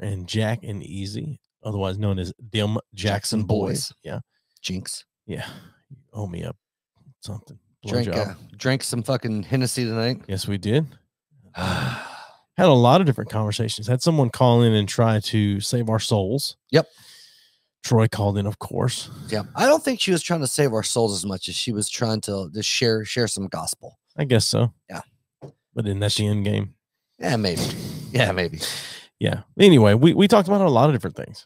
and Jack and Easy, otherwise known as Dim Jackson Boys. Yeah. Jinx. Yeah. You owe me up something. Drank some fucking Hennessy tonight. Yes, we did. Had a lot of different conversations. Had someone call in and try to save our souls. Yep. Troy called in, of course. Yeah. I don't think she was trying to save our souls as much as she was trying to just share some gospel. I guess so. Yeah. But isn't that the end game? Yeah, maybe. Yeah, maybe. Yeah. Anyway, we talked about a lot of different things.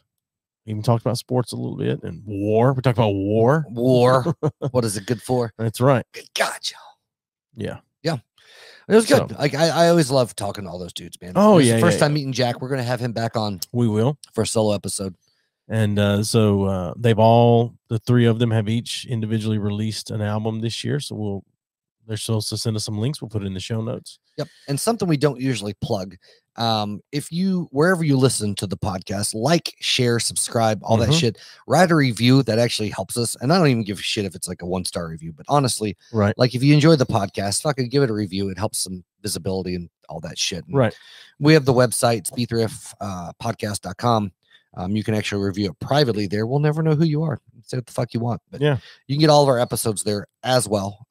We even talked about sports a little bit and war. We talked about war. War. What is it good for? That's right. Good God, Joe. Yeah. Yeah. It was good. So, I always love talking to all those dudes, man. Oh, yeah. The first time meeting Jack. We're going to have him back on. We will. For a solo episode. And so the three of them have each individually released an album this year. So they're supposed to send us some links. We'll put it in the show notes. Yep. And something we don't usually plug. If you, wherever you listen to the podcast, like, share, subscribe, all that shit, write a review. That actually helps us. And I don't even give a shit if it's like a 1-star review, but honestly, right. Like if you enjoy the podcast, fucking give it a review. It helps some visibility and all that shit. And right. We have the website, it's b3ffpodcast.com. You can actually review it privately there. We'll never know who you are. Say what the fuck you want. But yeah, you can get all of our episodes there as well.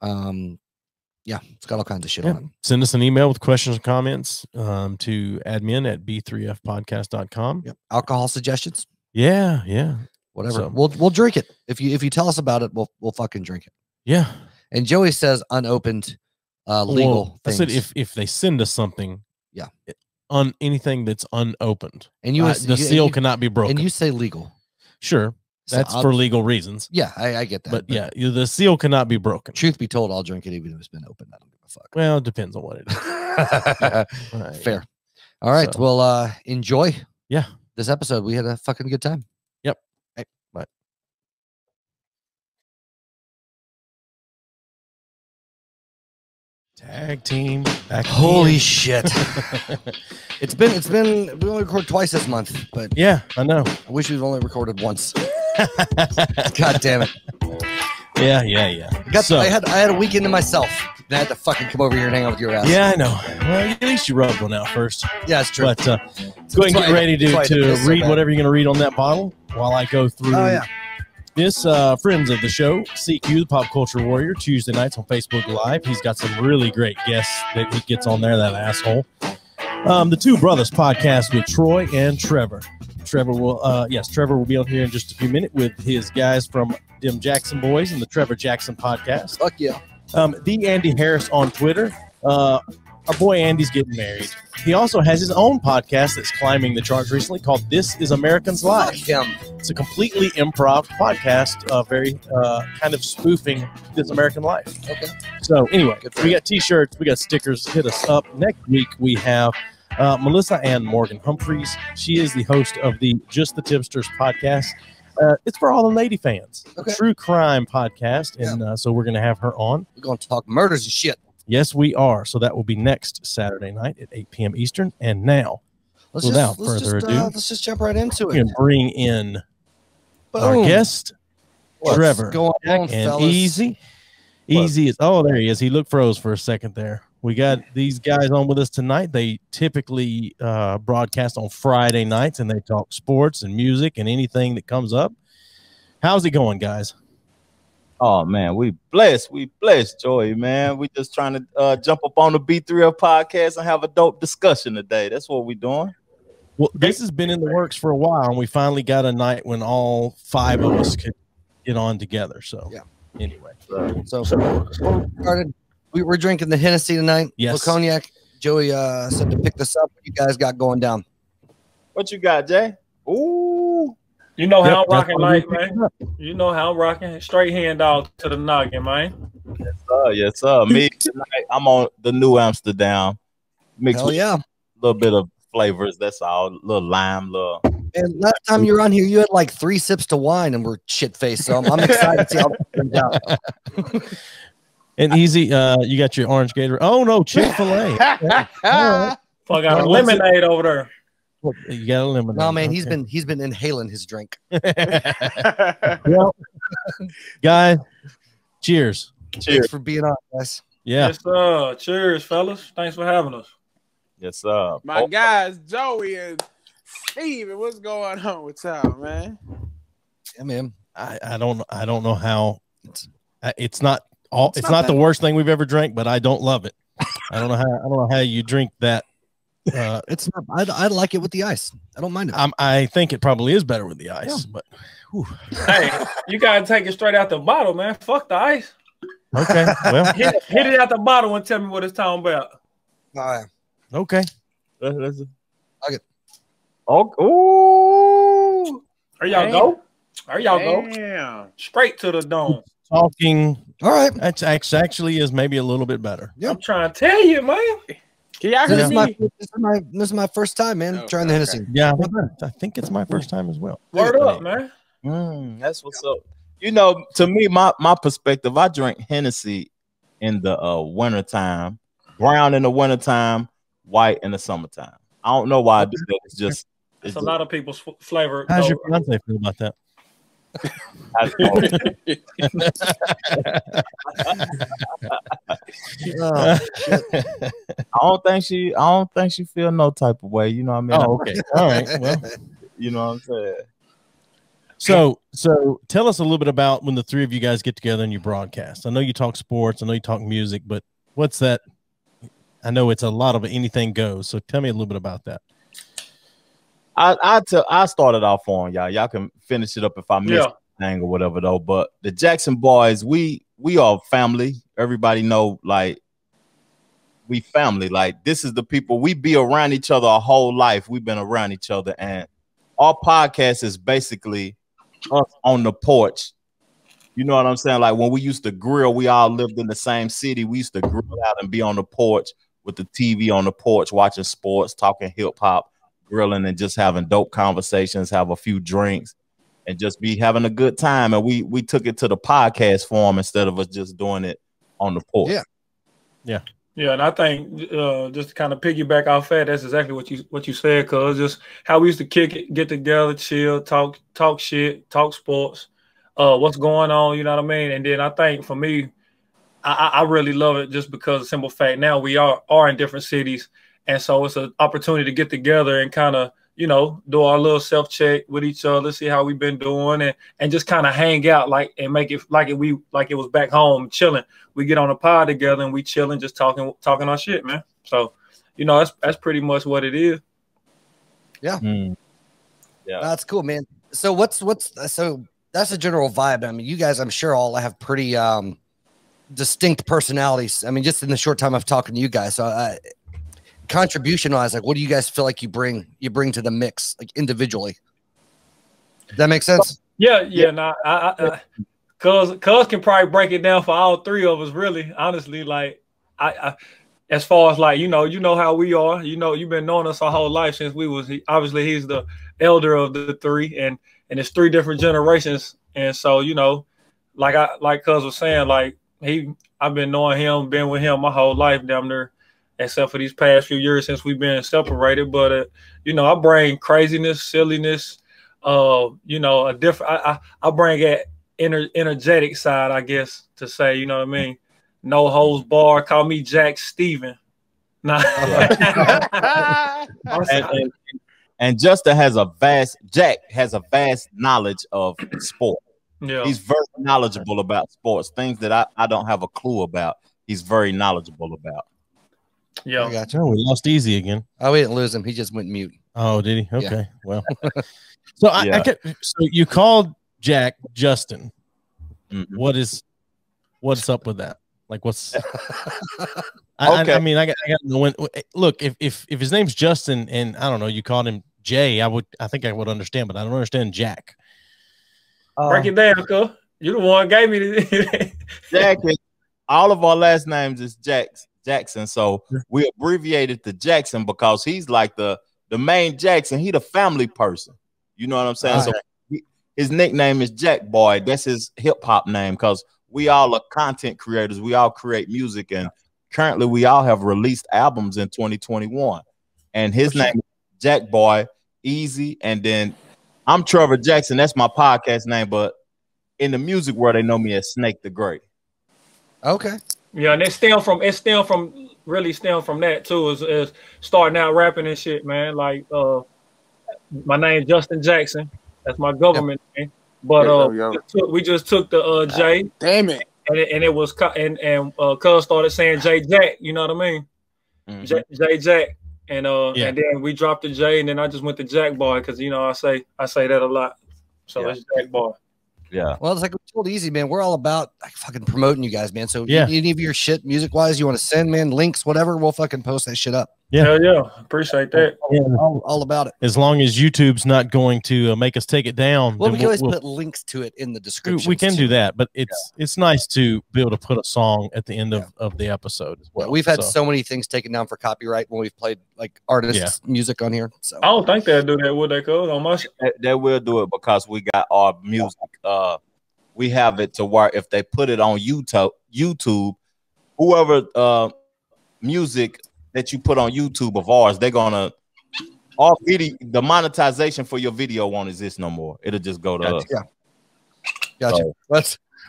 Yeah, it's got all kinds of shit on it. Send us an email with questions and comments to admin@b3ffpodcast.com. Yep. Alcohol suggestions. Yeah. Whatever. So, we'll drink it. If you tell us about it, we'll fucking drink it. Yeah. And Joey says unopened legal things. I said if they send us something, yeah, on anything that's unopened, and the seal cannot be broken. And you say legal. Sure. That's for legal reasons. Yeah, I get that. But yeah, the seal cannot be broken. Truth be told, I'll drink it even if it's been opened. I don't give a fuck. Well, it depends on what it is. Right. Fair. All right. So, well, enjoy. Yeah. This episode. We had a fucking good time. Yep. Hey, bye. Tag team. Holy shit. It's been we only record twice this month, but yeah, I know. I wish we'd only recorded once. God damn it. Yeah. I had a weekend to myself. And I had to fucking come over here and hang out with your ass. Yeah, I know. Well, at least you rubbed one out first. Yeah, it's true. But go ahead and get ready to read whatever you're going to read on that bottle while I go through this. Friends of the show, CQ, the Pop Culture Warrior, Tuesday nights on Facebook Live. He's got some really great guests that he gets on there, that asshole. The Two Brothers podcast with Troy and Trevor. Trevor will be on here in just a few minutes with his guys from Dim Jackson Boys and the Trevor Jackson podcast. Fuck yeah. The Andy Harris on Twitter. Our boy Andy's getting married. He also has his own podcast that's climbing the charts recently called This Is American's Life. It's a completely improv podcast, very kind of spoofing This American Life. Okay. So anyway, we got t-shirts, we got stickers. Hit us up. Next week we have Melissa Ann Morgan Humphreys. She is the host of the Just the Tipsters podcast. It's for all the lady fans. Okay. True crime podcast. And so we're going to have her on. We're going to talk murders and shit. Yes, we are. So that will be next Saturday night at 8 p.m. Eastern. And now, without further ado, let's just jump right into it. We can bring in our guest, Trevor, and fellas? Easy. Easy is, there he is. He froze for a second there. We got these guys on with us tonight. They typically broadcast on Friday nights, and they talk sports and music and anything that comes up. How's it going, guys? Oh, man, we blessed, Joey, man. We just trying to jump up on the B3F podcast and have a dope discussion today. That's what we're doing. Well, this has been in the works for a while, and we finally got a night when all 5 of us could get on together. So, anyway. So we're drinking the Hennessy tonight. Yes. Cognac. Joey said to pick this up. What you guys got going down? What you got, Jay? Ooh. You know how I'm rocking light, man. You know how I'm rocking. Straight hand dog to the noggin, man. Yes, sir. Me tonight, I'm on the New Amsterdam. Mixed with a little bit of flavors. That's all. A little lime, little. And last time you were on here, you had like 3 sips to wine and we're shit faced. So I'm excited to see how it turns out. And Easy, you got your orange Gatorade. Oh no, Chick-fil-A. Fuck out lemonade over there. You got a lemonade. No, man, he's been inhaling his drink. Well, guys, cheers. Thanks for being on, guys. Yeah. Yes, sir. Cheers, fellas. Thanks for having us. Yes, sir. My guys, Joey and Steven, what's going on with y'all, man? Yeah, man. I don't know how it's not the worst thing we've ever drank, but I don't love it. I don't know how you drink that. It's not. I like it with the ice. I don't mind it. I think it probably is better with the ice, but whew. Hey, you gotta take it straight out the bottle, man. Fuck the ice. Okay, well, hit it out the bottle and tell me what it's talking about. All right. Okay. Let's Okay. Oh, There y'all go. There y'all go. Damn. Straight to the dome. Talking. All right. That's actually is maybe a little bit better. Yep. I'm trying to tell you, man. Can y'all hear me? This is my first time, man. Trying the Hennessy. Yeah, I think it's my first time as well. Word up, man. that's what's up. You know, to me, my perspective, I drink Hennessy in the wintertime, brown in the wintertime, white in the summertime. I don't know why I do that. It's a lot of people's flavor. How's your fiance feel about that? I don't think she feel no type of way. You know what I mean? Oh, okay. All right. Well, you know what I'm saying. So tell us a little bit about when the three of you guys get together and you broadcast. I know you talk sports. I know you talk music, but what's that? I know it's a lot of anything goes. So tell me a little bit about that. I started off on y'all. Y'all can finish it up if I miss anything or whatever though. But the Jackson boys, we are family. Everybody know, like, we family. Like, this is the people we be around each other our whole life. We've been around each other, and our podcast is basically us on the porch. You know what I'm saying? Like, when we used to grill, we all lived in the same city. We used to grill out and be on the porch with the TV on the porch, watching sports, talking hip hop, grilling, and just having dope conversations, have a few drinks, and just be having a good time. And we took it to the podcast form instead of us just doing it on the porch. Yeah, and I think just to kind of piggyback off that, that's exactly what you said, cuz just how we used to kick it, get together, chill, talk shit, talk sports, what's going on, you know what I mean? And then I think for me, I really love it just because of the simple fact now we are in different cities, and so it's an opportunity to get together and kind of, you know, do our little self-check with each other, see how we've been doing, and just kind of hang out and make it like it was back home chilling. We get on a pod together and we chilling, just talking our shit, man. So, you know, that's pretty much what it is. Yeah. Yeah. That's cool, man. So so that's a general vibe. I mean, you guys, I'm sure all have pretty distinct personalities. I mean, just in the short time I've talked to you guys. So contribution wise, like, what do you guys feel like you bring to the mix, like, individually? Does that make sense? Yeah. Nah, cuz can probably break it down for all three of us, really, honestly. Like, I as far as, like, you know how we are, you know, you've been knowing us our whole life since obviously he's the elder of the three, and it's three different generations. And so, you know, like cuz was saying, like, I've been knowing him, been with him my whole life damn near, except for these past few years since we've been separated. But you know, I bring craziness, silliness, you know, a different. I bring that energetic side, I guess, to say, you know what I mean. No holds bar. Call me Jack Steven. Nah. and Justin has a vast knowledge of sport. Yeah, he's very knowledgeable about sports, things that I don't have a clue about. He's very knowledgeble about. Yeah, I got you. Oh, we lost Easy again. Oh, we didn't lose him. He just went mute. Oh, did he? Okay, Yeah. well. So so you called Jack Justin. Mm-hmm. What's up with that? Like, what's? Okay. I mean, I got to know when. Look, if his name's Justin and I don't know, you called him Jay, I think I would understand, but I don't understand Jack. Break it down, cuz. You the one gave me the Jack. All of our last names is Jackson, so we abbreviated to Jackson because he's like the main Jackson. He the family person. You know what I'm saying? Right. So his nickname is Jack Boy. That's his hip hop name because we all are content creators. We all create music, and currently we all have released albums in 2021. And his name is Jack Boy, Easy, and then I'm Trevor Jackson. That's my podcast name, but in the music world, they know me as Snake the Great. Okay. Yeah, and it stem from that too, is starting out rapping and shit, man. Like My name Justin Jackson. That's my government name. But we just took the J. Damn it. And it was Cuz started saying J Jack. You know what I mean? J Jack. And then we dropped the J, and then I just went to Jack Boy because I say that a lot. So it's Jack Boy. Yeah. Well, it's like we told Easy, man. We're all about like fucking promoting you guys, man. So any of your shit music wise you want to send, man, links, whatever, we'll fucking post that shit up. Yeah. Hell yeah. Appreciate that. Yeah, all about it. As long as YouTube's not going to make us take it down. Well, we can always put links to it in the description. We can do that, but it's nice to be able to put a song at the end of the episode as well. Yeah, we've had so many things taken down for copyright when we've played like artists' music on here. So I don't think they'll do that, would they, Cuz? On my they will do it because we got our music. We have it to where if they put it on YouTube, whoever music that you put on YouTube of ours, they're gonna our video, the monetization for your video won't exist no more. It'll just go to us. Yeah. Gotcha.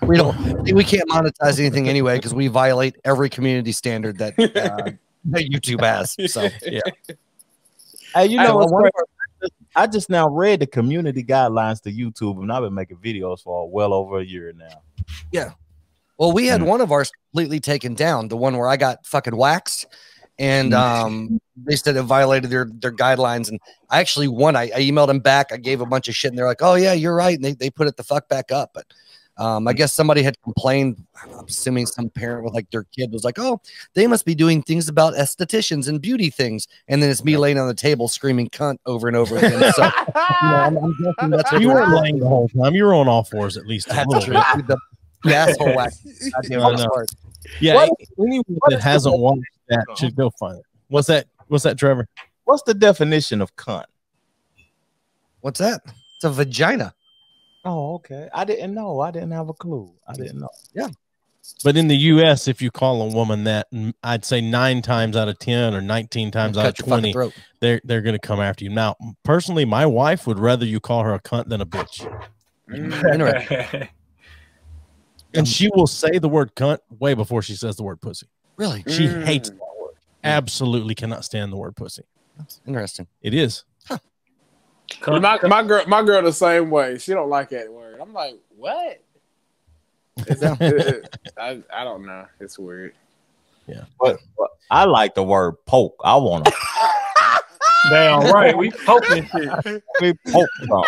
We can't monetize anything anyway because we violate every community standard that that YouTube has. So yeah. Hey, you know I just now read the community guidelines to YouTube, and I've been making videos for well over a year now. Yeah. Well, we had one of ours completely taken down, the one where I got fucking waxed. And they said it violated their guidelines. And I actually won. I emailed them back. I gave a bunch of shit, and they're like, "Oh yeah, you're right." And they put it the fuck back up. But I guess somebody had complained. I'm assuming some parent with like their kid was like, "Oh, they must be doing things about estheticians and beauty things." And then it's me laying on the table screaming "cunt" over and over again. So I'm guessing that's what you weren't laying the whole time. You were on all fours at least. That's true. The asshole wax. Yeah, anyone that hasn't watched that should go find it. What's that, Trevor? What's the definition of cunt? What's that? It's a vagina. Oh, okay. I didn't know. I didn't have a clue. I didn't know. Yeah. But in the U.S., if you call a woman that, I'd say 9 times out of 10 or 19 times out of 20, they're going to come after you. Now, personally, my wife would rather you call her a cunt than a bitch. And she will say the word cunt way before she says the word pussy. Really? She hates that word. Absolutely cannot stand the word pussy. That's interesting. It is. Huh. My girl the same way. She don't like that word. I'm like, what? I don't know. It's weird. Yeah. But I like the word poke. I want to. Damn right. We poking shit. We poke something.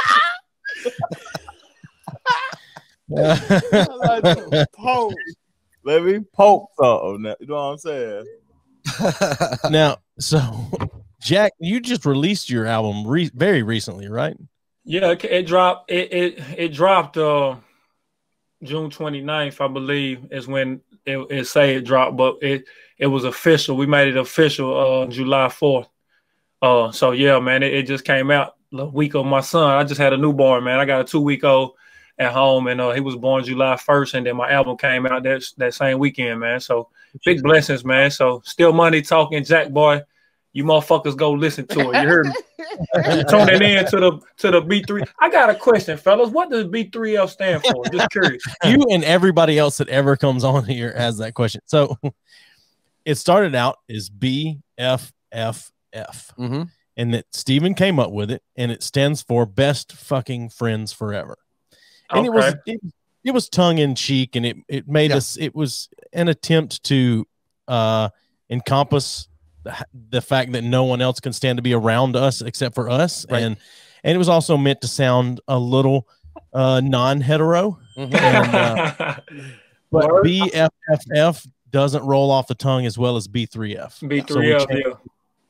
Poke. Let me poke something. You know what I'm saying? Now, so Jack, you just released your album very recently, right? Yeah, it dropped. It dropped June 29th, I believe, is when it say it dropped, but it was official. We made it official July 4th. So yeah, man, it just came out the week of my son. I just had a newborn, man. I got a 2-week-old at home, and he was born July 1st, and then my album came out that same weekend, man. So big blessings, man. So Still Money Talking, Jack Boy. You motherfuckers go listen to it. You heard me? You're tuning in to the B3. I got a question, fellas. What does B3F stand for? Just curious. You and everybody else that ever comes on here has that question. So it started out as BFFF. And that Steven came up with it, and it stands for Best Fucking Friends Forever. And it was tongue in cheek, and it made us. It was an attempt to encompass the fact that no one else can stand to be around us except for us, and it was also meant to sound a little non-hetero. But BFFF doesn't roll off the tongue as well as B3F. B3F,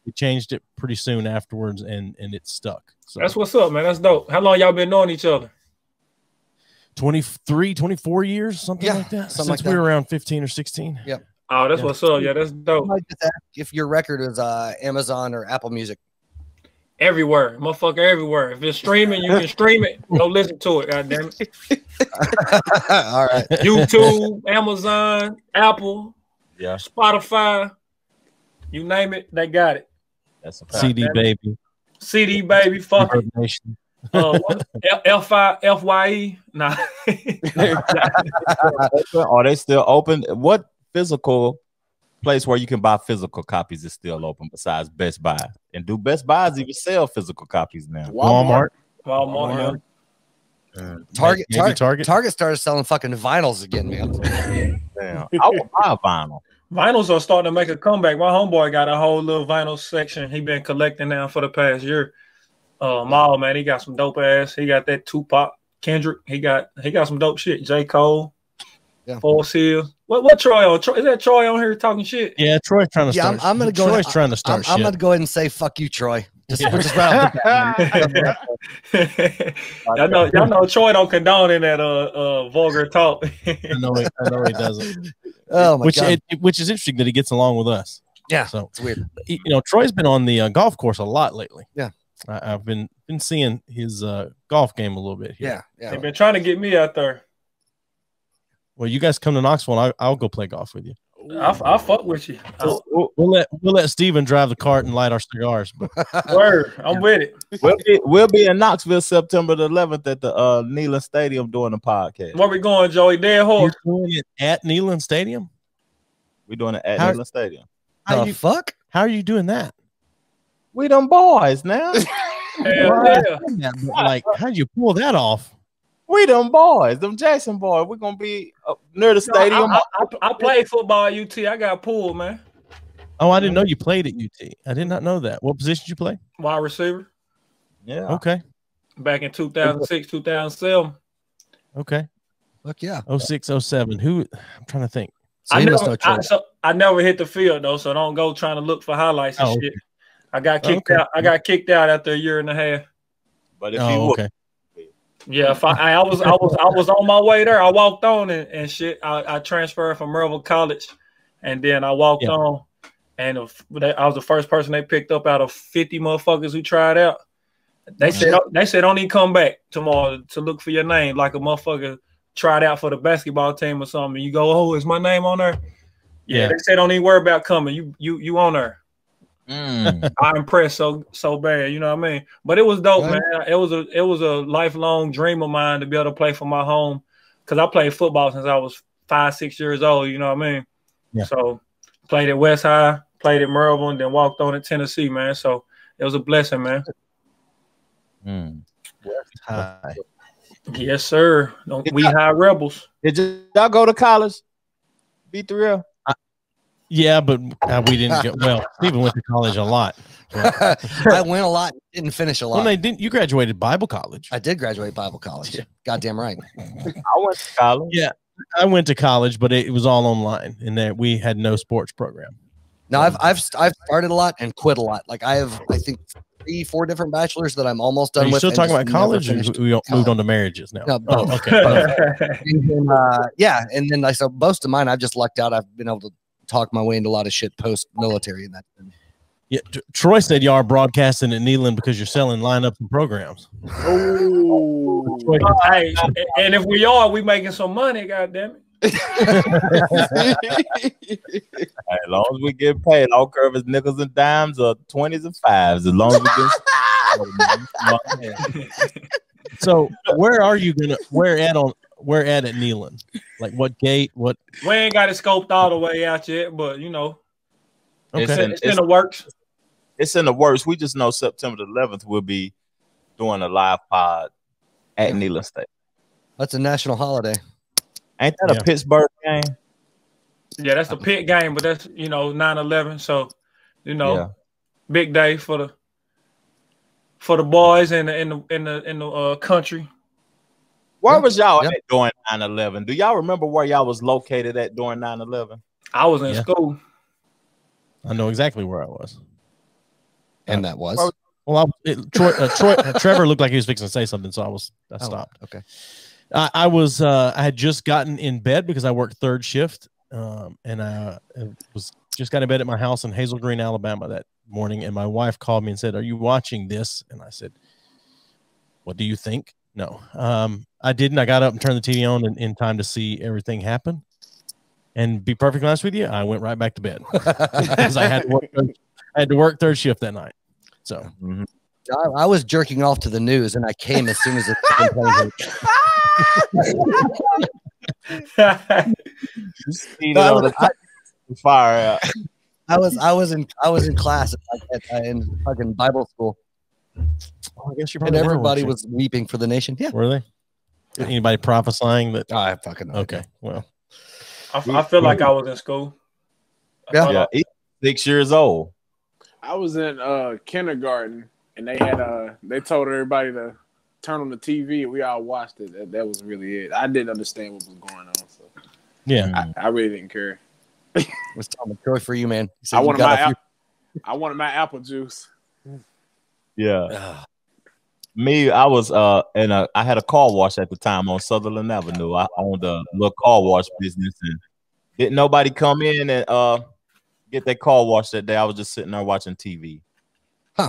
we changed it pretty soon afterwards, and it stuck. So that's what's up, man. That's dope. How long y'all been knowing each other? 23, 24 years, something like that. Since we were around 15 or 16. Yep. Oh, that's what's up. Yeah, that's dope. I just ask if your record is Amazon or Apple Music. Everywhere, motherfucker, everywhere. If it's streaming, you can stream it. Go listen to it. God damn it. All right. YouTube, Amazon, Apple, Spotify, you name it, they got it. That's a CD baby. CD baby. Fuck it. FYE. Nah. Are they still open? What physical place where you can buy physical copies is still open besides Best Buy. And do Best Buys even sell physical copies now? Walmart. Target started selling fucking vinyls again, man. Damn. I would buy a vinyl. Vinyls are starting to make a comeback. My homeboy got a whole little vinyl section. He been collecting now for the past year. Maul, man, he got some dope ass. He got that Tupac, Kendrick. He got some dope shit. J. Cole, Force Hill. What Troy on? Is that Troy on here talking shit? Yeah, Troy's trying to start. I'm gonna go. Troy's trying to start. I'm gonna go ahead and say fuck you, Troy. Just right off the bat. Y'all know Troy don't condone in that vulgar talk. I know he doesn't. Oh my God. Which is interesting that he gets along with us. Yeah, so it's weird. You know, Troy's been on the golf course a lot lately. Yeah, I've been seeing his golf game a little bit here. Yeah. They've been trying to get me out there. Well, you guys come to Knoxville, and I'll go play golf with you. I'll fuck with you. We'll let Steven drive the cart and light our cigars. Word, I'm with it. We'll be in Knoxville September the 11th at the Neyland Stadium doing a podcast. Where we going, Joey? Dead horse. You're doing it at Neyland Stadium? We're doing it at Neyland Stadium. How are you doing that? We them boys now. Like, how'd you pull that off? We them boys, them Jackson boys. We're gonna be near the stadium. I played football at UT. I got pulled, man. Oh, I didn't know you played at UT. I did not know that. What position did you play? Wide receiver. Yeah. Okay. Back in 2006, 2007. Okay. Look, yeah. 06, 07. Who? I'm trying to think. I never hit the field though, so don't go trying to look for highlights and shit. I got kicked out. I got kicked out after a year and a half. But if you yeah, if I was on my way there. I walked on and shit. I transferred from Merville College, and then I walked on, and I was the first person they picked up out of 50 motherfuckers who tried out. They said don't even come back tomorrow to look for your name like a motherfucker tried out for the basketball team or something. You go, oh, is my name on there? Yeah. They said don't even worry about coming. You on there. I impressed so bad, you know what I mean? But it was dope, man. It was a lifelong dream of mine to be able to play for my home, because I played football since I was 5-6 years old, you know what I mean? Yeah. So played at West High, played at Merville, and then walked on at Tennessee, man. So it was a blessing, man. West High. Yes, sir. We high rebels. Did y'all go to college? B3L? Yeah, but we didn't go. Well, Stephen went to college a lot. I went a lot, didn't finish a lot. Well, they didn't. You graduated Bible college. I did graduate Bible college. Yeah. Goddamn right. I went to college. Yeah, I went to college, but it was all online, and there we had no sports program. Now I've started a lot and quit a lot. Like I think 3-4 different bachelors that I'm almost done Are you with. Still talking about college, or we moved on to marriages now? No, okay. And then, yeah, and then so most of mine I've just lucked out. I've been able to talk my way into a lot of shit post-military and that. Yeah, Troy said y'all are broadcasting at Neyland because you're selling lineups and programs. Oh, hey, and if we are, we making some money, goddamn it. As long as we get paid, I don't care if it's nickels and dimes or 20s and 5s. As long as we get. So where are you gonna? Where at Neyland? Like what gate? What? We ain't got it scoped all the way out yet, but you know, okay, it's in the works. It's in the works. We just know September the 11th we'll be doing a live pod at Neyland State. That's a national holiday. Ain't that a Pittsburgh game? Yeah, that's the Pitt game, but that's 9/11. So big day for the boys in the country. Where was y'all at during 9/11? Do y'all remember where y'all was located at during 9/11? I was in school. I know exactly where I was. And that was? Well, Trevor looked like he was fixing to say something, so I stopped. Okay. I had just gotten in bed because I worked third shift, and I was just got in bed at my house in Hazel Green, Alabama that morning, and my wife called me and said, "Are you watching this?" And I said, "What do you think?" No, I didn't. I got up and turned the TV on in time to see everything happen. And be perfectly honest with you, I went right back to bed because I had to work third shift that night. So I was jerking off to the news, and I came as soon as it played. fire. I was in class in fucking Bible school. Oh, I guess you and everybody was weeping for the nation. Yeah. Were they? Yeah. Anybody prophesying that? I fucking know. Okay. Well, I feel like I was in school. Yeah. 6 years old. I was in kindergarten, and they had they told everybody to turn on the TV, and we all watched it. That was really it. I didn't understand what was going on, so yeah, I really didn't care. Was Tom McCoy for you, man? I wanted my apple juice. Yeah. Me, I was I had a car wash at the time on Sutherland Avenue. I owned a little car wash business, and didn't nobody come in and get their car washed that day. I was just sitting there watching TV. Huh.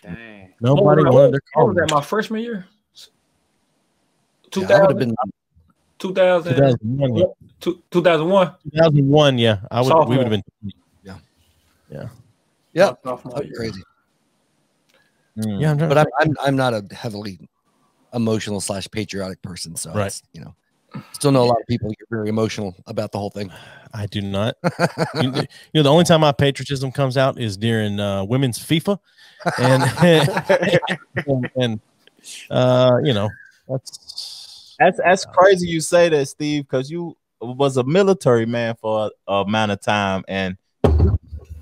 Dang. Nobody wanted their car washed. Was that my freshman year? 2000? Yeah, I would have been 2001. 2001. 2001. Yeah, we would have been. Yeah. Crazy. Yeah, but I'm not a heavily emotional / patriotic person, so right. It's, still know a lot of people get very emotional about the whole thing. I do not. The only time my patriotism comes out is during women's FIFA, and that's crazy. You say that, Steve, because you was a military man for a amount of time, and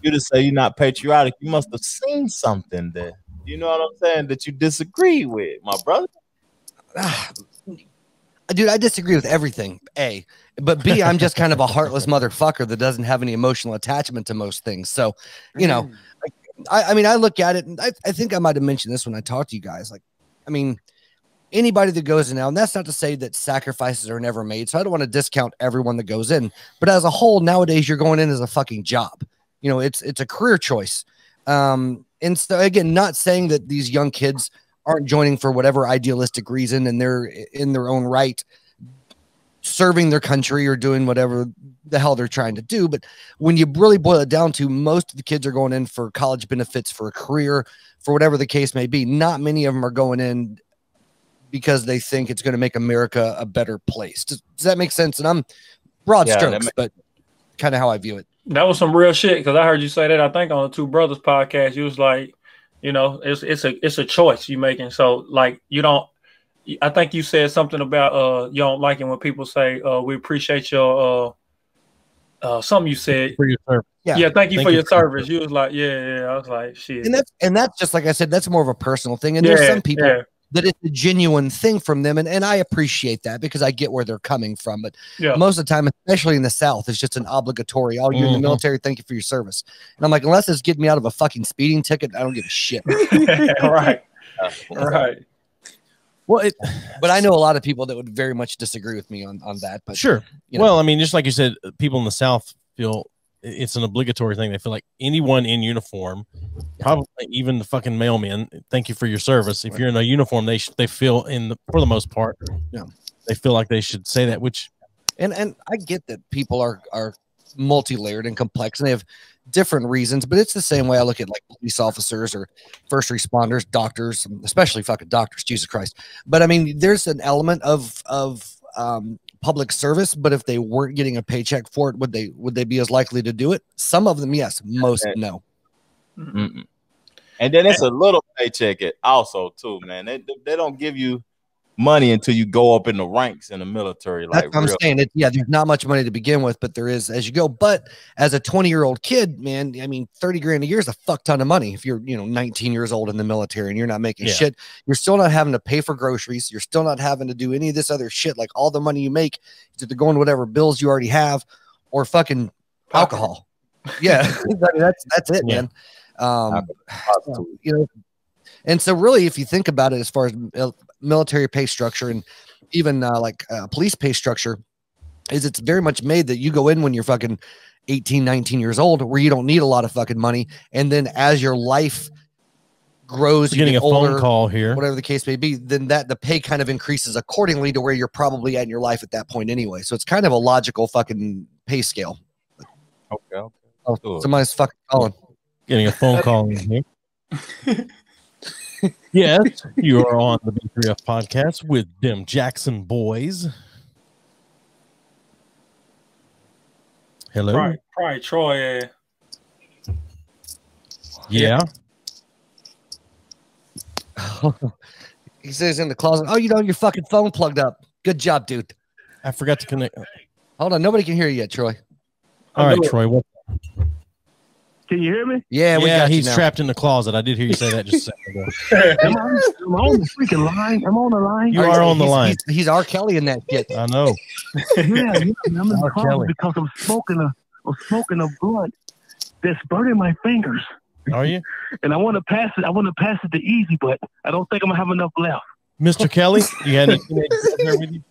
you to say you're not patriotic, you must have seen something there. You know what I'm saying? That you disagree with, my brother. Dude, I disagree with everything, A. But B, I'm just kind of a heartless motherfucker that doesn't have any emotional attachment to most things. So, I mean, I look at it, and I think I might have mentioned this when I talked to you guys. Like, I mean, anybody that goes in now, and that's not to say that sacrifices are never made. So I don't want to discount everyone that goes in. But as a whole, nowadays, you're going in as a fucking job. It's a career choice. And so, again, not saying that these young kids aren't joining for whatever idealistic reason, and they're in their own right serving their country or doing whatever the hell they're trying to do. But when you really boil it down to, most of the kids are going in for college benefits, for a career, for whatever the case may be. Not many of them are going in because they think it's going to make America a better place. Does that make sense? And I'm broad strokes, but kind of how I view it. That was some real shit, because I heard you say that, I think, on the Two Brothers podcast. You was like, it's a choice you making. So, like, I think you said something about you don't like it when people say we appreciate your something you said. For your service. Yeah, thank you for your service. You was like, yeah. I was like, shit. And that's just, like I said, that's more of a personal thing. And there's some people that it's a genuine thing from them. And I appreciate that, because I get where they're coming from. But most of the time, especially in the South, it's just an obligatory. Oh, you're in the military. Thank you for your service. And I'm like, unless it's getting me out of a fucking speeding ticket, I don't give a shit. Right. Well, but I know a lot of people that would very much disagree with me on that. But sure. Well, I mean, just like you said, people in the South feel it's an obligatory thing. They feel like anyone in uniform, probably even the fucking mailmen, thank you for your service. If you're in a uniform, they feel for the most part, they feel like they should say that. Which, and I get that people are multi-layered and complex, and they have different reasons. But it's the same way I look at like police officers or first responders, doctors, especially fucking doctors. Jesus Christ! But I mean, there's an element of public service, but if they weren't getting a paycheck for it, would they be as likely to do it? Some of them, yes. Most, no. Mm-mm. And then it's a little paycheck also too, man. They don't give you money until you go up in the ranks in the military. Like, that's what I'm saying. There's not much money to begin with, but there is as you go. But as a 20-year-old kid, man, I mean, 30 grand a year is a fuck ton of money. If you're 19 years old in the military and you're not making shit, you're still not having to pay for groceries. You're still not having to do any of this other shit. Like, all the money you make is either going to whatever bills you already have or fucking alcohol. Yeah, that's it, man. And so really, if you think about it, as far as military pay structure and even police pay structure, is it's very much made that you go in when you're fucking 18, 19 years old, where you don't need a lot of fucking money. And then as your life grows, you're getting a phone call here, whatever the case may be, then the pay kind of increases accordingly to where you're probably at in your life at that point anyway. So it's kind of a logical fucking pay scale. Okay. Oh, somebody's fucking calling. Getting a phone call in here. Yes, you are on the B3F podcast with them Jackson boys. Hello. Probably Troy. Yeah. He says in the closet. Oh, your fucking phone plugged up. Good job, dude. I forgot to connect. Hold on, nobody can hear you yet, Troy. All right, Troy. What? Can you hear me? Yeah, we got he's you now. trapped in the closet. I did hear you say that just a second ago. Am I on the freaking line? I'm on the line. You are on the line. He's R. Kelly in that shit. I know. Yeah, I'm in the R. closet Kelly. because I'm smoking a blunt that's burning my fingers. Are you? And I want to pass it. I want to pass it to Easy, but I don't think I'm gonna have enough left. Mr. Kelly, you had any teenagers up there with you?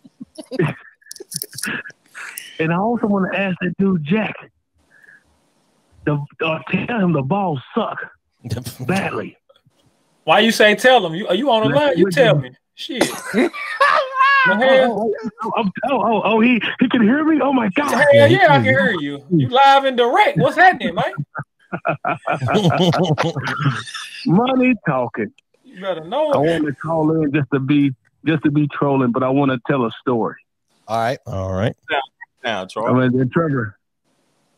And I also want to ask that dude Jack. Tell him the balls suck badly. Why you say tell him? Are you on the line? You tell me. Shit. He can hear me. Oh my god! Hell yeah, I can hear you. You live and direct. What's happening, man? Money talking. You better know. I want to call in just to be trolling, but I want to tell a story. All right. Now, Troy. I mean, Trevor,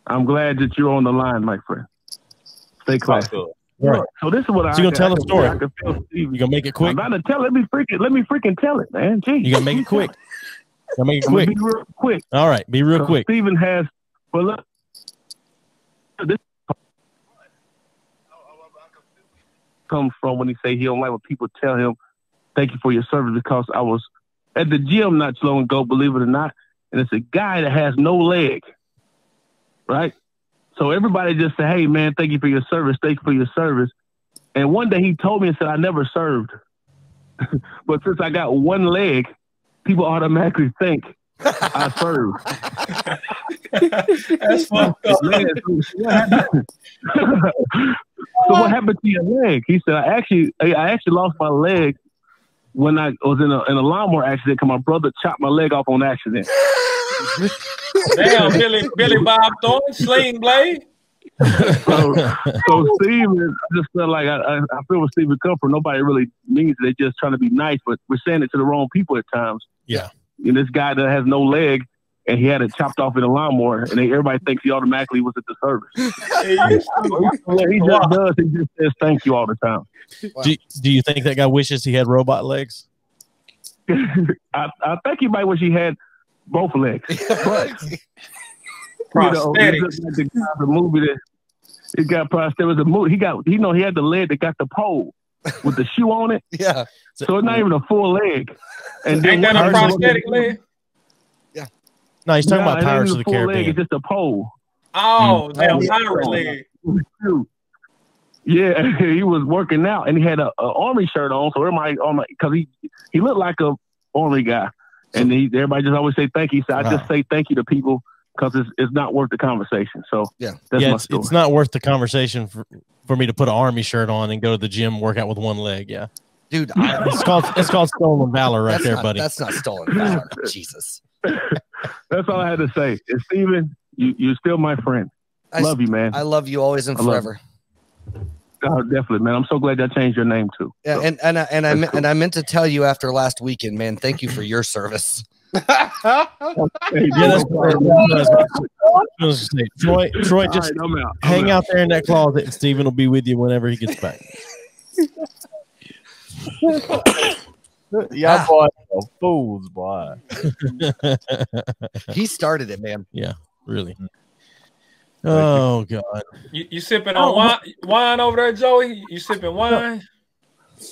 I'm glad that you're on the line, my friend. Stay classy. Right. So this is what So you gonna tell the story? I can feel Steve. You gonna make it quick? I'm about to tell. Let me freaking tell it, man. Jeez. You gonna make it quick? Gonna make it I'm gonna quick? be real quick. All right, be real quick. Steven has. Well, look. This comes from when he say he don't like when people tell him, "Thank you for your service," because I was at the gym not too long ago, believe it or not, and it's a guy that has no leg, right? So everybody just say, "Hey, man, thank you for your service. Thank you for your service." And one day he told me and said, "I never served." But since I got one leg, people automatically think I served. That's fucked up. Man, so what happened to your leg? He said, I actually lost my leg when I was in a lawnmower accident because my brother chopped my leg off on accident. Damn, Billy Bob Thornton, Sling Blade. So Steven, I just feel like I feel where Steven come from. Nobody really means it. They're just trying to be nice, but we're saying it to the wrong people at times. Yeah. And this guy that has no leg and he had it chopped off in a lawnmower, and everybody thinks he automatically was at the service. What he just does, he just says thank you all the time. Wow. Do you think that guy wishes he had robot legs? I think he might wish he had both legs. But Prosthetics. The movie that it got prosthetics. There was a movie. He had the leg that got the pole with the shoe on it. Yeah. So it's not even a full leg. And Ain't that a prosthetic leg? No, he's talking about Pirates of the Leg, Caribbean. it's just a pole. Oh, damn pirate leg. Yeah, he was working out and he had a army shirt on. So everybody, because he looked like a army guy, and everybody just always say thank you. So I just say thank you to people because it's not worth the conversation. So that's my story. It's not worth the conversation for me to put an army shirt on and go to the gym, work out with one leg. Yeah, dude, it's called stolen valor right there, buddy. That's not stolen valor. Jesus. That's all I had to say. And Steven, you're still my friend. Love you, man. I love you always and forever. Oh, definitely, man. I'm so glad I changed your name too. Yeah, so, I meant to tell you after last weekend, man. Thank you for your service. Troy, just hang out there in that closet, and Steven will be with you whenever he gets back. Y'all boys are fools, boy. He started it, man. Yeah, really. Oh God! You sipping on wine over there, Joey? You sipping wine?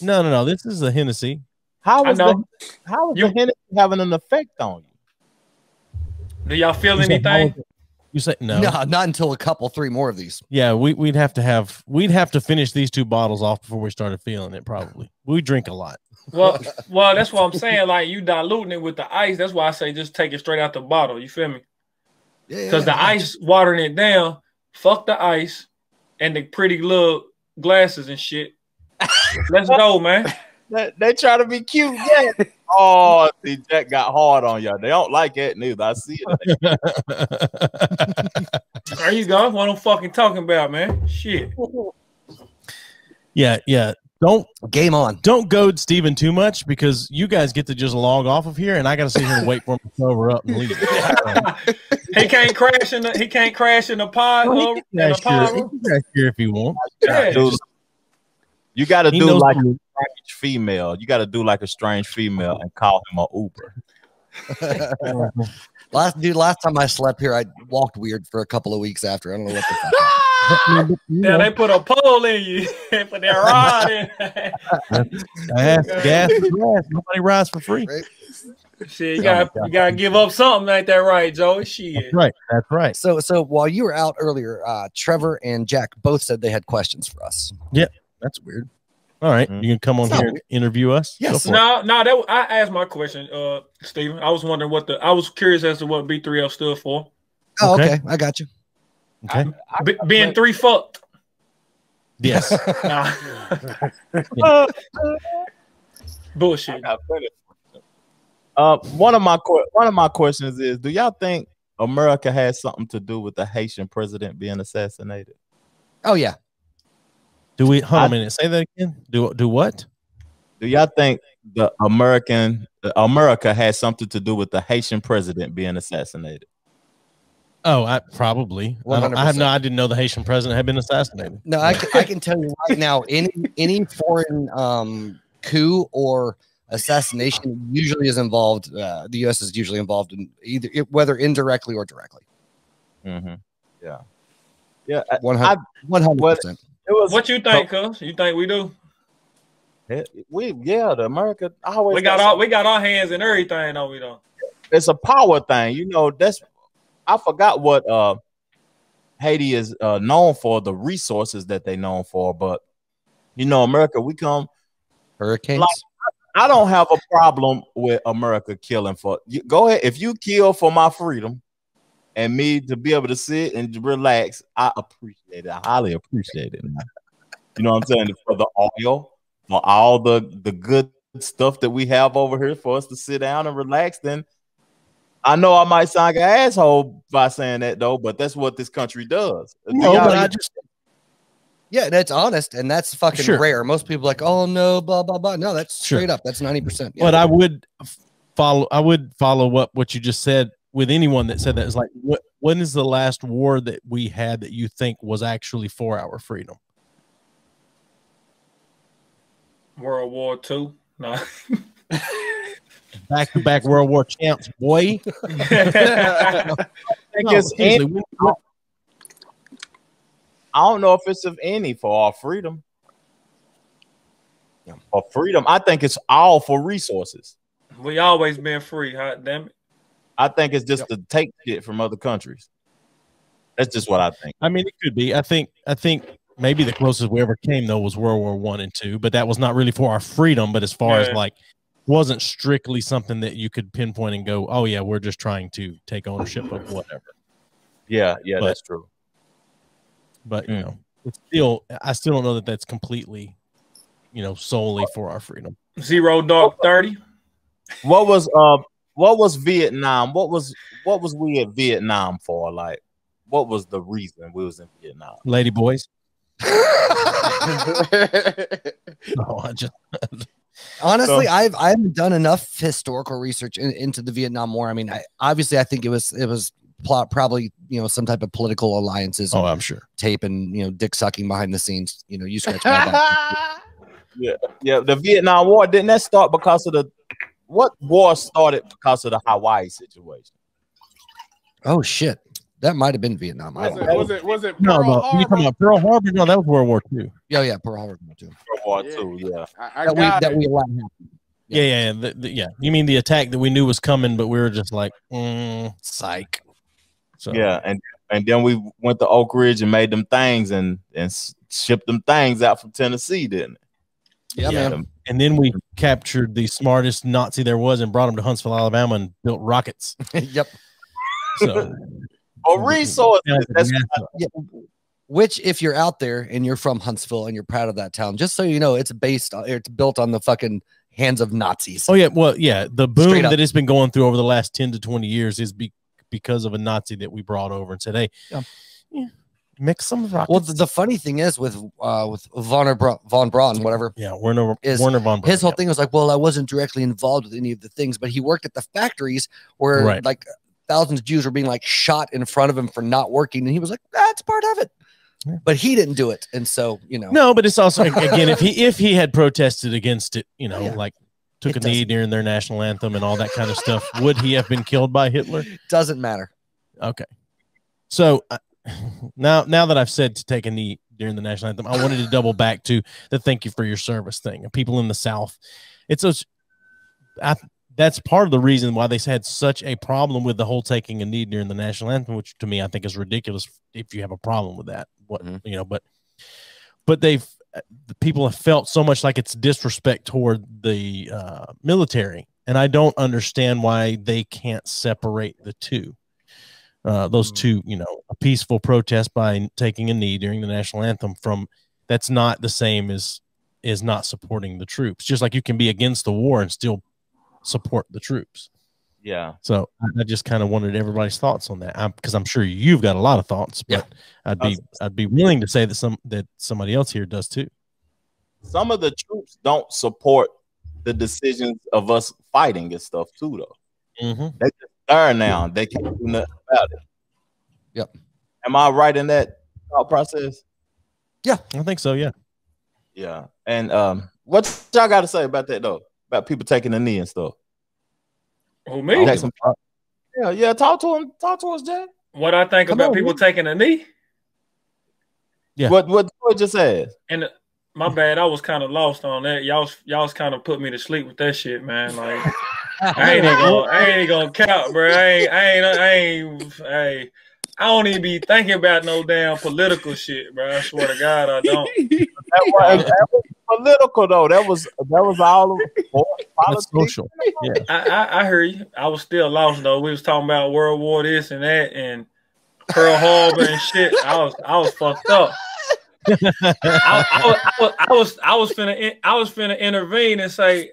No. This is a Hennessy. How is the Hennessy having an effect on you? Do y'all feel anything? You say no, not until three more of these. Yeah, we'd have to finish these 2 bottles off before we started feeling it. Probably we drink a lot. Well, that's what I'm saying. Like you diluting it with the ice. That's why I say just take it straight out the bottle. You feel me? Because the ice watering it down, fuck the ice and the pretty little glasses and shit. Let's go, man. They try to be cute. Yeah. Oh, see, Jack got hard on y'all. They don't like it neither. I see it. There you go. What I'm fucking talking about, man. Shit. Yeah. game on. Don't goad Steven too much because you guys get to just log off of here, and I got to sit here and wait for him to sober up and leave. He can't crash in the pod. He can crash here if he wants. Yeah. You got to do like a strange female. You got to do like a strange female and call him an Uber. Last time I slept here, I walked weird for a couple of weeks after. I don't know what the fuck. Yeah, they put a pole in you. They put that rod in. Gas. Nobody rides for free. Right? Shit, you gotta give up something like that, right, Joey? Shit. That's right. So while you were out earlier, Trevor and Jack both said they had questions for us. Yep, that's weird. All right, you can come on here and interview us. Yes. I asked my question, Steven. I was wondering I was curious as to what B3L stood for. Oh, okay. I got you. Okay. Being three fucked. Yes. Bullshit. One of my questions is: do y'all think America has something to do with the Haitian president being assassinated? Oh yeah. Do we? Hold on a minute. Say that again. Do what? Do y'all think America has something to do with the Haitian president being assassinated? Oh, probably. I didn't know the Haitian president had been assassinated. No, I can tell you right now, any foreign coup or assassination usually is involved. The U.S. is usually involved in either whether indirectly or directly. Mm-hmm. Yeah. 100%. What you think, cuz? You think we do? The America always we got our hands in everything, though. We don't. It's a power thing, I forgot what Haiti is known for, the resources that they known for, but America, we come hurricanes. Like, I don't have a problem with America killing for you. Go ahead, if you kill for my freedom and me to be able to sit and relax, I appreciate it. I highly appreciate it. You know what I'm saying? For the oil, for all the good stuff that we have over here for us to sit down and relax, then I know I might sound like an asshole by saying that, though, but that's what this country does. Yeah, that's honest, and that's fucking rare. Most people are like, oh no, blah blah blah. No, that's straight up. That's 90%. Yeah. But I would follow up what you just said with anyone that said that. Is like, when is the last war that we had that you think was actually for our freedom? World War II. No. Back-to-back World War champs, boy. I don't know if it's of any for our freedom. For freedom, I think it's all for resources. We always been free, hot damn it. I think it's just to take shit from other countries. That's just what I think. I mean, it could be. I think maybe the closest we ever came though was World War I and II, but that was not really for our freedom. But as far as like, wasn't strictly something that you could pinpoint and go, oh yeah, we're just trying to take ownership of whatever. Yeah, that's true. But it's I still don't know that that's completely, solely for our freedom. Zero Dark 30. What was Vietnam? What was we at Vietnam for? Like, what was the reason we was in Vietnam? Lady boys. Honestly, I haven't done enough historical research into the Vietnam War. I mean, I think it was probably some type of political alliances. Oh, I'm sure. Tape and dick sucking behind the scenes. You scratch my back. Yeah. The Vietnam War, didn't that start because of what war started because of the Hawaii situation? Oh shit. That might have been Vietnam. Was it no, Pearl Harbor? You talking about Pearl Harbor? No, that was World War II. Yeah, Pearl Harbor too. World War II, yeah. That we allowed happen. Yeah. You mean the attack that we knew was coming, but we were just like, psych. So yeah, and then we went to Oak Ridge and made them things and shipped them things out from Tennessee, didn't it? Yeah, man. And then we captured the smartest Nazi there was and brought him to Huntsville, Alabama, and built rockets. Yep. So, resources. Which, if you're out there and you're from Huntsville and you're proud of that town, just so you know, it's built on the fucking hands of Nazis. Oh yeah, well, yeah, the boom that it's been going through over the last 10 to 20 years is because of a Nazi that we brought over and said, hey, mix some rockets. Well, the funny thing is with von Braun, whatever. Yeah, Werner von Braun. His whole thing was like, well, I wasn't directly involved with any of the things, but he worked at the factories where like thousands of Jews were being like shot in front of him for not working, and he was like, that's part of it. Yeah. But he didn't do it, and so No, but it's also again, if he had protested against it, like took a knee during their national anthem and all that kind of stuff, would he have been killed by Hitler? Doesn't matter. Okay, so now that I've said to take a knee during the national anthem, I wanted to double back to the thank you for your service thing. And people in the South, that's part of the reason why they had such a problem with the whole taking a knee during the national anthem, which to me I think is ridiculous if you have a problem with that. But the people have felt so much like it's disrespect toward the military, and I don't understand why they can't separate the two. Those two, a peaceful protest by taking a knee during the national anthem that's not the same as not supporting the troops. Just like you can be against the war and still support the troops. Yeah. So I just kind of wanted everybody's thoughts on that, because I'm sure you've got a lot of thoughts, but I'd be willing to say that somebody else here does too. Some of the troops don't support the decisions of us fighting and stuff too, though. Mm-hmm. They just there now. They can't do nothing about it. Yep. Am I right in that thought process? Yeah, I think so. Yeah. Yeah. And what y'all got to say about that though? About people taking a knee and stuff. Who, me? Yeah. Talk to him. Talk to us, Jay. What I think about people taking a knee? Yeah. What Troy just said. And my bad, I was kind of lost on that. Y'all's kind of put me to sleep with that shit, man. Like I ain't gonna count, bro. I don't even be thinking about no damn political shit, bro. I swear to God, I don't. That was political though. That was all politics. Social. Yeah. I heard you. I was still lost though. We was talking about World War this and that and Pearl Harbor and shit. I was fucked up. I was finna intervene and say,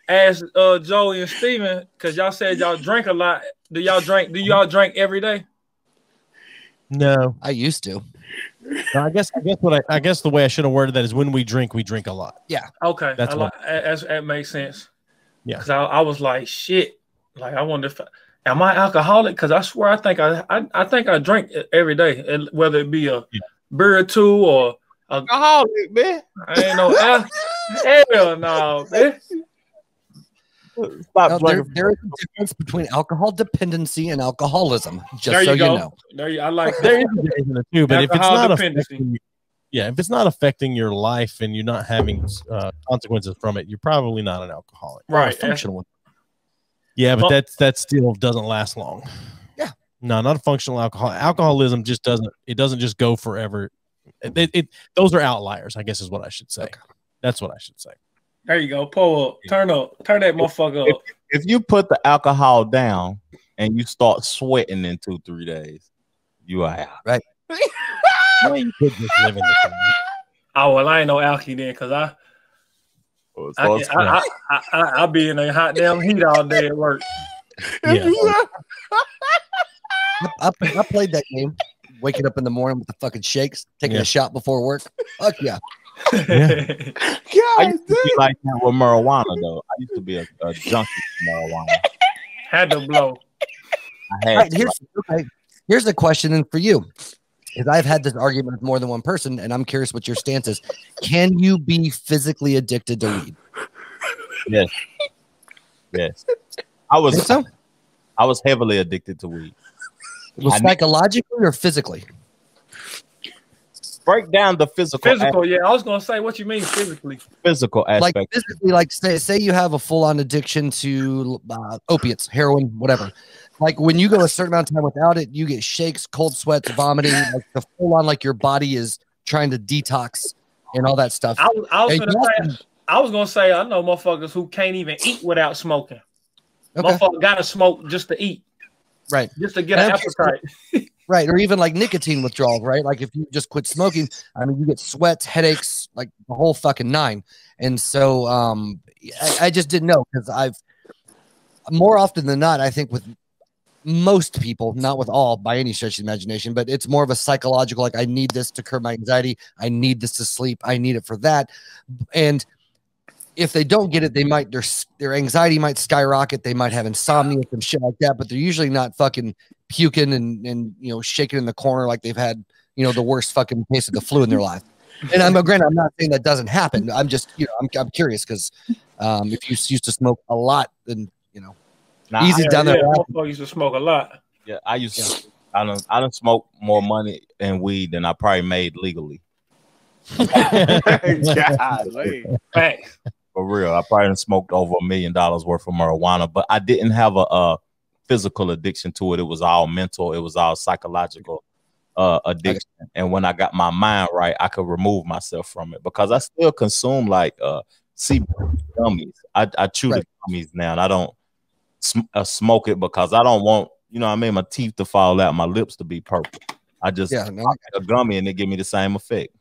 ask Joey and Steven, because y'all said y'all drink a lot. Do y'all drink every day? No, I used to. No, I guess the way I should have worded that is when we drink a lot. Yeah. Okay. That makes sense. Yeah. Because I was like, shit. Like I wonder if am I alcoholic? Because I swear I think I drink every day, whether it be a beer or two or alcoholic, man. I ain't no hell no, man. Stop drinking. There is a difference between alcohol dependency and alcoholism. Just so you know. I like that. There is a difference in the two, but if it's not if it's not affecting your life and you're not having consequences from it, you're probably not an alcoholic. Right. Functional one. Yeah, but that still doesn't last long. Yeah. No, not a functional alcohol. Alcoholism just doesn't just go forever. Those are outliers, I guess is what I should say. Okay. That's what I should say. There you go. Pull up. Turn that motherfucker up. If you put the alcohol down and you start sweating in 2-3 days, you are out. Right. Well, you could just live in the family. Oh, well, I ain't no alky then, because I be in a hot damn heat all day at work. Yeah. I played that game, waking up in the morning with the fucking shakes, taking a shot before work. Fuck yeah. I used to be like that with marijuana, though. I used to be a junkie for marijuana. Had to blow. Here's the question, and for you, because I've had this argument with more than one person, and I'm curious what your stance is. Can you be physically addicted to weed? Yes. I was heavily addicted to weed. Well, psychologically or physically? Break down the physical. Yeah. I was gonna say, what you mean physically? Physical aspect. Like physically, like say you have a full-on addiction to opiates, heroin, whatever. Like when you go a certain amount of time without it, you get shakes, cold sweats, vomiting, like the full-on, like your body is trying to detox and all that stuff. I was gonna say, I know motherfuckers who can't even eat without smoking. Okay. Motherfucker gotta smoke just to eat. Right. Just to get an appetite. Right. Or even like nicotine withdrawal, right? Like if you just quit smoking, I mean, you get sweats, headaches, like the whole fucking nine. And so I just didn't know, because I've more often than not, I think with most people, not with all by any stretch of the imagination, but it's more of a psychological, like I need this to curb my anxiety. I need this to sleep. I need it for that. And if they don't get it, they might, their anxiety might skyrocket. They might have insomnia, some shit like that, but they're usually not fucking puking and you know, shaking in the corner like they've had, you know, the worst fucking case of the flu in their life. And I'm not saying that doesn't happen. I'm just, you know, I'm curious because if you used to smoke a lot, then, you know, easy down there. I used to smoke a lot. Yeah, I used to. I don't smoke more money in weed than I probably made legally. Golly. Thanks. For real, I probably smoked over $1 million worth of marijuana, but I didn't have a physical addiction to it. It was all mental. It was all psychological addiction. And when I got my mind right, I could remove myself from it because I still consume like CBD gummies. I chew the gummies now, and I don't smoke it because I don't want, you know what I mean, my teeth to fall out, my lips to be purple. I just a gummy and it give me the same effect.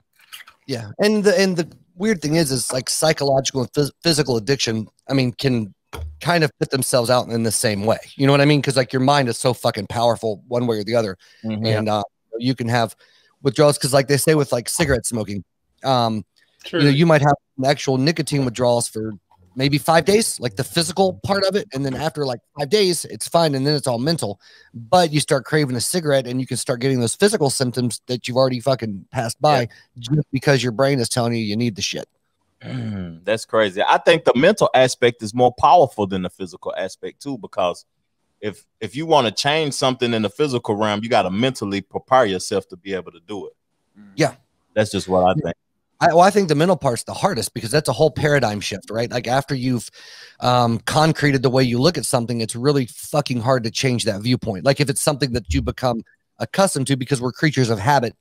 Yeah, and the weird thing is like psychological and physical addiction, I mean, can kind of put themselves out in the same way. You know what I mean? Because like your mind is so fucking powerful one way or the other. And you can have withdrawals because like they say with like cigarette smoking, you know, you might have actual nicotine withdrawals for maybe 5 days, like the physical part of it. And then after like 5 days, it's fine. And then it's all mental, but you start craving a cigarette and you can start getting those physical symptoms that you've already fucking passed by just because your brain is telling you need the shit. That's crazy. I think the mental aspect is more powerful than the physical aspect too, because if you want to change something in the physical realm, you got to mentally prepare yourself to be able to do it. Yeah. That's just what I think. I think the mental part's the hardest because that's a whole paradigm shift, right? Like after you've concreted the way you look at something, it's really fucking hard to change that viewpoint. Like if it's something that you become accustomed to, because we're creatures of habit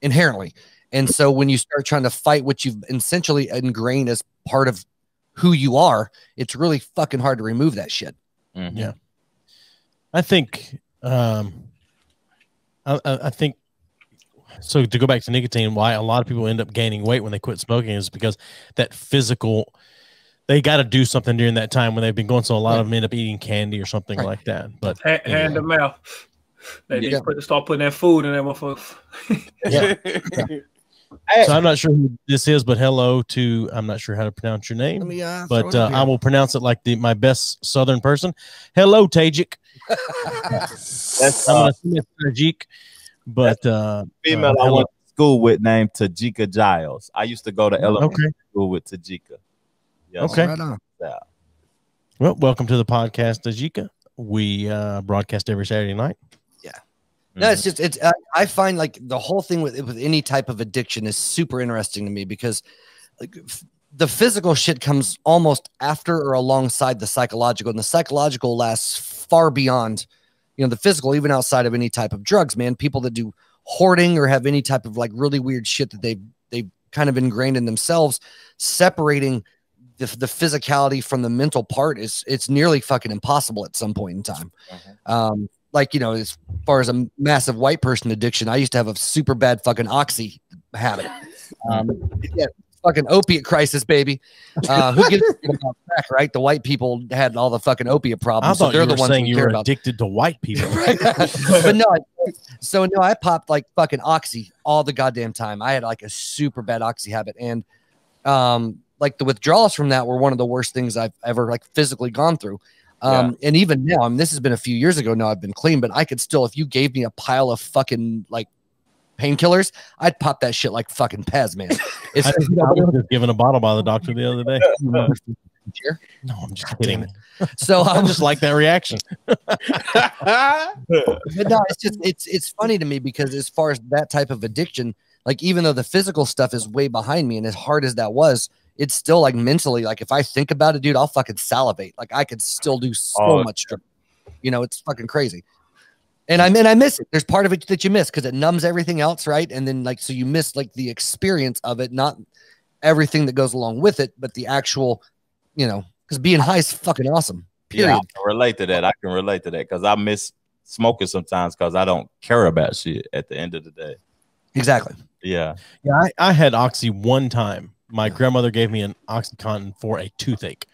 inherently. And so when you start trying to fight what you've essentially ingrained as part of who you are, it's really fucking hard to remove that shit. Yeah. I think, I think, so to go back to nicotine, why a lot of people end up gaining weight when they quit smoking is because that physical, they got to do something during that time when they've been going. So a lot of them end up eating candy or something like that. But hand to mouth, they start putting that food in there, motherfuckers. So I'm not sure who this is, but hello to, I'm not sure how to pronounce your name, but I will pronounce it like my best Southern person. Hello, Tajik. That's I'm gonna Tajik. But female I went to school with named Tajika Giles. I used to go to elementary school with Tajika. Yes. Okay. Well, welcome to the podcast, Tajika. We broadcast every Saturday night. Yeah. No, it's just I find like the whole thing with any type of addiction is super interesting to me because like the physical shit comes almost after or alongside the psychological, and the psychological lasts far beyond, you know, the physical, even outside of any type of drugs, man. People that do hoarding or have any type of like really weird shit that they've kind of ingrained in themselves, separating the physicality from the mental part it's nearly fucking impossible at some point in time. Like, you know, as far as a massive white person addiction, I used to have a super bad fucking oxy habit. Fucking opiate crisis, baby. Who gives a shit about crack, right? The white people had all the fucking opiate problems. I thought they're the ones saying you were addicted to white people. But no, I popped like fucking oxy all the goddamn time. I had like a super bad oxy habit, and like the withdrawals from that were one of the worst things I've ever like physically gone through. And even now, I mean, this has been a few years ago now, I've been clean, but I could still, if you gave me a pile of fucking like painkillers, I'd pop that shit like fucking Pez, man. I was just given a bottle by the doctor the other day. No, I'm just kidding. So I just like that reaction. But no, it's funny to me because as far as that type of addiction, like even though the physical stuff is way behind me, and as hard as that was, it's still like mentally, like if I think about it, dude, I'll fucking salivate. Like I could still do so much stuff. You know, it's fucking crazy. And I miss it. There's part of it that you miss because it numbs everything else, right? And then like, so you miss like the experience of it, not everything that goes along with it, but the actual, you know, because being high is fucking awesome. Period. Yeah, I can relate to that. I can relate to that because I miss smoking sometimes because I don't care about shit at the end of the day. Exactly. Yeah. Yeah, I had Oxy one time. My grandmother gave me an OxyContin for a toothache.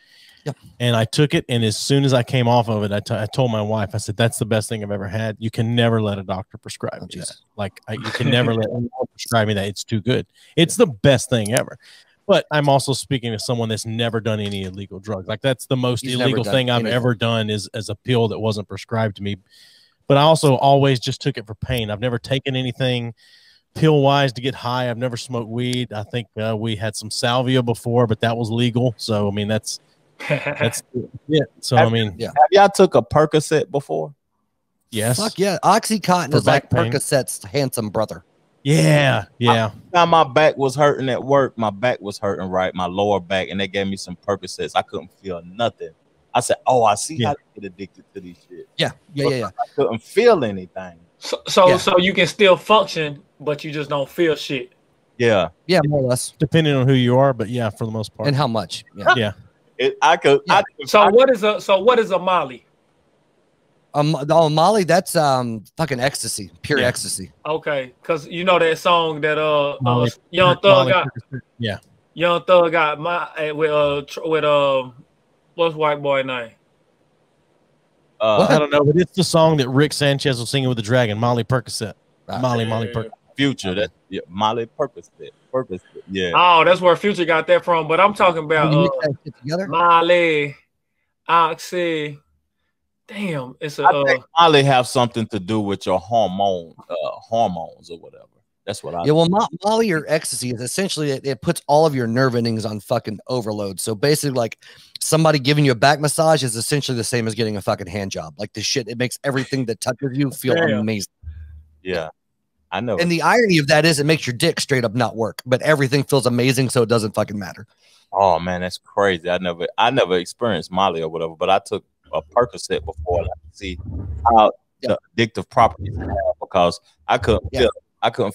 And I took it, and as soon as I came off of it, I told my wife, I said, "That's the best thing I've ever had. You can never let a doctor prescribe me that. Like, you can never let anyone prescribe me that. It's too good. It's the best thing ever." But I'm also speaking to someone that's never done any illegal drugs. Like, that's the most illegal thing I've ever done is as a pill that wasn't prescribed to me. But I also always just took it for pain. I've never taken anything pill-wise to get high. I've never smoked weed. I think we had some salvia before, but that was legal. So, I mean, that's it. So, I mean. Have y'all took a Percocet before? Yes. Fuck yeah. Oxycontin is like Percocet's handsome brother. Yeah. Now my back was hurting at work. My back was hurting, right? My lower back, and they gave me some Percocets. I couldn't feel nothing. I said, "Oh, I see how they get addicted to these shit." Yeah. I couldn't feel anything. So you can still function, but you just don't feel shit. Yeah, more or less, depending on who you are, but yeah, for the most part, and how much. Yeah. What is a Molly? Molly, that's fucking ecstasy, pure ecstasy. Okay, because you know that song that Young Thug got. Yeah, Young Thug got with what's white boy name? I don't know, but it's the song that Rick Sanchez was singing with the Dragon, Molly Percocet. Molly Percocet. Future, that Molly Percocet. Yeah. Oh, that's where Future got that from. But I'm talking about Molly, Oxy. Damn, it's a. I think Molly have something to do with your hormones or whatever. That's what I. Yeah, well, Molly or ecstasy is essentially it puts all of your nerve endings on fucking overload. So basically, like somebody giving you a back massage is essentially the same as getting a fucking hand job. Like this shit, it makes everything that touches you feel amazing. Yeah, I know. And the irony of that is it makes your dick straight up not work, but everything feels amazing, so it doesn't fucking matter. Oh man, that's crazy. I never experienced Molly or whatever, but I took a Percocet before and I could see how the addictive properties have because I couldn't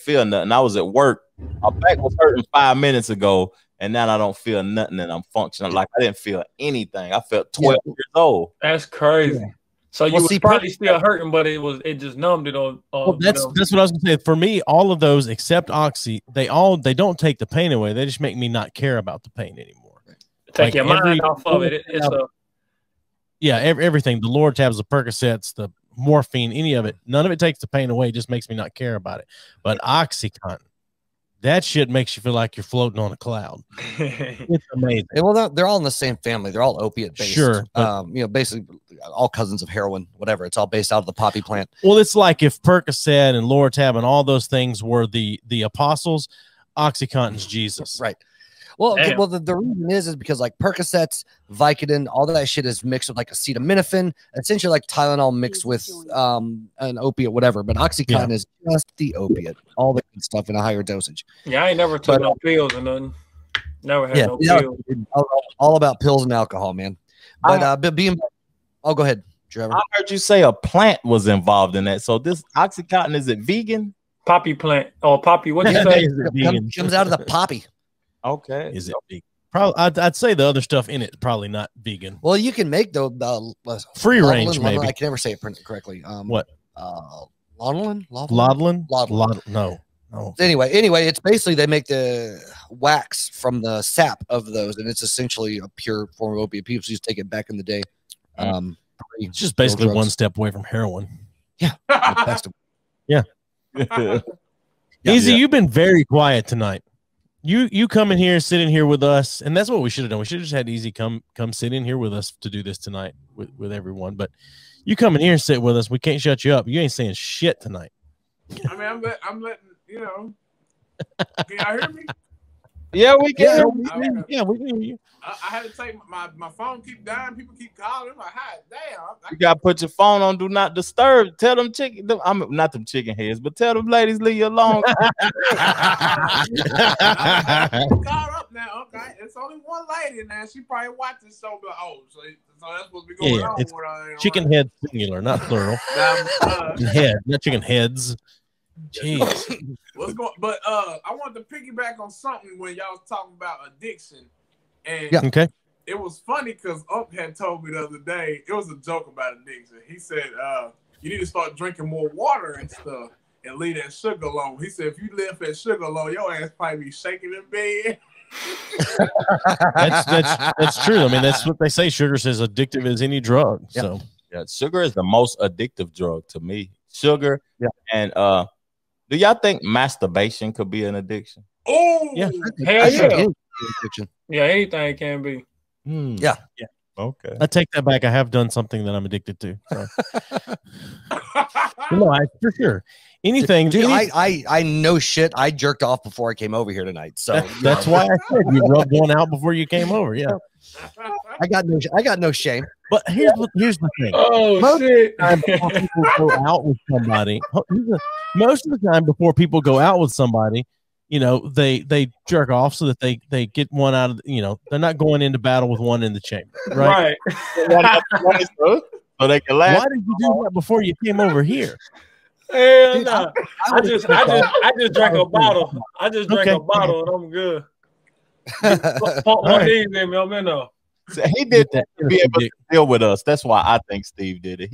feel nothing. I was at work. My back was hurting 5 minutes ago, and now I don't feel nothing, and I'm functioning like I didn't feel anything. I felt 12 years old. That's crazy. Yeah. So you was probably still hurting, but it just numbed it on. That's what I was gonna say. For me, all of those except Oxy, they don't take the pain away. They just make me not care about the pain anymore. Take your mind off of it. Everything. The Lord tabs, the Percocets, the morphine, any of it, none of it takes the pain away. It just makes me not care about it. But Oxycontin, that shit makes you feel like you're floating on a cloud. It's amazing. Well, they're all in the same family. They're all opiate based. Sure, basically all cousins of heroin, whatever. It's all based out of the poppy plant. Well, it's like if Percocet and Loratab and all those things were the apostles, Oxycontin's Jesus. Right. Well, the reason is because like Percocets, Vicodin, all that shit is mixed with like acetaminophen, essentially like Tylenol mixed with an opiate, whatever. But Oxycontin is just the opiate, all the good stuff in a higher dosage. Yeah, I ain't never took no pills or nothing. Never had no pills. All about pills and alcohol, man. But go ahead, Trevor. I heard you say a plant was involved in that. So this Oxycontin, is it vegan? Poppy plant or poppy? What you say? Comes out of the poppy. Okay. Is it vegan? Probably. I'd say the other stuff in it is probably not vegan. Well, you can make the free range, maybe. I can never say it correctly. What? Laudanum? No. Anyway, it's basically they make the wax from the sap of those, and it's essentially a pure form of opiate. People used to take it back in the day. It's just basically one step away from heroin. Yeah. Yeah. Easy, you've been very quiet tonight. You come in here, sit in here with us, and that's what we should have done. We should have just had Easy come sit in here with us to do this tonight with everyone. But you come in here and sit with us. We can't shut you up. You ain't saying shit tonight. I mean, I'm letting you know. Can y'all hear me? Yeah, we can. Yeah, we can hear you. I had to take my phone keep dying. People keep calling. I'm like, hot damn. You gotta put your phone on do not disturb. Tell them I'm not them chicken heads, but tell them ladies leave you alone. I'm caught up now. Okay, it's only one lady now. She probably watching so but so that's supposed to be going on. It's chicken head singular, not plural. Head, not chicken heads. Jeez. What's going? But I wanted to piggyback on something when y'all was talking about addiction, and it was funny because Unc had told me the other day. It was a joke about addiction. He said, "You need to start drinking more water and stuff, and leave that sugar alone." He said, "If you live that sugar alone, your ass probably be shaking in bed." That's true. I mean, that's what they say. Sugar's as addictive as any drug. Yep. So Yeah, sugar is the most addictive drug to me. Sugar. Yeah. And do y'all think masturbation could be an addiction? Oh, yeah, hell yeah. Yeah, anything can be. Yeah. Okay. I take that back. I have done something that I'm addicted to. So. No, for sure. Anything, dude. I know shit. I jerked off before I came over here tonight. So that's why I said you rubbed one out before you came over. Yeah. I got no shame. But here's the thing. Oh most shit! Of the time before people go out with somebody, most of the time before people go out with somebody, you know, they jerk off so that they get one out of, you know, they're not going into battle with one in the chamber, right? So they can laugh. Why did you do that before you came over here? Hell Dude, no. I just drank a bottle. I just drank a bottle and I'm good. Pump my knees in me. I'm in there. So he did that to be able to deal with us. That's why I think Steve did it.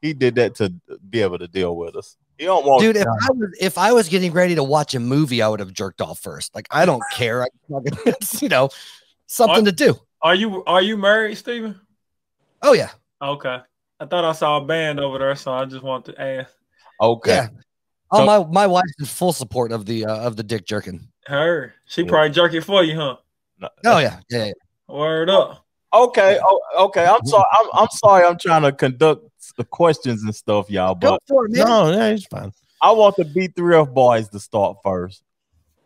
He did that to be able to deal with us. He don't want. Dude, if I was getting ready to watch a movie, I would have jerked off first. Like I don't care. It's, you know, something to do. Are you married, Steven? Oh yeah. Okay. I thought I saw a band over there, so I just want to ask. Okay. Yeah. Oh, so, my wife's in full support of the dick jerking. Her. She probably jerk it for you, huh? No, oh yeah. Word up. Okay. Okay. I'm sorry. I'm sorry. I'm trying to conduct the questions and stuff, y'all. But go for it, man. No, it's fine. I want the B3F boys to start first,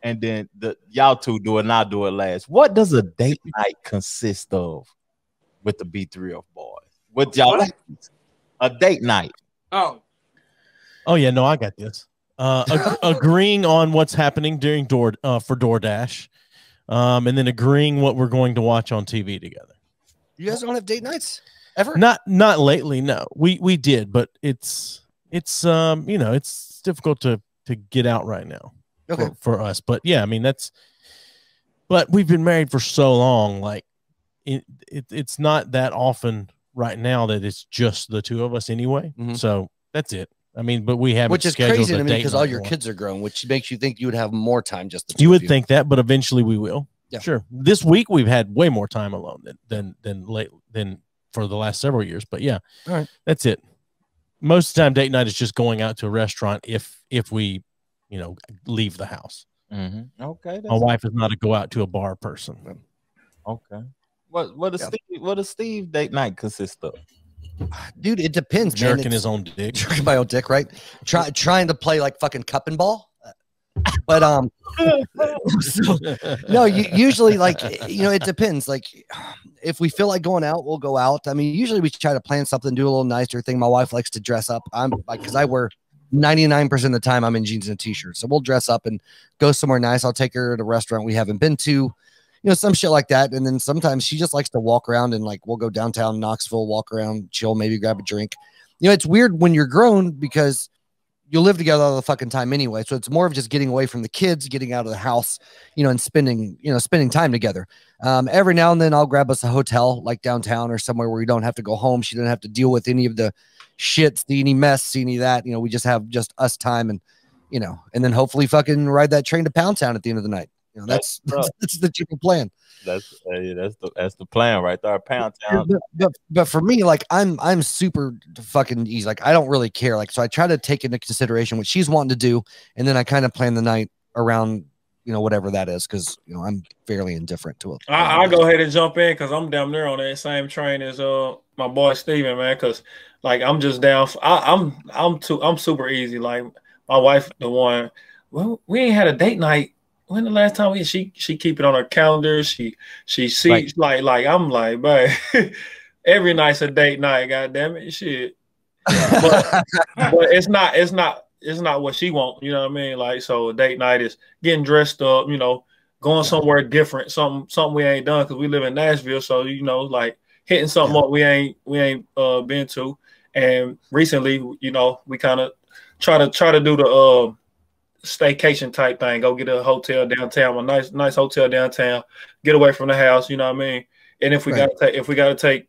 and then y'all two do it, and I'll do it last. What does a date night consist of with the B3F boys? With y'all, a date night. Oh yeah, no, I got this. Agreeing on what's happening during for DoorDash, and then agreeing what we're going to watch on TV together. You guys don't have date nights ever? Not lately. No, we did, but it's you know, it's difficult to get out right now. Okay, for us. But yeah, I mean but we've been married for so long, like it's not that often right now that it's just the two of us anyway. So that's it. I mean, but we haven't. Which is crazy to me because all your kids are grown, which makes you think you would have more time. Just the two you would think that, but eventually we will. Yeah, sure. This week we've had way more time alone than for the last several years. But yeah, all right, that's it. Most of the time, date night is just going out to a restaurant if we, you know, leave the house. Okay, my wife is not a go out to a bar person. Okay, what does Steve date night consist of? Dude, it depends. Jerking his own dick. Jerking my own dick, right? Trying to play like fucking cup and ball. But so, no, usually, like, you know, it depends. Like, if we feel like going out, we'll go out. I mean, usually we try to plan something, do a little nicer thing. My wife likes to dress up. I'm like, because I wear 99% of the time I'm in jeans and a t-shirt, so we'll dress up and go somewhere nice. I'll take her to a restaurant we haven't been to, you know, some shit like that. And then sometimes she just likes to walk around, and like we'll go downtown Knoxville, walk around, chill, maybe grab a drink. You know, it's weird when you're grown because you live together all the fucking time anyway. So it's more of just getting away from the kids, getting out of the house, you know, and spending time together. Every now and then I'll grab us a hotel like downtown or somewhere where we don't have to go home. She doesn't have to deal with any of the shit, see any mess, see any of that. You know, we just have just us time, and, you know, and then hopefully fucking ride that train to Pound Town at the end of the night. You know, that's the typical plan. That's the plan right there, Pound Town. But for me, like I'm super fucking easy. Like I don't really care. Like, so I try to take into consideration what she's wanting to do, and then I kind of plan the night around, you know, whatever that is, because, you know, I'm fairly indifferent to it. I'll go ahead and jump in because I'm damn near on that same train as my boy Steven, man. Because like I'm just down. I'm super easy. Like my wife, the one. Well, we ain't had a date night. When the last time she keep it on her calendar? She sees right. like I'm like, but every night's a date night. God damn it, shit. But it's not what she want. You know what I mean? Like, so a date night is getting dressed up. You know, going somewhere different. Something we ain't done because we live in Nashville. So, you know, like hitting something up we ain't been to. And recently, you know, we kind of try to do the staycation type thing. Go get a hotel downtown, a nice hotel downtown, get away from the house, you know what I mean? And if we gotta take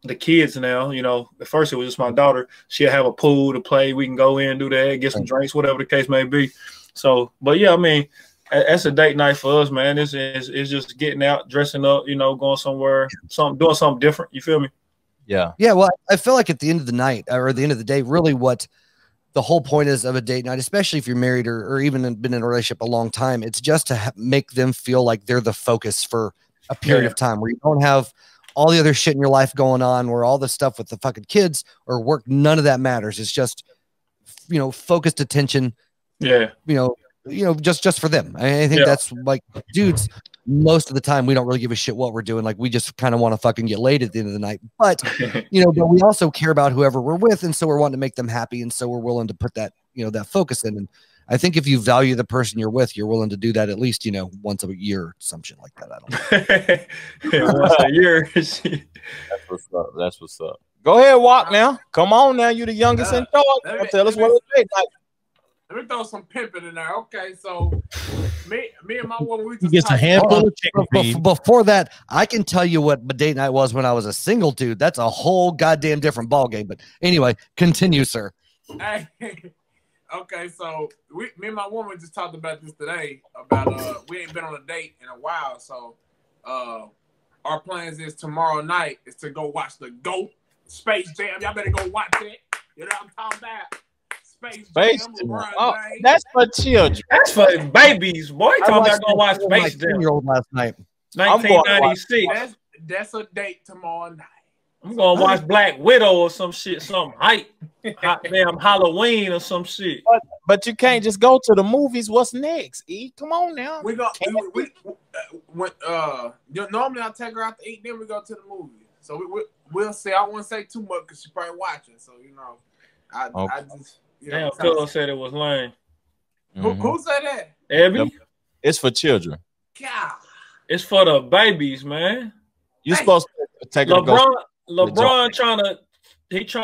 the kids now, you know, at first it was just my daughter, she'll have a pool to play, we can go in, do that, get some drinks, whatever the case may be. So, but yeah, I mean, That's a date night for us, man. It's just getting out, dressing up, you know, going somewhere, doing something different. You feel me? Yeah. Yeah. Well, I feel like at the end of the night or the end of the day, really what the whole point is of a date night, especially if you're married or even been in a relationship a long time, it's just to make them feel like they're the focus for a period of time where you don't have all the other shit in your life going on, where all the stuff with the fucking kids or work, none of that matters. It's just, you know, focused attention. Yeah. You know, just for them. I think that's like, dudes, most of the time we don't really give a shit what we're doing. Like we just kind of want to fucking get laid at the end of the night. But you know, but we also care about whoever we're with, and so we're wanting to make them happy, and so we're willing to put that, you know, that focus in. And I think if you value the person you're with, you're willing to do that at least, you know, once a year or some shit like that. I don't know. Once a year. That's what's up. That's what's up. Go ahead, walk now. Come on now. You the youngest in charge. Tell us what it is. Like, let me throw some pimping in there. Okay, so me and my woman, we just gets a handful of chicken feed. Before that, I can tell you what my date night was when I was a single dude. That's a whole goddamn different ball game. But anyway, continue, sir. Hey, okay, so me and my woman just talked about this today. About we ain't been on a date in a while, so our plans is tomorrow night is to go watch the GOAT Space Jam. Y'all better go watch it. You know what I'm talking about? Space Jam. Oh, that's for children. That's for babies, boy. Talking about going watch Space Jam. Last night. 1996. That's a date tomorrow night. I'm gonna watch Black Widow or some shit, some hype. Damn Halloween or some shit. But you can't just go to the movies. What's next? E, come on now. We go. Normally I take her out to eat, then we go to the movie. So we'll see. I won't say too much because she's probably watching. So you know, I just. Damn, Philo said it was lame. Who said that? Abby? It's for children. God. It's for the babies, man. You're supposed to take LeBron trying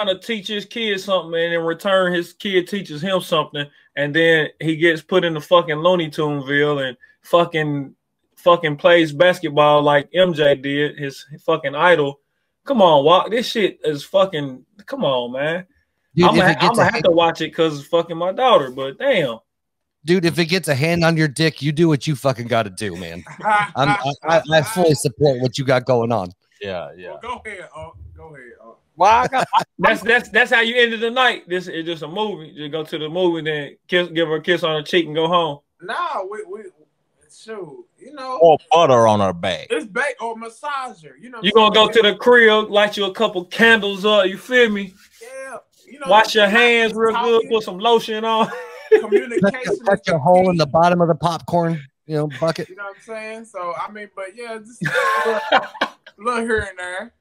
to teach his kid something, and in return, his kid teaches him something, and then he gets put in the fucking Looney Tuneville and fucking plays basketball like MJ did, his fucking idol. Come on, Walk. This shit is fucking. Come on, man. Dude, I'm gonna have to watch it because it's fucking my daughter, but damn. Dude, if it gets a hand on your dick, you do what you fucking got to do, man. I fully support what you got going on. Yeah. Well, go ahead. Go ahead. Well, that's how you ended the night. This is just a movie. You go to the movie, then give her a kiss on the cheek and go home. No, we shoot. You know, or butter on her back. It's back or massager. You know, you gonna go to the crib, light you a couple candles up. You feel me? Yeah. You know, wash your hands real good. Put some lotion on. Communication. Cut your hole in the bottom of the popcorn, bucket. You know what I'm saying? So I mean, but yeah, just a little here and there.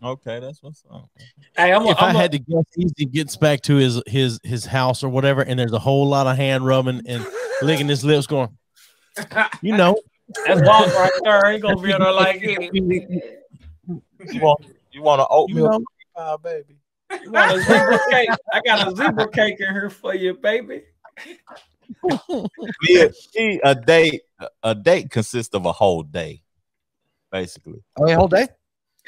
Okay, that's what's up. Hey, if I had to guess, Easy gets back to his house or whatever, and there's a whole lot of hand rubbing and licking his lips, going, you know, that's Bob right there. He gonna be on there like it. You want an oatmeal pie, baby? You want a zebra cake? I got a zebra cake in here for you, baby. A date consists of a whole day, basically. A whole day?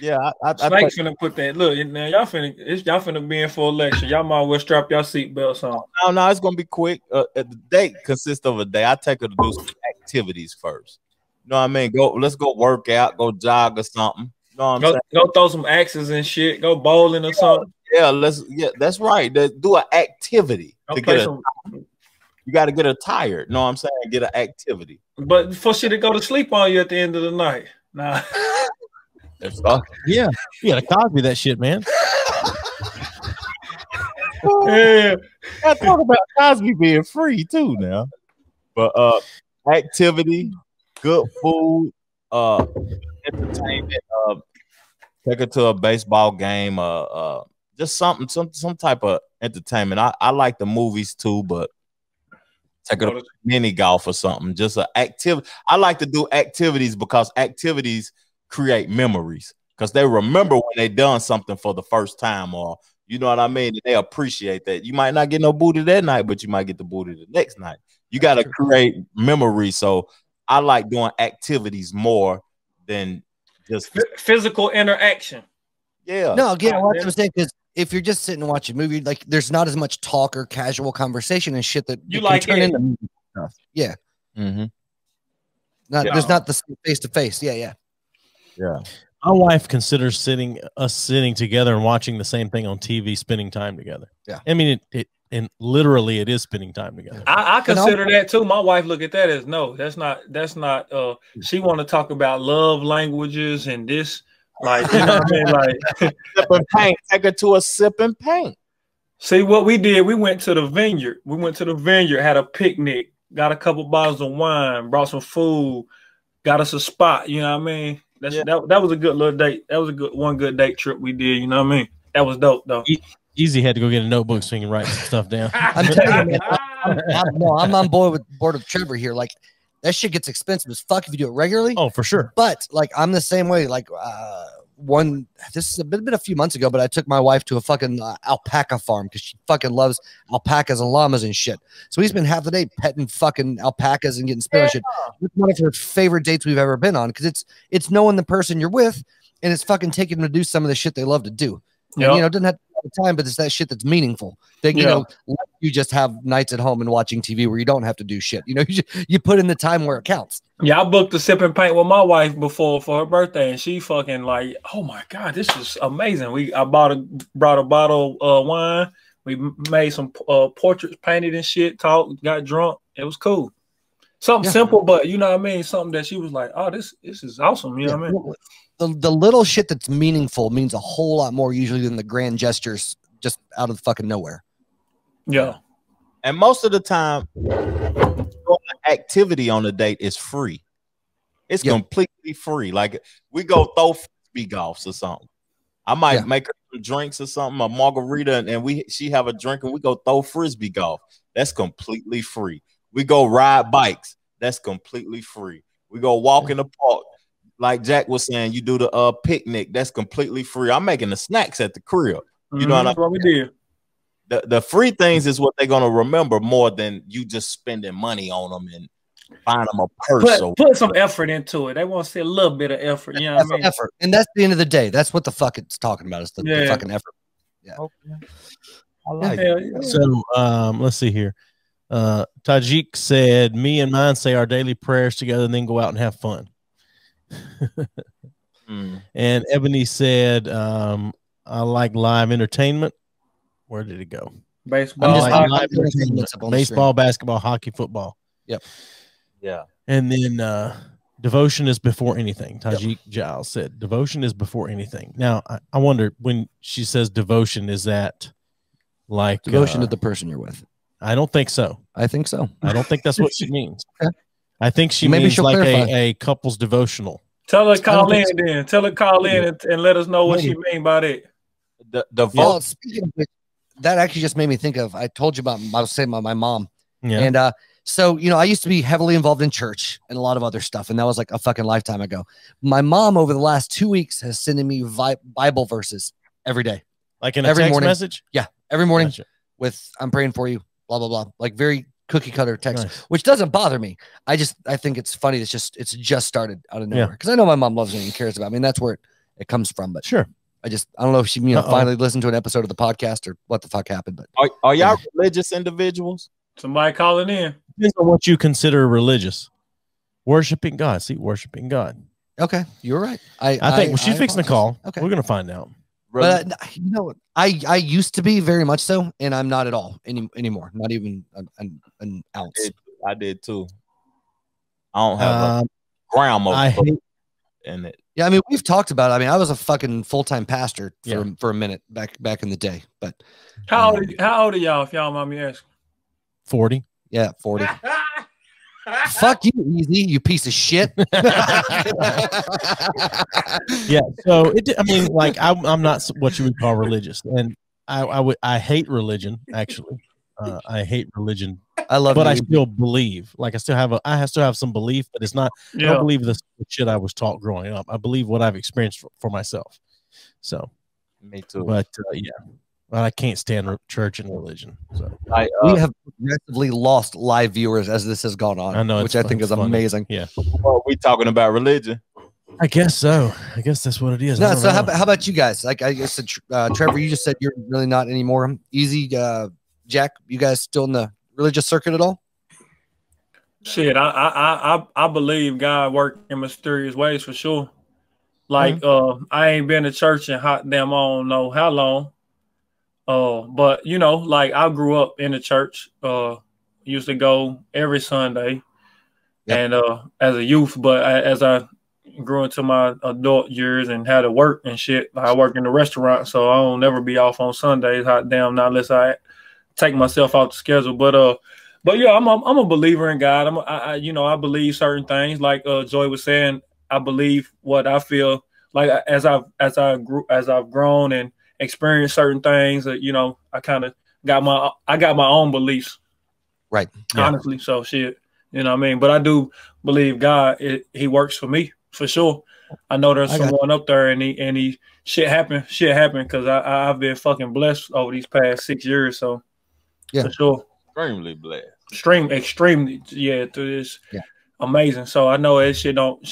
Yeah, Snake's finna put that. Look, now y'all finna be in for a lecture. Y'all might well strap your seatbelts on. No, it's gonna be quick. The date consists of a day. I take her to do some activities first. You know what I mean? Let's go work out, go jog or something. You know what I'm saying? Go throw some axes and shit. Go bowling or something. Yeah, that's right. Do an activity to get you got to get her tired. You know what I'm saying? Get an activity. But for she to go to sleep on you at the end of the night. Nah. Yeah, you gotta copy that shit, man. Yeah, I talk about Cosby being free too now. But activity, good food, entertainment. Take her to a baseball game. Just something, some type of entertainment. I like the movies too, but take her to mini golf or something. Just an activity. I like to do activities because activities create memories, because they remember when they done something for the first time, or you know what I mean. They appreciate that. You might not get no booty that night, but you might get the booty the next night. You got to create memories. So I like doing activities more than just physical interaction. Yeah. No, again, what I'm saying, because if you're just sitting and watching a movie, like there's not as much talk or casual conversation and shit that you like turn into. stuff. Yeah. Mm-hmm. There's not the face to face. Yeah. My wife considers sitting together and watching the same thing on TV, spending time together. Yeah. I mean, and literally it is spending time together. I consider that too. My wife look at that as no, that's not she want to talk about love languages and this, like, you know what I mean? Like sip and paint. Take her to a sip and paint. See what we did, we went to the vineyard. Had a picnic, got a couple bottles of wine, brought some food, got us a spot, you know what I mean? That was a good little date. That was a good date trip we did, you know what I mean? That was dope though. Easy had to go get a notebook so he can write some stuff down. I'm telling you, I'm on board with Trevor here. Like, that shit gets expensive as fuck if you do it regularly. Oh, for sure. But like, I'm the same way. Like, this is a few months ago, but I took my wife to a fucking alpaca farm because she fucking loves alpacas and llamas and shit. So we spent half the day petting fucking alpacas and getting spit on shit. It's one of her favorite dates we've ever been on because it's knowing the person you're with and it's fucking taking them to do some of the shit they love to do. And, you know, it doesn't have to be all the time, but it's that shit that's meaningful. That, you know, you just have nights at home and watching TV where you don't have to do shit. You know, you put in the time where it counts. Yeah, I booked a sip and paint with my wife before for her birthday, and she fucking like, oh my god, this is amazing. I brought a bottle of wine. We made some portraits, painted and shit. Talked, got drunk. It was cool. Something simple, but you know what I mean. Something that she was like, oh, this is awesome. You know what I mean. The little shit that's meaningful means a whole lot more usually than the grand gestures just out of fucking nowhere. Yeah. And most of the time, activity on a date is free. It's completely free. Like, we go throw frisbee golfs or something. I might make her some drinks or something, a margarita, and she have a drink and we go throw frisbee golf. That's completely free. We go ride bikes. That's completely free. We go walk in the park. Like Jack was saying, you do the picnic. That's completely free. I'm making the snacks at the crib. You know what we did. The free things is what they're gonna remember more than you just spending money on them and buying them a purse. Put some effort into it. They want to see a little bit of effort. You know what I mean? Effort, and that's the end of the day. That's what the fuck it's talking about. Is the fucking effort. Yeah. Okay. I like it. So let's see here. Tajik said, "Me and mine say our daily prayers together, and then go out and have fun." And Ebony said, I like live entertainment. Where did it go? Baseball, baseball, basketball, hockey, football. Yep. Yeah. And then devotion is before anything. Tajik Giles said devotion is before anything. Now I wonder, when she says devotion, is that like devotion to the person you're with? I don't think so. I think so. I don't think that's what she means. Okay. I think she means like a couple's devotional. Tell her call in then. Tell her call in and let us know what she mean by that. Well, speaking of which, that actually just made me think of, I told you about, I was saying about my mom. Yeah. And so, you know, I used to be heavily involved in church and a lot of other stuff. And that was like a fucking lifetime ago. My mom over the last 2 weeks has sending me Bible verses every day. Like in a text message? Yeah. Every morning Gotcha. I'm praying for you, blah, blah, blah. Like very cookie cutter text, which doesn't bother me. I think it's funny. It's just started out of nowhere. Because I know my mom loves me and cares about me. And that's where it comes from. But sure. I don't know if she finally listened to an episode of the podcast or what the fuck happened. But are y'all religious individuals? Somebody calling in. Depends on what you consider religious. Worshiping God. See, worshiping God. Okay, you're right. I think she's fixing to call. Okay, we're gonna find out. But you know, I used to be very much so, and I'm not at all anymore. Not even an ounce. I did too. I don't have a grandma in it. Yeah, I mean, we've talked about it. I mean, I was a fucking full-time pastor for a minute back in the day. But how old are y'all, if y'all mind me asking? 40. Yeah, 40. Fuck you, Easy, you piece of shit. Yeah, so I mean, like I'm not what you would call religious, and I hate religion. Actually, I hate religion. I love, but I still believe. Like I still have some belief, but it's not. I don't believe the shit I was taught growing up. I believe what I've experienced for myself. So, me too. But but I can't stand church and religion. So we have progressively lost live viewers as this has gone on. I know, which I think is funny. Amazing. Yeah. Well, we talking about religion. I guess so. I guess that's what it is. No, so how about you guys? Like I said, Trevor, you just said you're really not anymore. Easy, Jack, you guys still in the religious circuit at all? Shit, I believe God worked in mysterious ways for sure. Like, I ain't been to church in hot damn I don't know how long. But you know, like I grew up in the church. Used to go every Sunday, and as a youth. But as I grew into my adult years and had to work and shit, I work in the restaurant, so I don't never be off on Sundays. Hot damn, not unless I take myself out the schedule. But yeah, I'm a believer in God. I believe certain things. Like Joy was saying, I believe what I feel. Like as I've grown and experienced certain things, you know, I kind of got my own beliefs. Right. Honestly, so shit, you know what I mean? But I do believe God, he works for me for sure. I know there's someone up there and he shit happen because I've been fucking blessed over these past 6 years. So yeah, for sure. Extremely blessed. Extremely, yeah, through this amazing. So I know it shit don't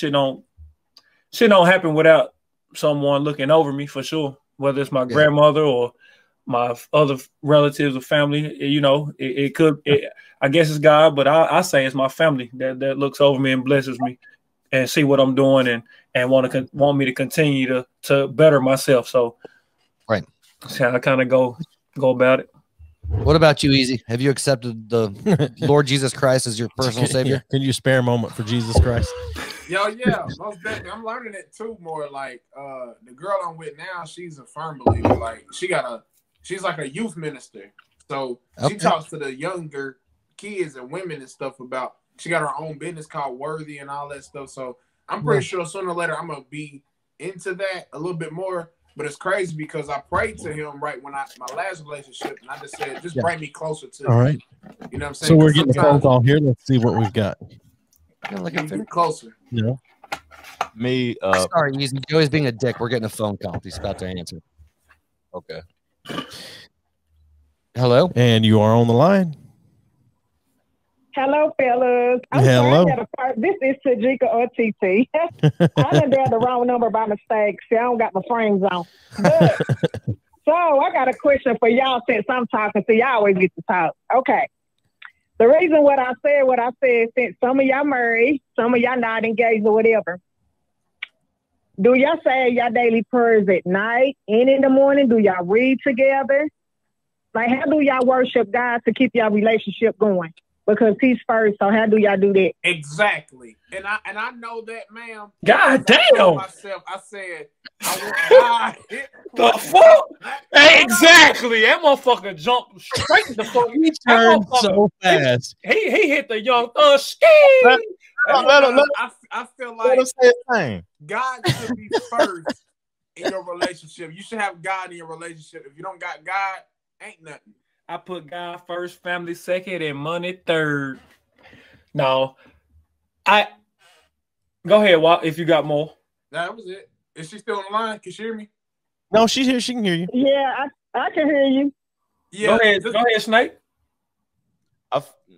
happen without someone looking over me for sure. Whether it's my grandmother or my other relatives or family, you know, it could. I guess it's God, but I say it's my family that looks over me and blesses me, and see what I'm doing and want me to continue to better myself. So, right, that's how I kind of go about it. What about you, Easy? Have you accepted the Lord Jesus Christ as your personal savior? Can you spare a moment for Jesus Christ? Yo, yeah, most definitely. I'm learning it too more. Like the girl I'm with now, she's a firm believer. Like she's like a youth minister. So she talks to the younger kids and women and stuff about. She got her own business called Worthy and all that stuff. So I'm pretty sure sooner or later I'm gonna be into that a little bit more. But it's crazy because I prayed to him right when my last relationship, and I just said, just bring me closer to all right. You know what I'm saying? So we're getting a phone call here. Let's see what we've got. Get closer. Yeah. Me. Sorry, Easy. Joey's being a dick. We're getting a phone call. He's about to answer. Okay. Hello. And you are on the line. Hello, fellas. Hello. This is Tajika or TT. I done dialed the wrong number by mistake. See, I don't got my frames on. But, so I got a question for y'all since I'm talking to y'all. Always get to talk. Okay. The reason what I said, since some of y'all married, some of y'all not engaged or whatever. Do y'all say y'all daily prayers at night and in the morning? Do y'all read together? Like, how do y'all worship God to keep y'all relationship going? Because he's first, so how do y'all do that? Exactly. And I know that, ma'am. God damn. I said, I want God. The fuck? Exactly. That motherfucker jumped straight the fuck. He turned so fast. He hit the young ski. I feel like God should be first in your relationship. You should have God in your relationship. If you don't got God, ain't nothing. I put God first, family second, and money third. No, go ahead, Walt, if you got more. That was it. Is she still on the line? Can she hear me? No, she's here. She can hear you. Yeah, I can hear you. Yeah, go ahead, Snake.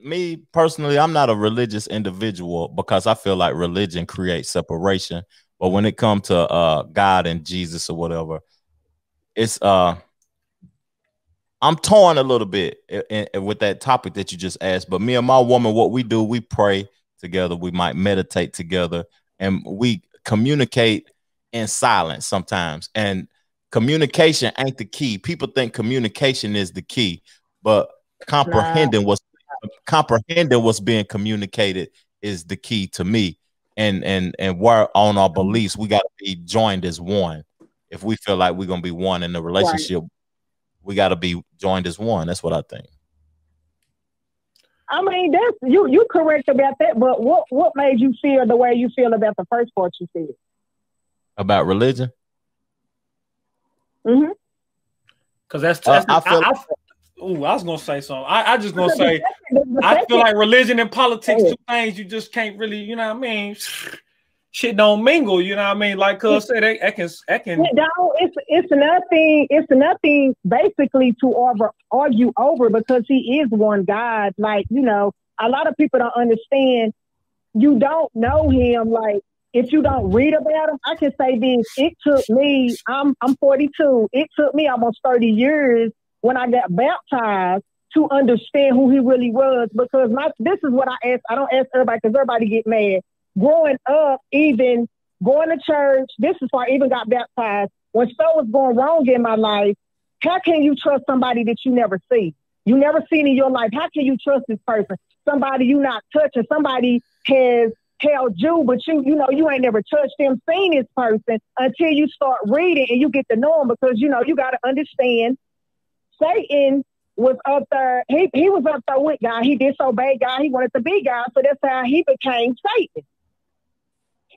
Me personally, I'm not a religious individual because I feel like religion creates separation. But when it comes to God and Jesus or whatever, it's I'm torn a little bit with that topic that you just asked. But me and my woman, what we do, we pray together. We might meditate together, and we communicate in silence sometimes. And communication ain't the key. People think communication is the key, but comprehending what's being communicated is the key to me. And we're on our beliefs. We got to be joined as one. If we feel like we're gonna be one in the relationship, we got to be joined as one. That's what I think. I mean, that's you correct about that, but what made you feel the way you feel about the first part you said? About religion? Mm-hmm. Because I was gonna say something. I just gonna say I feel like religion and politics, two things you just can't really, you know what I mean? Shit don't mingle, you know what I mean? Like Cuz said, I can. No, it's nothing basically to argue over because he is one God. Like, you know, a lot of people don't understand. You don't know him. Like, if you don't read about him, I can say this. It took me, I'm 42. It took me almost 30 years when I got baptized to understand who he really was. Because this is what I ask. I don't ask everybody because everybody get mad. Growing up, even going to church, this is why I even got baptized. When stuff was going wrong in my life, how can you trust somebody that you never see? You never seen in your life. How can you trust this person? Somebody you not touching. Somebody has held you, but you ain't never touched them, seen this person until you start reading and you get to know him, because you got to understand Satan was up there. He was up there with God. He disobeyed God. He wanted to be God, so that's how he became Satan.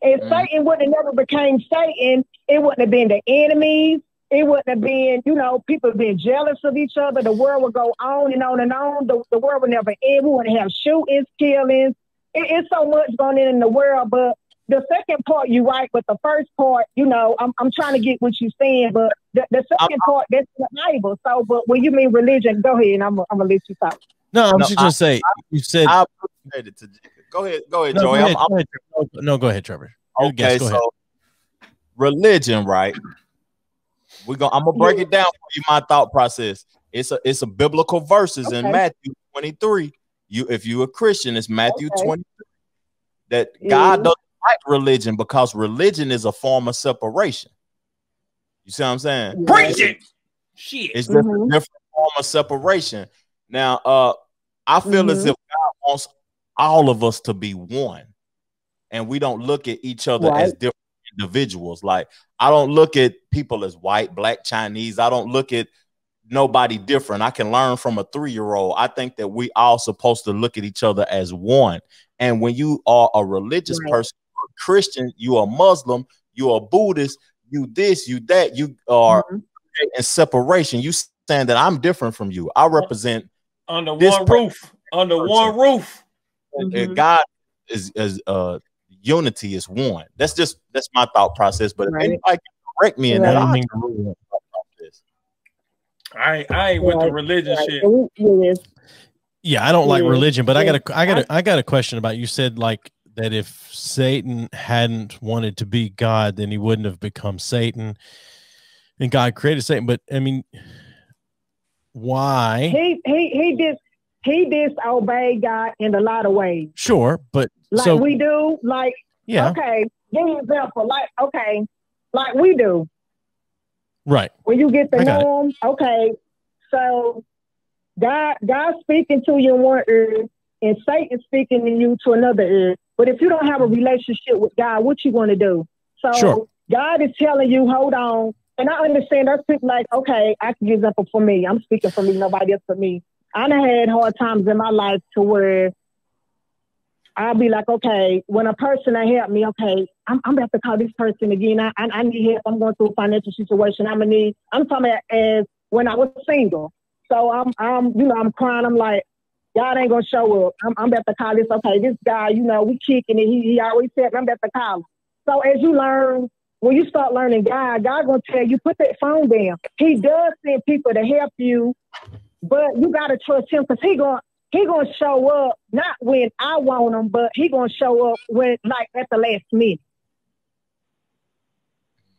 If Satan wouldn't have never became Satan, it wouldn't have been the enemies. It wouldn't have been, people being jealous of each other. The world would go on and on and on. The world would never end. We wouldn't have shootings, killings. It's so much going in the world. But the second part, you're right. But the first part, I'm trying to get what you're saying. But the second part, that's the Bible. So, but when you mean religion, go ahead. And I'm going to let you talk. No, I'm just going to say, you said. I appreciate it. Go ahead, no, Joey. Go ahead, Trevor. Okay, so religion, right? I'm gonna break it down for you. My thought process. It's a biblical verses in Matthew 23. If you're a Christian, it's Matthew 23. That God doesn't like religion because religion is a form of separation. You see what I'm saying? Preach it. Shit. It's just a different form of separation. Now, I feel as if God wants all of us to be one, and we don't look at each other as different individuals. Like, I don't look at people as white, black, Chinese. I don't look at nobody different. I can learn from a 3-year-old. I think that we all supposed to look at each other as one. And when you are a religious person, you're a Christian, you are Muslim, you are Buddhist, you this, you that, you are in separation. You saying that I'm different from you. I represent under one roof. Under one roof. God is unity is one. That's my thought process. But if anybody can correct me in that, I ain't with the religion shit. Yeah, I don't like religion, but I got a question about, you said like that if Satan hadn't wanted to be God, then he wouldn't have become Satan, and God created Satan. But I mean, why? He disobeyed God in a lot of ways. Sure, but like we do, like okay, give me an example. Like we do. Right. When you get to know him, okay. So God speaking to you in one ear and Satan speaking to you to another ear. But if you don't have a relationship with God, what you want to do? So God is telling you, hold on. And I understand there's people like, okay, I can give example for me. I'm speaking for me, nobody else for me. I done had hard times in my life to where I'll be like, okay, when a person help me, okay, I'm about to call this person again. I need help. I'm going through a financial situation. I'm talking about as when I was single. So I'm crying. I'm like, God ain't gonna show up. I'm about to call this. Okay, this guy, we kicking it. He always said, I'm about to call him. So as you learn, when you start learning God gonna tell you, put that phone down. He does send people to help you, but you gotta trust him, because he gonna show up not when I want him, but he gonna show up when, like, at the last minute.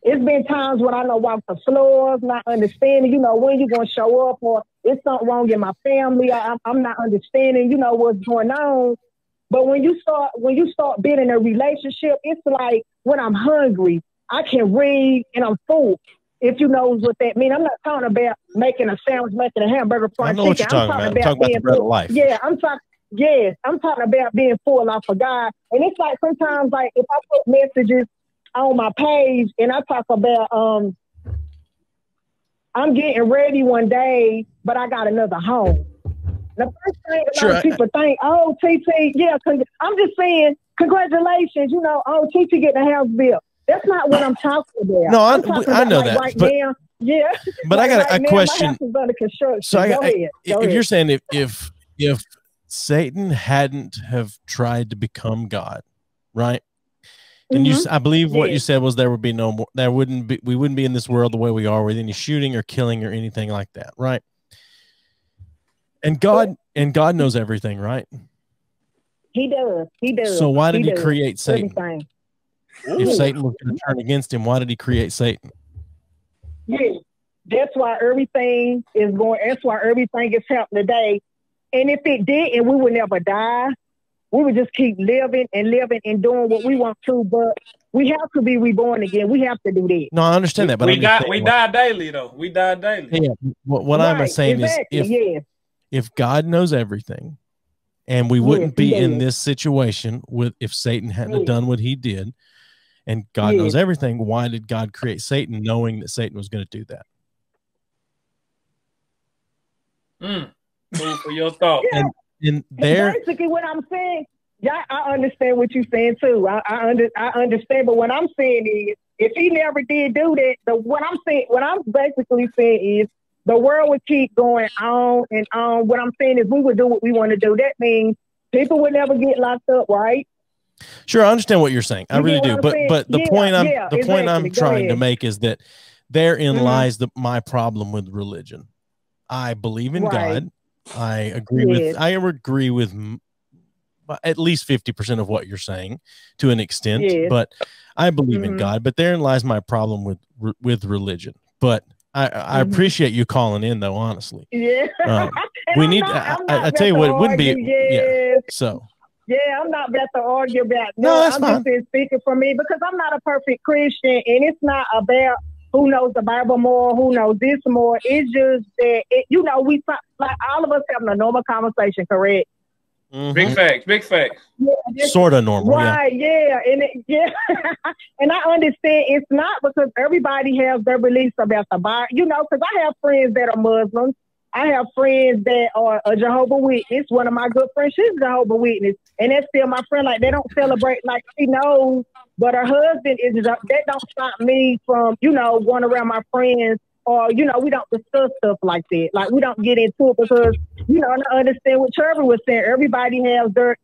It's been times when I know walk the floors, not understanding, when you gonna show up, or it's something wrong in my family. I'm not understanding, what's going on. But when you start being in a relationship, it's like when I'm hungry, I can read and I'm full. If you know what that means. I'm not talking about making a sandwich, making a hamburger, fried chicken. I know what you're talking about. I'm talking about the bread of life. Yeah, I'm talking about being full off of God. And it's like sometimes, like, if I put messages on my page and I talk about I'm getting ready one day, but I got another home. The first thing a lot of people think, oh, TT, yeah, I'm just saying, congratulations, TT getting a house built. That's not what I'm talking about. No, I know that. Right now, yeah. But I got a question. So if you're saying if Satan hadn't have tried to become God, right? And I believe what you said was there would be no more. We wouldn't be in this world the way we are, with any shooting or killing or anything like that, right? And God knows everything, right? He does. So why did he create Satan? Everything. If Satan was going to turn against him, why did he create Satan? Yeah. That's why everything is going. That's why everything is happening today. And if it didn't, we would never die. We would just keep living and doing what we want to. But we have to be reborn again. We have to do that. No, I understand that, but we die daily though. We die daily. Yeah. What I'm saying is, if God knows everything, and we wouldn't be in this situation if Satan hadn't done what he did, and God knows everything, why did God create Satan, knowing that Satan was going to do that? Food for your thought. And there, basically what I'm saying, I understand what you're saying too. I understand, but what I'm saying is, if he never did do that, what I'm basically saying is, the world would keep going on and on. What I'm saying is, we would do what we want to do. That means people would never get locked up, right? Sure, I understand what you're saying. I really do. But the point I'm trying to make is that therein lies my problem with religion. I believe in God. I agree with at least 50% of what you're saying to an extent, but I believe in God. But therein lies my problem with religion. But I appreciate you calling in, though. Honestly, we need. I tell you what, it wouldn't be. I'm not about to argue about. No, I'm fine. Just speaking for me, because I'm not a perfect Christian, and it's not about who knows the Bible more, who knows this more. It's just that we like all of us having a normal conversation, correct? Big facts. Yeah, sort of normal, right? Yeah, and I understand it's not, because everybody has their beliefs about the Bible. Because I have friends that are Muslims. I have friends that are a Jehovah's Witness. One of my good friends, she's a Jehovah's Witness, and that's still my friend. Like, they don't celebrate like she knows, but her husband is. That don't stop me from going around my friends. Or, we don't discuss stuff like that. Like, we don't get into it because, I understand what Trevor was saying. Everybody has their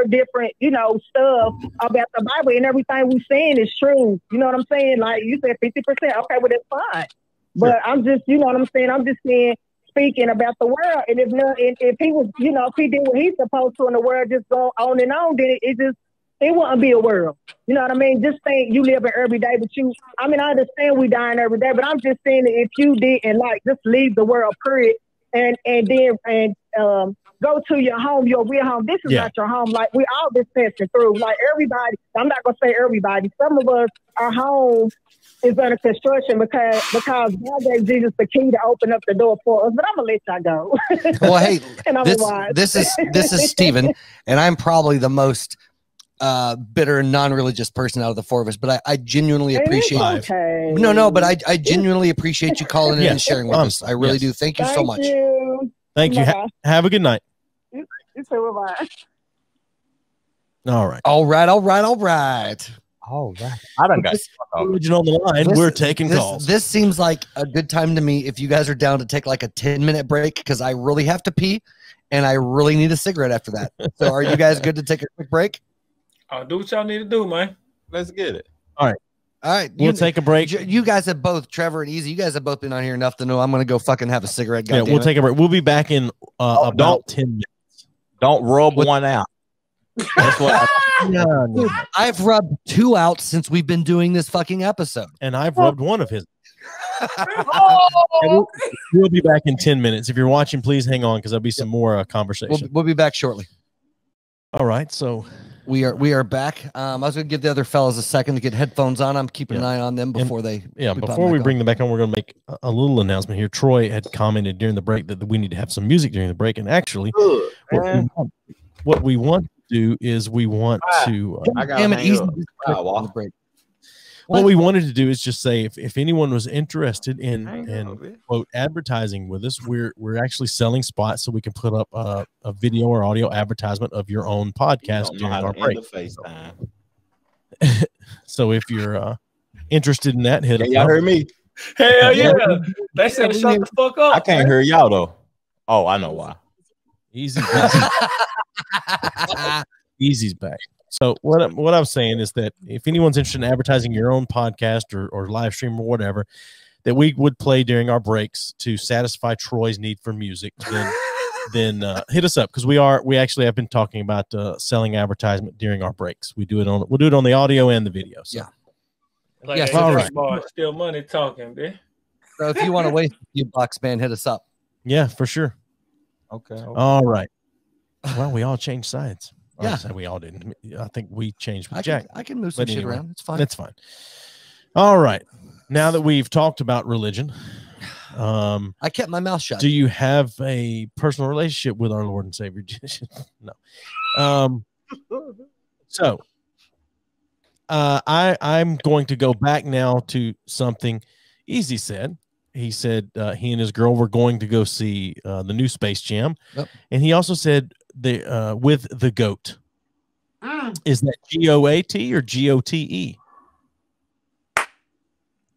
different, stuff about the Bible, and everything we're saying is true. You know what I'm saying? Like, you said 50%. Okay, well, that's fine. But I'm just, you know what I'm saying? I'm just saying, speaking about the world. And if he was, if he did what he's supposed to, and the world just go on and on, then it wouldn't be a world. You know what I mean? Just think you live it every day, but I understand we dying every day, but I'm just saying that if you didn't just leave the world, period, and then go to your home, your real home. This is not your home. Like, we all just passing through. Like, everybody, I'm not gonna say everybody. Some of us, our home is under construction because God gave Jesus the key to open up the door for us. But I'm gonna let y'all go. Well, hey, this is Steven, and I'm probably the most bitter, non-religious person out of the four of us, but I genuinely appreciate but I genuinely appreciate you calling in and sharing with us. I really do. Thank you so much. Thank you. Have a good night. You too. Bye. All right. I done got religion on the line. We're taking calls. This seems like a good time to me if you guys are down to take like a 10-minute break, because I really have to pee and I really need a cigarette after that. So are you guys good to take a quick break? I'll do what y'all need to do, man. Let's get it. All right. We'll take a break. You guys have both, Trevor and Easy, you guys have both been on here enough to know I'm going to go fucking have a cigarette. We'll take a break. We'll be back in about 10 minutes. Don't rub one out. That's what I've rubbed 2 out since we've been doing this fucking episode. And I've rubbed one of his. We'll be back in 10 minutes. If you're watching, please hang on, because there'll be some more conversation. We'll be back shortly. All right, so we are back. I was going to give the other fellas a second to get headphones on. I'm keeping an eye on them before before we bring them back on, we're going to make a little announcement here. Troy had commented during the break that we need to have some music during the break, and actually, what we want to do is we want to. What we wanted to do is just say if anyone was interested in quote advertising with us, we're actually selling spots so we can put up a video or audio advertisement of your own podcast during our break. So if you're interested in that, hit us. Y'all heard me? Hell yeah! They said shut the fuck up. I can't hear y'all though. Oh, I know why. Easy's back. So what I'm saying is that if anyone's interested in advertising your own podcast or live stream or whatever, that we would play during our breaks to satisfy Troy's need for music, then hit us up, because we actually have been talking about selling advertisement during our breaks. We'll do it on the audio and the video. So. Yeah. All right. Still money talking, man. So if you want to waste a few bucks, man, hit us up. Yeah, for sure. Okay. All right. Well, we all changed sides. Yeah. We all didn't. I think we changed with I Jack. can move some shit around. It's fine. It's fine. All right. Now that we've talked about religion, I kept my mouth shut. Do you have a personal relationship with our Lord and Savior? No. So I'm going to go back now to something Easy said. He said he and his girl were going to go see the new Space Jam. Yep. And he also said with the GOAT. Is that GOAT or GOTE?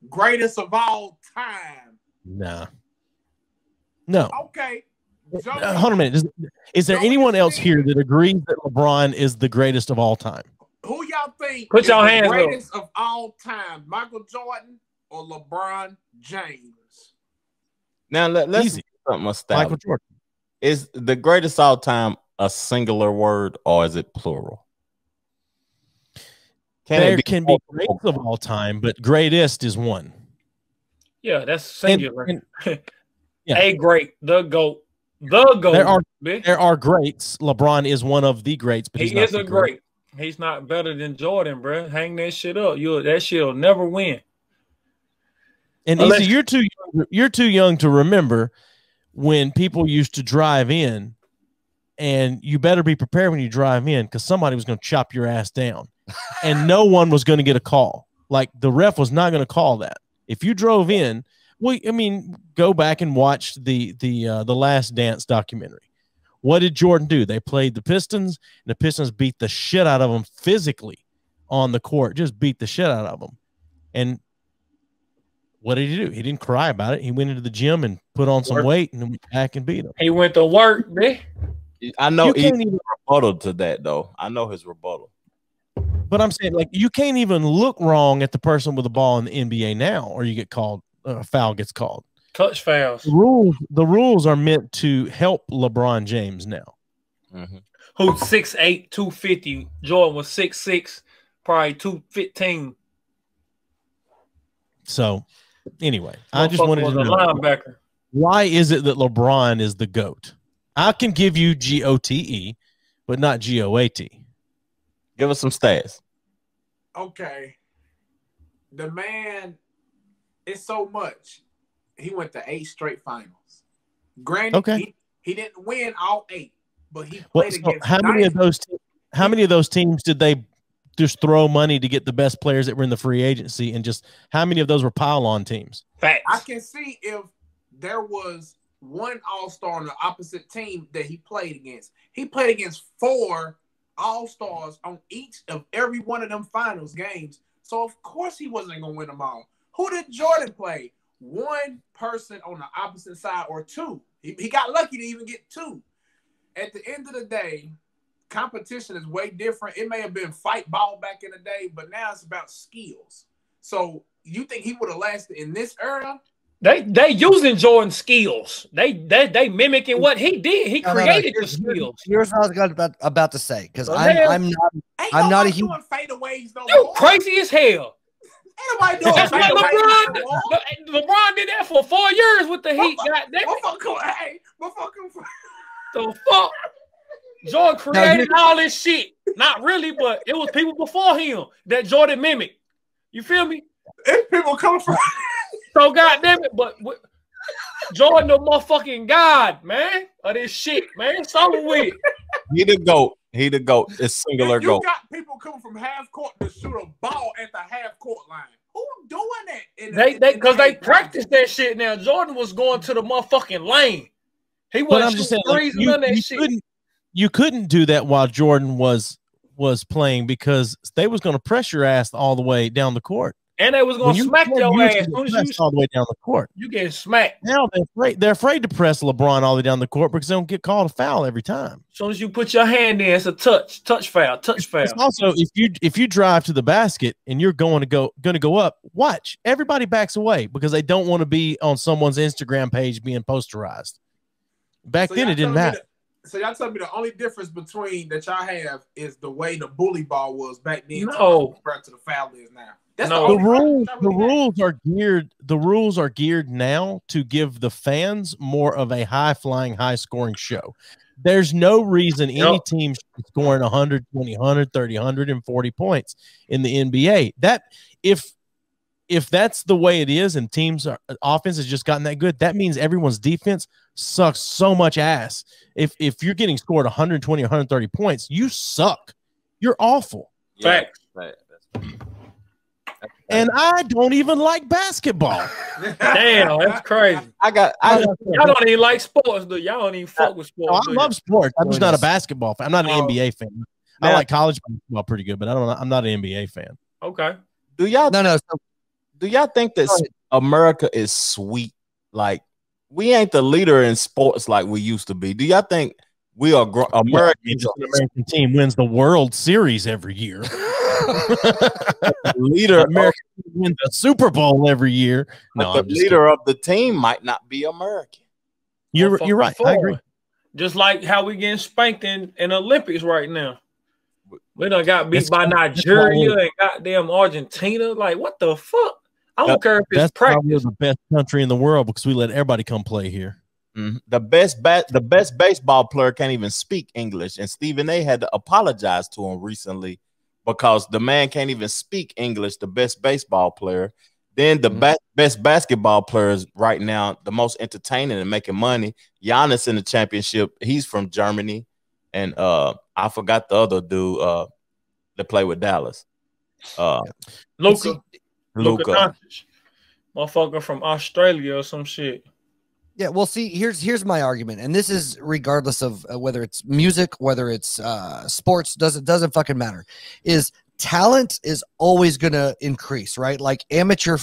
Greatest of all time. Nah. No. Okay. Hold on a minute. Is there anyone else here that agrees that LeBron is the greatest of all time? Who y'all think Put your hands the greatest of all time? Michael Jordan or LeBron James? Now let's see something established. Michael Jordan. Is the greatest all time a singular word or is it plural? There can be greatest of all time, but greatest is one. Yeah, that's singular. Yeah. A great, the GOAT. The GOAT. There are greats. LeBron is one of the greats, but he is a great. He's not better than Jordan, bro. Hang that shit up. That shit'll never win. And Easy, you're too young to remember when people used to drive in, and you better be prepared when you drive in because somebody was going to chop your ass down, and no one was going to get a call. Like the ref was not going to call that if you drove in. Well, I mean, go back and watch the Last Dance documentary. What did Jordan do? They played the Pistons, and the Pistons beat the shit out of them physically on the court. Just beat the shit out of them. And what did he do? He didn't cry about it. He went into the gym and put on some weight and went back and beat them. He went to work, man. I know he's rebuttal to that, though. I know his rebuttal. But I'm saying, like, you can't even look wrong at the person with the ball in the NBA now, or you get called. A foul gets called. Touch fouls. The rules are meant to help LeBron James now. Mm-hmm. Who's 6'8", 250. Jordan was 6'6", probably 215. So, anyway, I just wanted to know linebacker. Why is it that LeBron is the GOAT? I can give you GOTE, but not GOAT. Give us some stats. Okay. The man... It's so much. He went to 8 straight finals. Granted, he didn't win all 8, but he played against. How many of those teams did they just throw money to get the best players that were in the free agency, and just how many of those were pile-on teams? Facts. I can see if there was one All-Star on the opposite team that he played against. He played against 4 All-Stars on each of every one of them finals games. So of course he wasn't gonna win them all. Who did Jordan play? One person on the opposite side or 2. He got lucky to even get 2. At the end of the day, competition is way different. It may have been fight ball back in the day, but now it's about skills. So you think he would have lasted in this era? They using Jordan's skills. They mimicking what he did. He created the skills. Here's what I was about to say, because I'm not a huge fadeaways. You crazy as hell. Ain't nobody doing That's why LeBron did that for 4 years with the Heat. The fuck? Jordan created all this shit. Not really, but it was people before him that Jordan mimicked. You feel me? If people come from so goddamn it, but Jordan the motherfucking god, man, of this shit, man. So with He the GOAT. He the GOAT. It's singular GOAT. You got people coming from half court to shoot a ball at the half court line. Who doing that? Because they practice that shit now. Jordan was going to the motherfucking lane. He wasn't just saying you couldn't do that while Jordan was playing because they was going to press your ass all the way down the court. And they was going to smack your ass all the way down the court. You get smacked. Now they're afraid to press LeBron all the way down the court because they don't get called a foul every time. As soon as you put your hand in, it's a touch foul. It's also, if you drive to the basket and you're going to go up, watch. Everybody backs away because they don't want to be on someone's Instagram page being posterized. Back then, it didn't matter. So y'all tell me the only difference between that y'all have is the way the bully ball was back then. No, compared to the foul is now. The rules are geared now to give the fans more of a high-flying, high-scoring show. There's no reason any team should be scoring 120, 130, 140 points in the NBA. That if that's the way it is and teams' offense has just gotten that good, that means everyone's defense sucks so much ass. If you're getting scored 120 or 130 points, you suck. You're awful. Facts. Right. And I don't even like basketball. Damn, that's crazy. Y'all don't even like sports, do y'all? Don't even fuck with sports. I love sports. I'm just not a basketball fan. I'm not an NBA fan. I like college basketball pretty good, but I'm not an NBA fan. Okay. Do y'all think that America is sweet? Like, we ain't the leader in sports like we used to be. Do y'all think we are American team wins the World Series every year? Leader America wins the Super Bowl every year. No, the leader of the team might not be American. You're right. I agree. Just like how we getting spanked in Olympics right now. We done got beat by Nigeria and goddamn Argentina. Like, what the fuck? I don't care if it's practice. We're the best country in the world because we let everybody come play here. Mm-hmm. The best baseball player can't even speak English, and Stephen A had to apologize to him recently because the man can't even speak English. The best baseball player, then the best basketball players right now, the most entertaining and making money. Giannis in the championship. He's from Germany, and I forgot the other dude that played with Dallas. Luka motherfucker from Australia or some shit. Yeah, well, see, here's my argument, and this is regardless of whether it's music, whether it's sports, doesn't fucking matter. Is talent is always gonna increase, right? Like amateur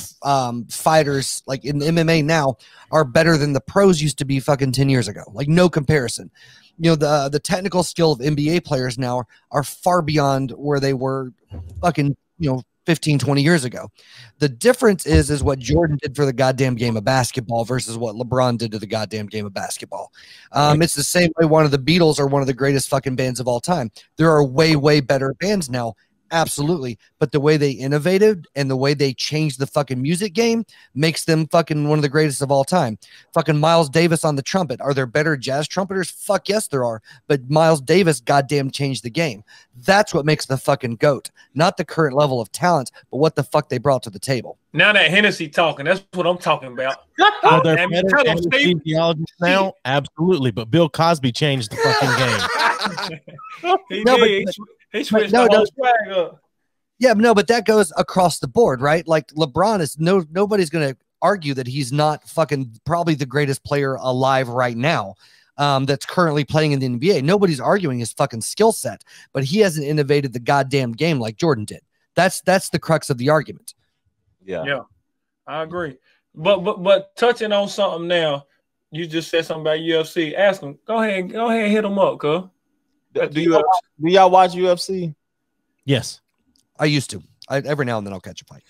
fighters, like in MMA now, are better than the pros used to be fucking 10 years ago. Like no comparison. You know, the technical skill of NBA players now are far beyond where they were fucking 15, 20 years ago. The difference is what Jordan did for the goddamn game of basketball versus what LeBron did to the goddamn game of basketball. It's the same way one of the Beatles are one of the greatest fucking bands of all time. There are way, way better bands now. Absolutely. But the way they innovated and the way they changed the fucking music game makes them fucking one of the greatest of all time. Fucking Miles Davis on the trumpet. Are there better jazz trumpeters? Fuck yes, there are. But Miles Davis goddamn changed the game. That's what makes the fucking GOAT. Not the current level of talent, but what the fuck they brought to the table. Now that Hennessy talking, that's what I'm talking about. Are there better anesthesiologists now? Absolutely. But Bill Cosby changed the fucking game. He switched the whole swag up. Yeah, no, but that goes across the board, right? Like LeBron is nobody's going to argue that he's not fucking probably the greatest player alive right now that's currently playing in the NBA. Nobody's arguing his fucking skill set, but he hasn't innovated the goddamn game like Jordan did. That's the crux of the argument. Yeah, I agree. But touching on something now, you just said something about UFC. Ask him. Go ahead, hit him up, cuz. Do y'all watch UFC? Yes, I used to. Every now and then I'll catch a fight.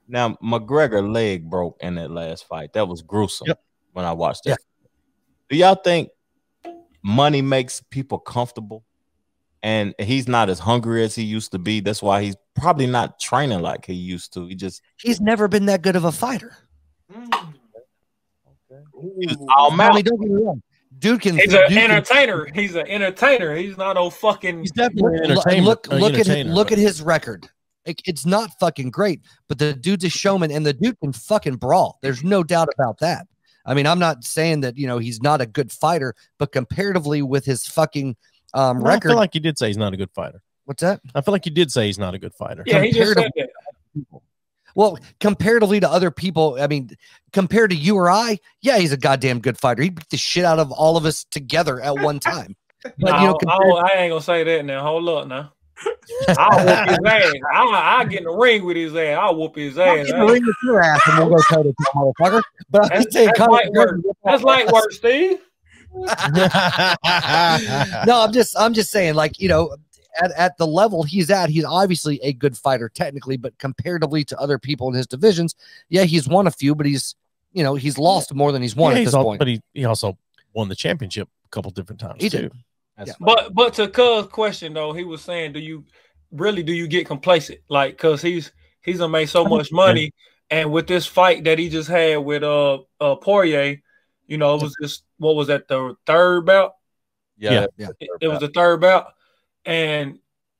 Now McGregor leg broke in that last fight. That was gruesome. When I watched that. Yeah. Do y'all think money makes people comfortable, and he's not as hungry as he used to be? That's why he's probably not training like he used to. He's never been that good of a fighter. Okay. Don't get me wrong. Dude can. He's an entertainer. He's an entertainer. He's not no fucking. He's definitely an entertainer. Look at his record. It's not fucking great, but the dude's a showman, and the dude can fucking brawl. There's no doubt about that. I mean, I'm not saying that he's not a good fighter, but comparatively with his fucking record, I feel like you did say he's not a good fighter. What's that? I feel like you did say he's not a good fighter. Yeah, he just said that. Well, comparatively to other people, I mean, compared to you or I, yeah, he's a goddamn good fighter. He beat the shit out of all of us together at one time. But I ain't gonna say that now. Hold up now. I'll whoop his ass. I'll get in the ring with his ass. I'll whoop his ass. Get in the ring with your ass and we'll go toe to toe, motherfucker. But that's light work, Steve. No, I'm just saying, like, at the level he's at, he's obviously a good fighter technically, but comparatively to other people in his divisions, yeah, he's won a few, but he's lost more than he's won at this point. But he also won the championship a couple different times too. Yeah. But to Cuz question though, he was saying, do you get complacent? Like, cause he's He's gonna make so much money. And with this fight that he just had with Poirier, you know, it was just, what was that, the third bout? Yeah. It was the third bout. And,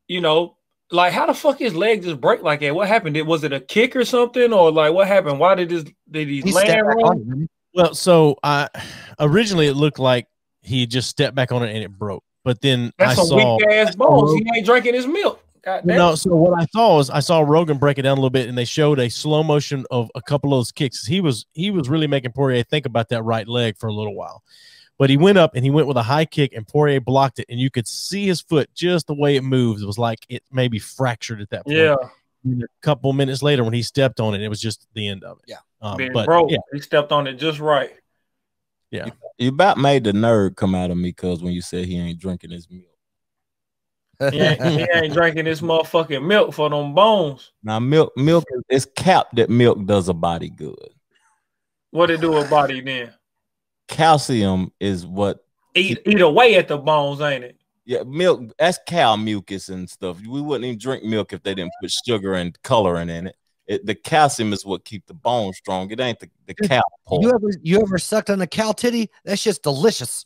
you know, like, how the fuck his leg just break like that? What happened? Was it a kick or something? Or like, what happened? Why did he land wrong? Well, so originally it looked like he just stepped back on it and it broke. But then I saw weak ass bones. He ain't drinking his milk. No, so what I saw was I saw Rogan break it down a little bit, and they showed a slow motion of a couple of those kicks. He was really making Poirier think about that right leg for a little while. But he went up and he went with a high kick, and Poirier blocked it, and you could see his foot just the way it moves. It was like it maybe fractured at that point. Yeah. And a couple minutes later, when he stepped on it, it was just the end of it. Yeah. Bro, he stepped on it just right. Yeah. You about made the nerd come out of me, because when you said he ain't drinking his milk. He ain't drinking this motherfucking milk for them bones. Now, milk is capped that milk does a body good. What it do a body then? Calcium is what eat away at the bones, ain't it? Yeah, milk, that's cow mucus and stuff. We wouldn't even drink milk if they didn't put sugar and coloring in it. The calcium is what keep the bones strong. It ain't the cow pork. You ever sucked on a cow titty? That's just delicious.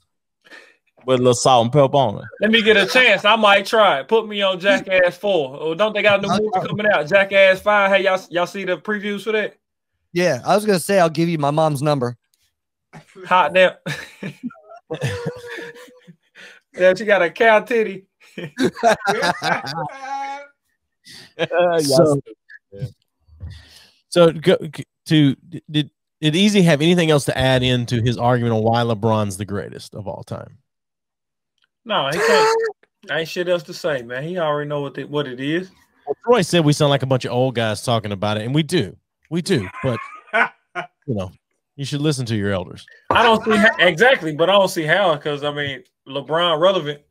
With a little salt and pepper on it. Let me get a chance. I might try it. Put me on Jackass 4. Oh, don't they got a new movie coming out? Jackass 5. Hey, y'all see the previews for that? Yeah, I was gonna say I'll give you my mom's number. Hot damn. Yeah, she got a cow titty. Did Easy have anything else to add into his argument on why LeBron's the greatest of all time? No, he can't. Ain't shit else to say, man. He already know what it is. Well, Troy said we sound like a bunch of old guys talking about it, and we do, but you know, you should listen to your elders. I don't see exactly, but I don't see how, because I mean, LeBron relevant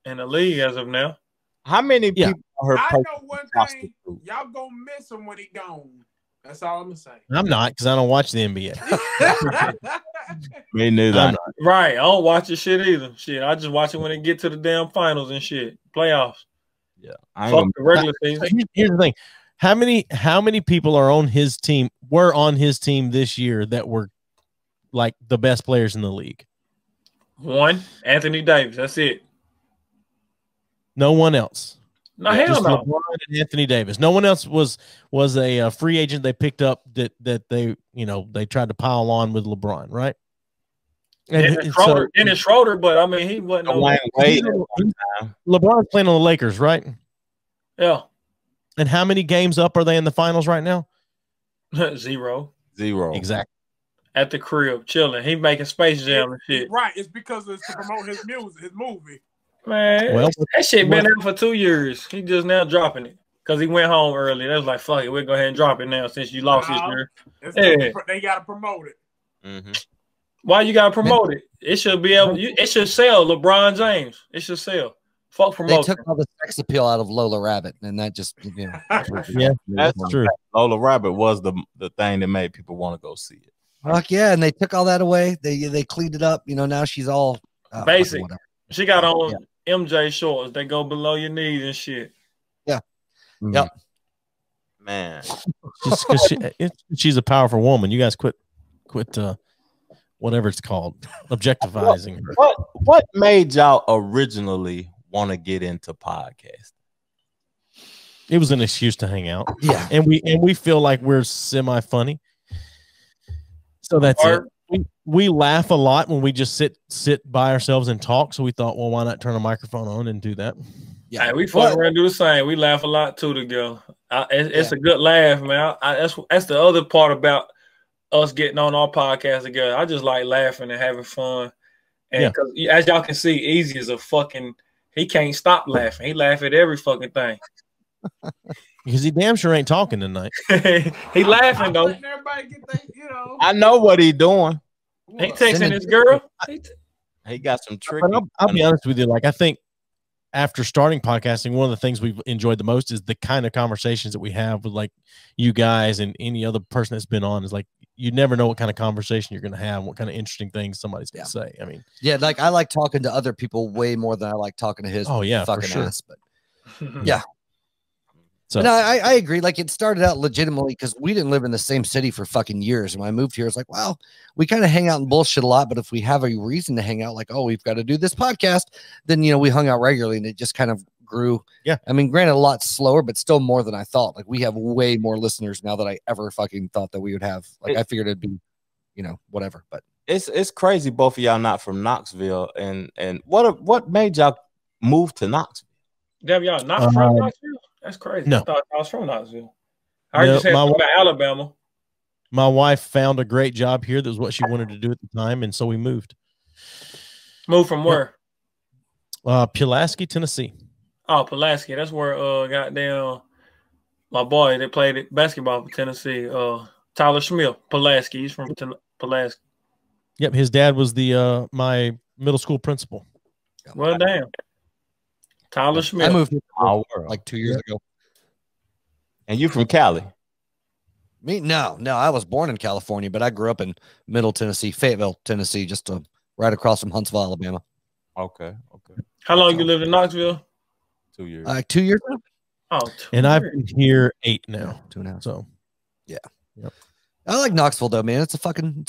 in the league as of now. How many people are I know one thing, y'all gonna miss him when he gone. That's all I'm gonna say. I'm not, because I don't watch the NBA. Me neither. Right, I don't watch the shit either. Shit, I just watch it when it get to the damn finals and shit, playoffs. Yeah, fuck the regular season. Here's the thing: how many people are on his team? Were on his team this year that were like the best players in the league? One, Anthony Davis. That's it. No one else. No, hell no. LeBron and Anthony Davis. No one else was a free agent they picked up that they tried to pile on with LeBron, right? And Dennis Schroeder, but I mean he wasn't. LeBron's playing on the Lakers, right? Yeah. And how many games up are they in the finals right now? Zero. Exactly. At the crib, chilling. He making Space Jam and shit. Right. It's because it's to promote his music, his movie. Man, that shit been out for 2 years. He just now dropping it because he went home early. They was like, fuck it, we'll go ahead and drop it now since you lost this year. They got to promote it. Mm-hmm. Why you got to promote it? It should be able. It should sell. LeBron James. It should sell. Fuck promotion. They took all the sex appeal out of Lola Rabbit, and that just yeah, that's true. Lola Rabbit was the thing that made people want to go see it. Fuck yeah, and they took all that away. They cleaned it up. You know, now she's all basic. She got on MJ shorts. They go below your knees and shit. Yeah. Mm-hmm. Yep. Man, just because she's a powerful woman. You guys quit whatever it's called, objectifying her. What made y'all originally want to get into podcasting? It was an excuse to hang out. Yeah, and we feel like we're semi funny, so that's it. We laugh a lot when we just sit by ourselves and talk. So we thought, well, why not turn a microphone on and do that? Yeah, hey, we fuck around and do the same. We laugh a lot too together. It's a good laugh, man. That's the other part about us getting on our podcast together. I just like laughing and having fun. And cause as y'all can see, Easy is he can't stop laughing. He laugh at every fucking thing. Because he damn sure ain't talking tonight. He laughing though. Everybody get that, I know what he doing. He texting his girl. He got some tricks. I'll be honest with you. Like, I think after starting podcasting, one of the things we've enjoyed the most is the kind of conversations that we have with like you guys and any other person that's been on. Is like, you never know what kind of conversation you're going to have, what kind of interesting things somebody's going to say. I mean, like I like talking to other people way more than I like talking to his fucking ass. But yeah. So no, I agree. Like it started out legitimately because we didn't live in the same city for fucking years. And when I moved here, it's like, wow, we kind of hang out and bullshit a lot. But if we have a reason to hang out, like, oh, we've got to do this podcast, then, you know, we hung out regularly and it just kind of grew. Yeah. I mean, granted, a lot slower, but still more than I thought. Like we have way more listeners now than I ever fucking thought that we would have. Like I figured it'd be, you know, whatever. But it's crazy. Both of y'all not from Knoxville. And what made y'all move to Knoxville? Damn, y'all not from Knoxville? That's crazy. No. I thought I was from Knoxville. I just had about Alabama. My wife found a great job here. That was what she wanted to do at the time, and so we moved. Moved from where? Pulaski, Tennessee. Oh, Pulaski. That's where goddamn my boy that played basketball for Tennessee. Tyler Schmidt, Pulaski. He's from Pulaski. Yep, his dad was the my middle school principal. Well, damn. Tyler Schmidt. I moved here like 2 years ago. And you from Cali? Me? No. I was born in California, but I grew up in Middle Tennessee, Fayetteville, Tennessee, just right across from Huntsville, Alabama. Okay. How long you lived in Knoxville? 2 years. 2 years now. Oh, and I've been here 8 now. 2.5. So, yeah. Yep. I like Knoxville though, man. It's a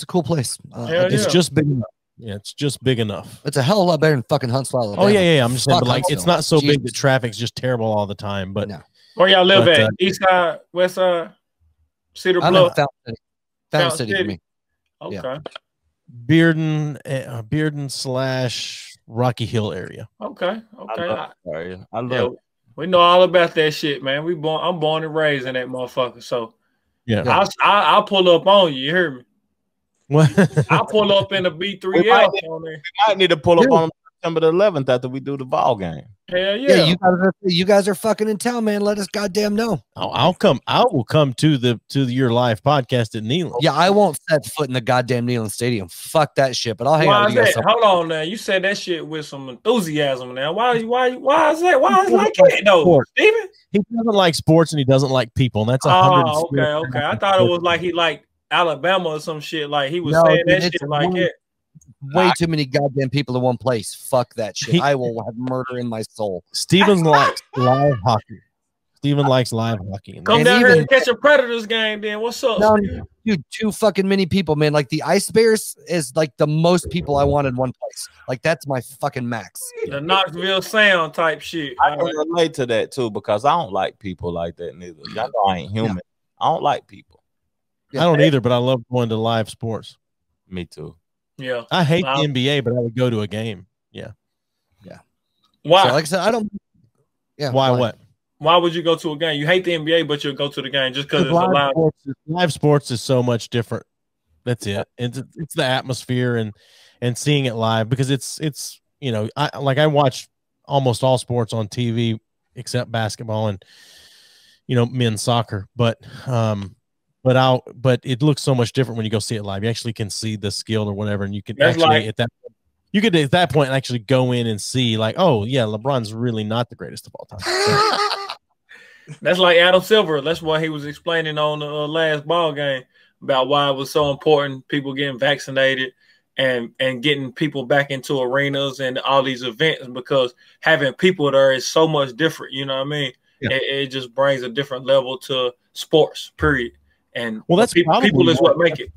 cool place. It's just big enough. Yeah, it's just big enough. It's a hell of a lot better than fucking Huntsville, Alabama. Oh yeah. I'm just saying, but like Huntsville. it's not so big that traffic's just terrible all the time. But no. Where y'all live at? East side, west side, Cedar Bluff, Fountain City for me. Okay. Yeah. Bearden / Rocky Hill area. Okay. I love. We know all about that shit, man. I'm born and raised in that motherfucker. So yeah, I'll pull up on you. You hear me? What? I'll pull up in the B3L. We might need to pull up on September the 11th after we do the ball game. Hell yeah. You guys are fucking in town, man. Let us goddamn know. I'll come. I will come to your live podcast at Neyland. Yeah, I won't set foot in the goddamn Neyland Stadium. Fuck that shit. But I'll hang out with you guys. Hold on now. You said that shit with some enthusiasm now. Why is that? Why is it like that though, Steven? He doesn't like sports and he doesn't like people, and that's 100. Oh, okay. I thought it was like he liked Alabama or some shit. Like he was saying that shit like it. Way too many goddamn people in one place. Fuck that shit. I will have murder in my soul. Steven likes live hockey. Steven likes live hockey. Come down here to catch a Predators game then. What's up? No, dude, too fucking many people, man. Like the Ice Bears is like the most people I want in one place. Like that's my fucking max. The Knoxville Sound type shit. I can relate to that too because I don't like people like that neither. Y'all know I ain't human. I don't like people. I don't either, but I love going to live sports. Me too. Yeah. I hate the NBA, but I would go to a game. Yeah. Why? So, like I said, I don't. Yeah. Why? What? Why would you go to a game? You hate the NBA, but you'll go to the game just because it's live sports is so much different. That's it. It's the atmosphere and seeing it live because it's you know I watch almost all sports on TV except basketball and men's soccer, but it looks so much different when you go see it live. You actually can see the skill or whatever, and you can at that point actually go in and see like, oh yeah, LeBron's really not the greatest of all time. So. That's like Adam Silver. That's what he was explaining on the last ball game about why it was so important people getting vaccinated and getting people back into arenas and all these events, because having people there is so much different. You know what I mean? Yeah. It just brings a different level to sports, period. And that's people is what make it.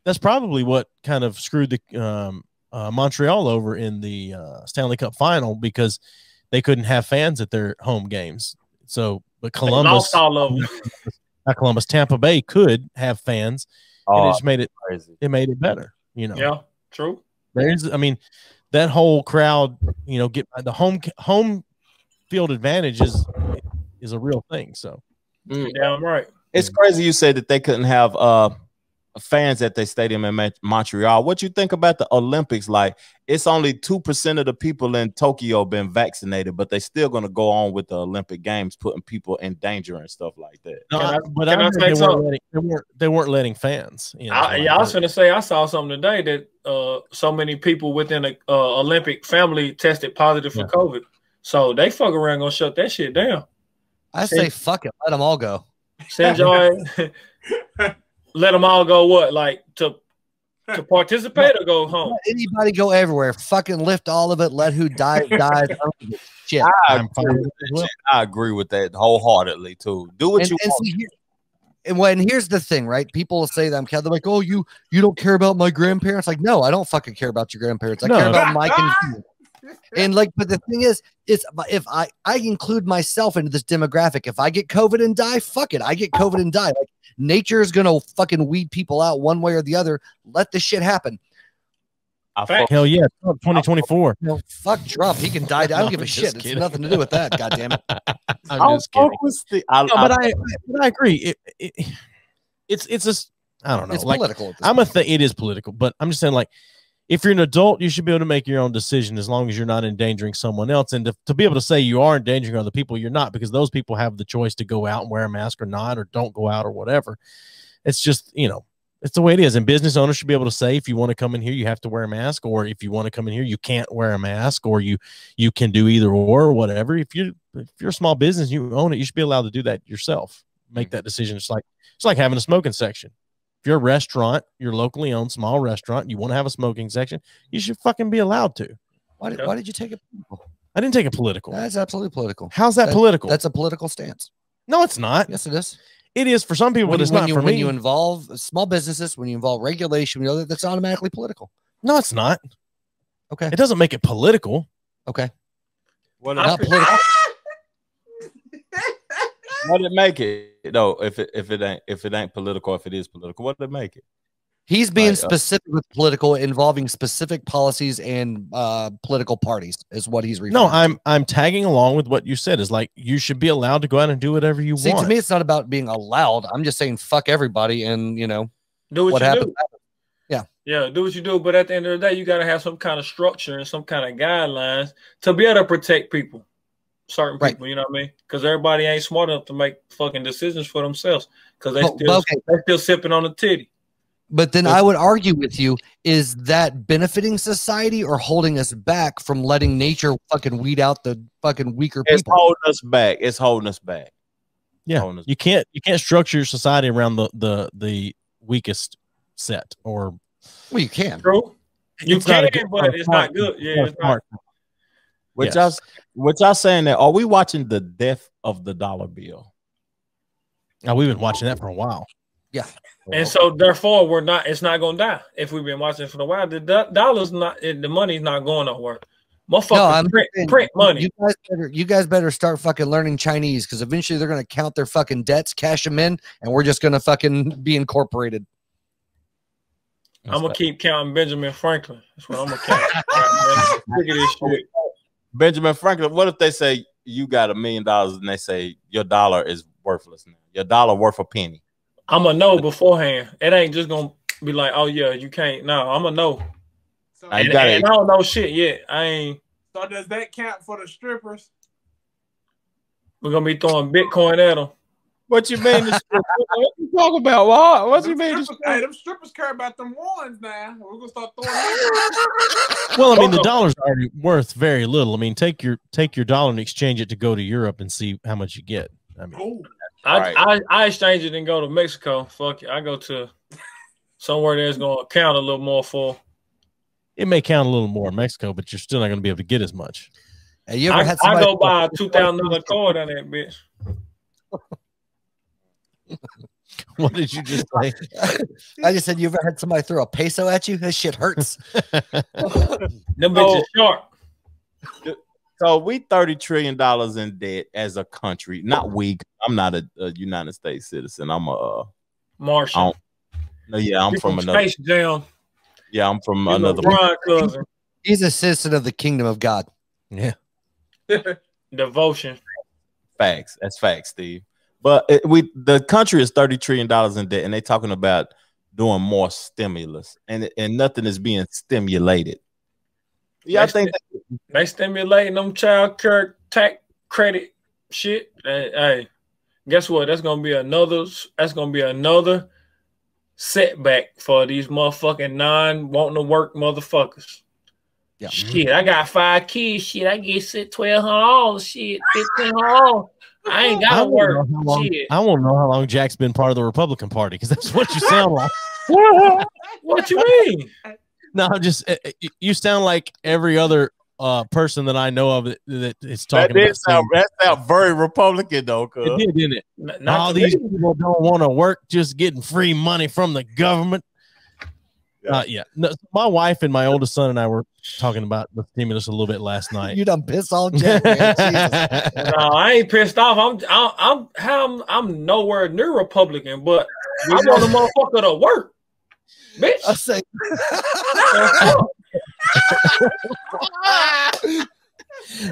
That's probably what kind of screwed the Montreal over in the Stanley Cup final, because they couldn't have fans at their home games. So, but Columbus, all of them. Not Columbus, Tampa Bay could have fans, and it just made it crazy. It made it better, Yeah, true. That whole crowd, get the home field advantage is a real thing. So, damn right. It's crazy you said that they couldn't have fans at their stadium in Montreal. What you think about the Olympics? Like, it's only 2% of the people in Tokyo been vaccinated, but they still going to go on with the Olympic Games, putting people in danger and stuff like that. They weren't letting fans. I was going to say, I saw something today that so many people within the Olympic family tested positive for COVID. So they fuck around going to shut that shit down. I say fuck it. Let them all go. Send y'all let them all go. What, like to To participate or go home? Let anybody go everywhere. Fucking lift all of it. Let who dies, dies. I don't give a shit. I agree with that wholeheartedly too. Do what you want. See, and here's the thing, right? People will say that I'm Catholic. They're like, oh, you don't care about my grandparents. Like, no, I don't fucking care about your grandparents. I care about Mike and you. And like, but the thing is if I include myself into this demographic, if I get COVID and die, fuck it. I get COVID and die. Like, nature is gonna fucking weed people out one way or the other. Let this shit happen. Hell yeah, 2024. No, fuck Trump. He can die. I don't give a shit. It's nothing to do with that. God damn it. I'm just kidding. But I agree. It's just, I don't know. It's like, political. It is political, but I'm just saying, like, if you're an adult, you should be able to make your own decision as long as you're not endangering someone else. And to be able to say you are endangering other people, you're not, because those people have the choice to go out and wear a mask or not, or don't go out or whatever. It's just, it's the way it is. And business owners should be able to say, if you want to come in here, you have to wear a mask, or if you want to come in here, you can't wear a mask, or you can do either or whatever. If you're a small business, you own it, you should be allowed to do that yourself. Make that decision. It's like having a smoking section. If you're a restaurant, you're locally owned, small restaurant, you want to have a smoking section, you should fucking be allowed to. Why did you take it political? I didn't take it political. That's absolutely political. How's that political? That's a political stance. No, it's not. Yes, it is. It is for some people, but it's not for me. When you involve small businesses, when you involve regulation, that's automatically political. No, it's not. Okay. It doesn't make it political. Okay. Not political. What did it make it though? If it ain't political, if it is political, what did it make it? He's being specific with political, involving specific policies and political parties is what he's referring to. I'm tagging along with what you said. Is like, you should be allowed to go out and do whatever you want. To me, it's not about being allowed. I'm just saying fuck everybody, and do what you do. Yeah, do what you do. But at the end of the day, you got to have some kind of structure and some kind of guidelines to be able to protect people. Certain people, you know what I mean? Because everybody ain't smart enough to make fucking decisions for themselves, because they're still sipping on the titty. But then I would argue with you, is that benefiting society or holding us back from letting nature fucking weed out the fucking weaker people? It's holding us back. It's holding us back. Yeah, you can't structure your society around the weakest set. Or well, you can. True. You can, but it's not good. Yeah, it's not. What y'all saying that? Are we watching the death of the dollar bill? Oh, we've been watching that for a while. Yeah. And so therefore it's not gonna die. If we've been watching it for a while, the dollar's not, the money's not going nowhere. Motherfuckers print money. You guys better start fucking learning Chinese, because eventually they're gonna count their fucking debts, cash them in, and we're just gonna fucking be incorporated. I'm gonna keep counting Benjamin Franklin. That's what I'm gonna count. Look at this shit. Benjamin Franklin, what if they say you got $1 million and they say your dollar is worthless now? Your dollar worth a penny. I'm going to know beforehand. It ain't just going to be like, oh, yeah, you can't. No, I'm going to know. So, and I don't know shit yet. So does that count for the strippers? We're going to be throwing Bitcoin at them. What you mean? What you talking about? What you mean? Hey, them strippers care about them ones now. We're gonna start throwing them. Well, I mean, the dollar's already worth very little. I mean, take your dollar and exchange it to go to Europe and see how much you get. I mean, I exchange it and go to Mexico. Fuck it, I go to somewhere that's gonna count a little more for. It may count a little more in Mexico, but you're still not gonna be able to get as much. Hey, you ever had I go buy a $2,000 card on that bitch. What did you just say? I just said, you ever had somebody throw a peso at you? That shit hurts. Them bitches sharp. So we $30 trillion in debt as a country. Not we. I'm not a United States citizen. I'm a Martian. I'm from another. Space Jam. Yeah, I'm from another. He's a citizen of the kingdom of God. Yeah. Devotion. Facts. That's facts, Steve. But the country is $30 trillion in debt, and they're talking about doing more stimulus, and nothing is being stimulated. Yeah, I think they stimulating them child care tax credit shit. Hey, guess what? That's gonna be another setback for these motherfucking non-wanting to work motherfuckers. Yeah. Shit, I got 5 kids. Shit, I get $1,200. Shit, $1,500. I ain't gotta work. I won't know how long Jack's been part of the Republican Party, because that's what you sound like. What you mean? No, just you sound like every other person that I know of that is talking about. That sound very Republican though. It did, didn't it? All these people don't want to work, just getting free money from the government. Yeah. No, my wife and my oldest son and I were talking about the stimulus a little bit last night. You done pissed off Jack, man. No, I ain't pissed off. I'm nowhere near Republican, but we want a motherfucker to work, bitch. I say.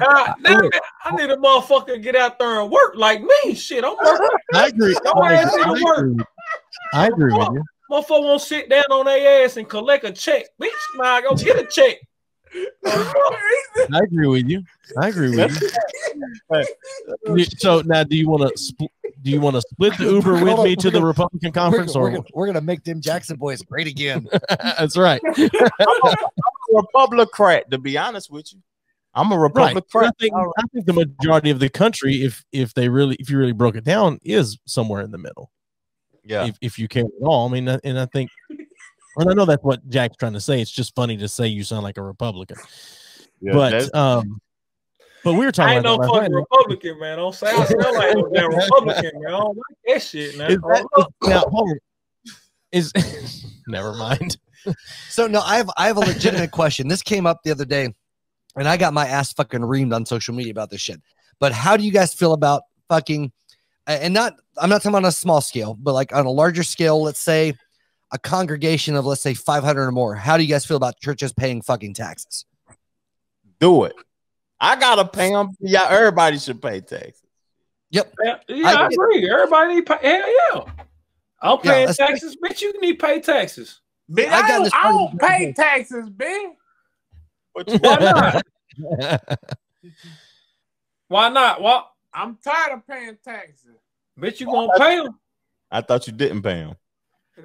I need a motherfucker to get out there and work like me. Shit, I'm working. I agree. I agree with you. Motherfucker won't sit down on their ass and collect a check. Bitch, nah, go get a check. I agree with you. So now, do you want to split the Uber with me to the Republican conference, we're gonna make them Jackson boys great again? That's right. I'm a Republican, to be honest with you. I'm a Republican. Right. I think the majority of the country, if you really broke it down, is somewhere in the middle. Yeah. If you care at all, I mean, and I think, and I know that's what Jack's trying to say. It's just funny to say you sound like a Republican. Yeah, but we were talking. I ain't no fucking Republican, man. Don't say I sound like no damn Republican, man. I don't like that shit, man. Never mind. So no, I have a legitimate question. This came up the other day, and I got my ass fucking reamed on social media about this shit. But how do you guys feel about fucking? And I'm not talking on a small scale, but like on a larger scale, let's say a congregation of, let's say 500 or more. How do you guys feel about churches paying fucking taxes? Do it. I gotta pay them. Yeah, everybody should pay taxes. Yep. Yeah, I agree. Everybody need to pay. Hell yeah. I'm paying taxes, bitch. You need to pay taxes. Bitch, I don't pay taxes, bitch. Why not? Why not? What? I'm tired of paying taxes. Bitch, you gonna pay them? I thought you didn't pay them.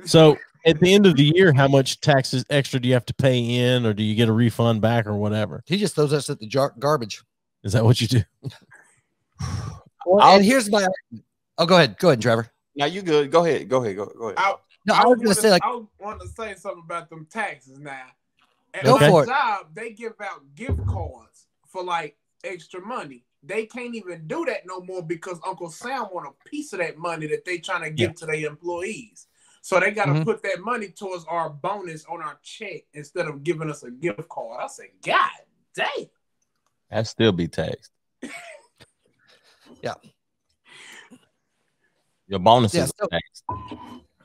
So at the end of the year, how much taxes extra do you have to pay in, or do you get a refund back, or whatever? He just throws us at the garbage. Is that what you do? And here's my. Oh, go ahead, Trevor. Now you good? Go ahead. I was gonna say, like, I want to say something about them taxes now. At Go for it. Job, they give out gift cards for like extra money. They can't even do that no more because Uncle Sam want a piece of that money that they trying to give to their employees. So they got to put that money towards our bonus on our check instead of giving us a gift card. I say, God damn. That still be taxed. Yeah. Your bonus is taxed.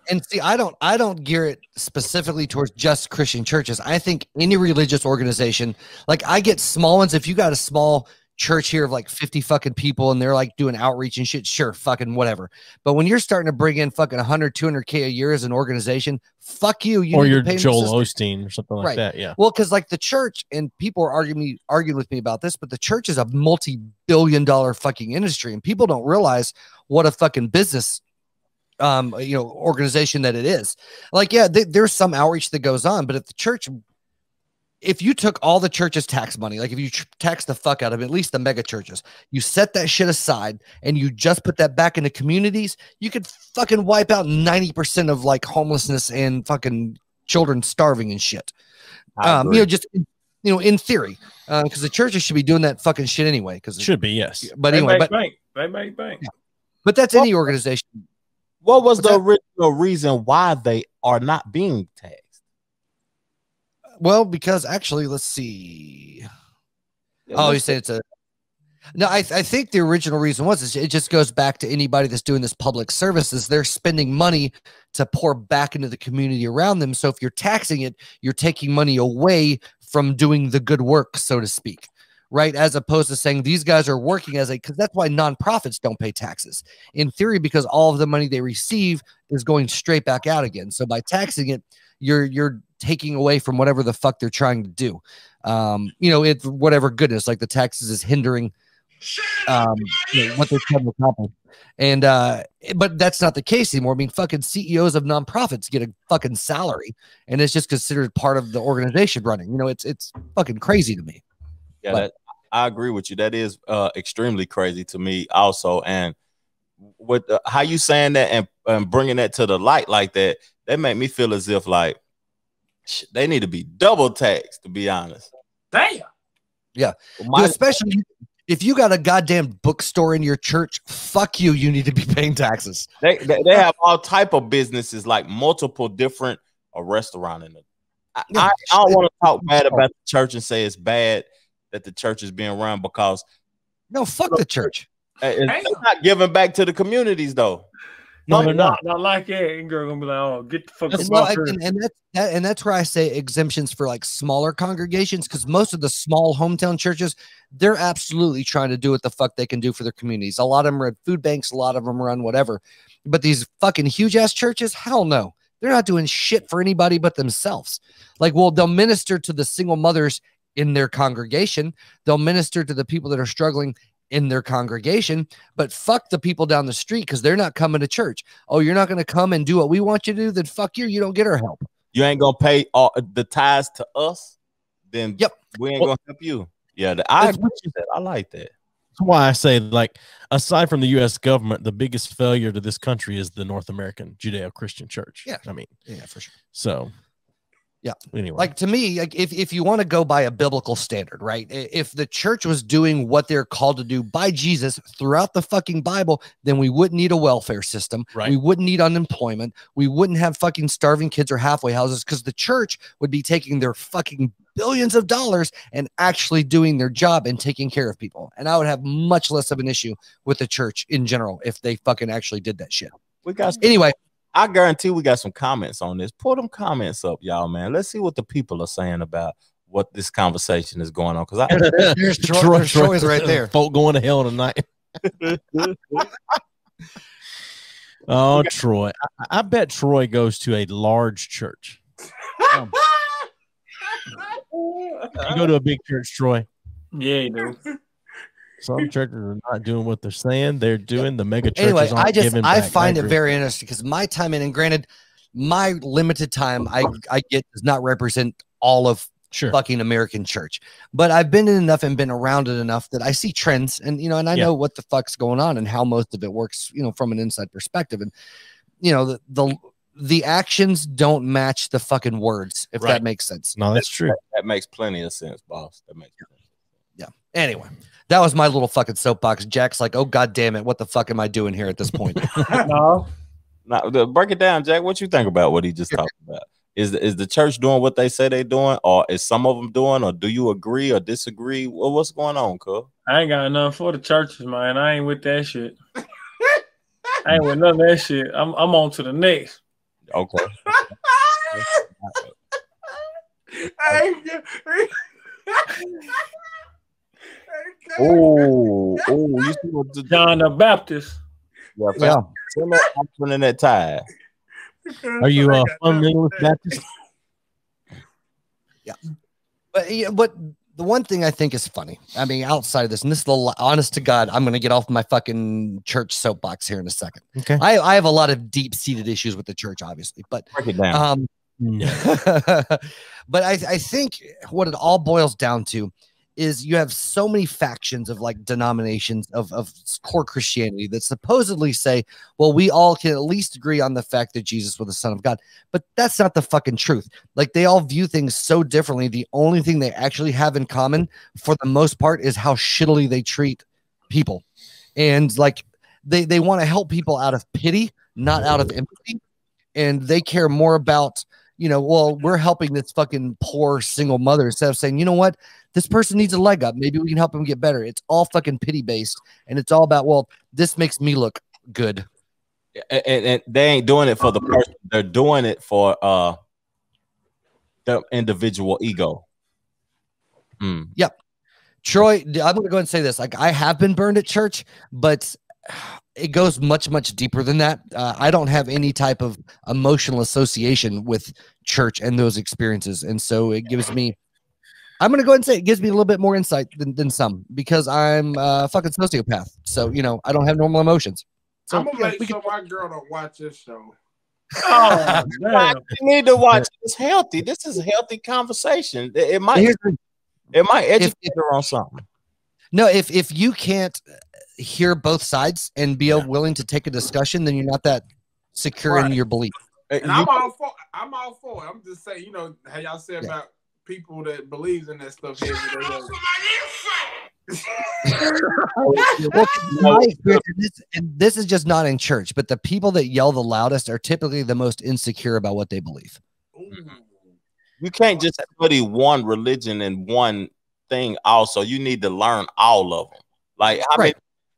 And see, I don't gear it specifically towards just Christian churches. I think any religious organization, like I get small ones. If you got a small church here of like 50 fucking people and they're like doing outreach and shit, sure, fucking whatever. But when you're starting to bring in fucking 100, 200K a year as an organization, fuck you. Or you're Joel Osteen or something like that. Yeah. Well, because like the church, and people are arguing with me about this, but the church is a multi-billion-dollar fucking industry, and people don't realize what a fucking business organization that it is. Like, yeah, there's some outreach that goes on, but if the church, if you took all the church's tax money, like if you tax the fuck out of at least the mega churches, you set that shit aside and you just put that back into communities, you could fucking wipe out 90% of like homelessness and fucking children starving and shit. Just in theory, because the churches should be doing that fucking shit anyway. Because it should be, yes. But anyway, they make bank. Yeah. But that's any organization. What was the original reason why they are not being taxed? Well, because actually, let's see. Oh, you say it's a. No, I think the original reason was it just goes back to anybody that's doing this public services. They're spending money to pour back into the community around them. So if you're taxing it, you're taking money away from doing the good work, so to speak. Right, as opposed to saying these guys are working because that's why nonprofits don't pay taxes in theory, because all of the money they receive is going straight back out again. So by taxing it, you're taking away from whatever the fuck they're trying to do. It's whatever goodness, like the taxes is hindering what they're trying to accomplish. And but that's not the case anymore. I mean, fucking CEOs of nonprofits get a fucking salary, and it's just considered part of the organization running. It's fucking crazy to me. Yeah, I agree with you. That is extremely crazy to me also. And with how you saying that and bringing that to the light like that, they make me feel as if like they need to be double taxed, to be honest. Damn. Yeah. Dude, especially if you got a goddamn bookstore in your church, fuck you. You need to be paying taxes. They have all type of businesses, like multiple different restaurant in it. I don't want to talk bad about the church and say it's bad that the church is being run, because no, fuck the church. It's not giving back to the communities though. No, they're not. Not like that. And girl gonna be like, oh, get the fuck out. And that's where I say exemptions for like smaller congregations, because most of the small hometown churches, they're absolutely trying to do what the fuck they can do for their communities. A lot of them run food banks, a lot of them run whatever. But these fucking huge ass churches, hell no. They're not doing shit for anybody but themselves. Like, well, they'll minister to the single mothers in their congregation. They'll minister to the people that are struggling in their congregation, but fuck the people down the street because they're not coming to church. Oh, you're not going to come and do what we want you to do? Then fuck you. You don't get our help. You ain't going to pay all the tithes to us? Then we ain't going to help you. Yeah, I agree with that. I like that. That's why I say, like, aside from the U.S. government, the biggest failure to this country is the North American Judeo-Christian church. Yeah. I mean, yeah, for sure. So, yeah. Anyway, like to me, like if you want to go by a biblical standard, right? If the church was doing what they're called to do by Jesus throughout the fucking Bible, then we wouldn't need a welfare system. Right. We wouldn't need unemployment. We wouldn't have fucking starving kids or halfway houses, because the church would be taking their fucking billions of dollars and actually doing their job and taking care of people. And I would have much less of an issue with the church in general if they fucking actually did that shit. Anyway. I guarantee we got some comments on this. Pull them comments up, y'all, man. Let's see what the people are saying about what this conversation is going on. Because there's Troy's right there. Folk going to hell tonight. Oh, Troy. I bet Troy goes to a large church. You go to a big church, Troy? Yeah, you do. Some churches are not doing what they're saying they're doing. The mega churches anyway, I find it very interesting because my time in, and granted, my limited time I get does not represent all of fucking American church, but I've been in enough and been around it enough that I see trends, and and I know what the fuck's going on and how most of it works, from an inside perspective, and the actions don't match the fucking words, if that makes sense. No, that's true. That makes plenty of sense, boss. That makes sense. Yeah. Anyway, that was my little fucking soapbox. Jack's like, oh, God damn it. What the fuck am I doing here at this point? No, break it down, Jack. What you think about what he just talked about? Is the church doing what they say they're doing, or is some of them doing, or do you agree or disagree? Well, what's going on, cuz? I ain't got enough for the churches, man. I ain't with that shit. I ain't with none of that shit. I'm on to the next. Okay. Oh, you see what John the Baptist. Yeah. In that tie. Are you a fundamentalist Baptist? Yeah. But the one thing I think is funny, I mean, outside of this, and this is the honest to God, I'm going to get off my fucking church soapbox here in a second. Okay. I have a lot of deep-seated issues with the church, obviously, but break it down. But I think what it all boils down to is you have so many factions of like denominations of core Christianity that supposedly say, well, we all can at least agree on the fact that Jesus was the Son of God. But that's not the fucking truth. Like, they all view things so differently. The only thing they actually have in common for the most part is how shittily they treat people. And like they want to help people out of pity, not out of empathy. And they care more about, well, we're helping this fucking poor single mother instead of saying, you know what? This person needs a leg up. Maybe we can help him get better. It's all fucking pity based. And it's all about, well, this makes me look good. And they ain't doing it for the person. They're doing it for the individual ego. Yep. Troy, I'm going to go ahead and say this. Like, I have been burned at church, but it goes much, much deeper than that. I don't have any type of emotional association with church and those experiences. And so it gives me, I'm going to go ahead and say it gives me a little bit more insight than some, because I'm a fucking sociopath. So, I don't have normal emotions. So, I'm going to make sure my girl don't watch this show. Oh, you need to watch. It's healthy. This is a healthy conversation. It might educate her on something. No, if you can't hear both sides and be willing to take a discussion, then you're not that secure in your belief. And I'm all for it. I'm just saying, you know, how y'all said about people that believes in that stuff. This is just not in church, but the people that yell the loudest are typically the most insecure about what they believe. You can't just study one religion and one thing. Also, you need to learn all of them. Like, I mean,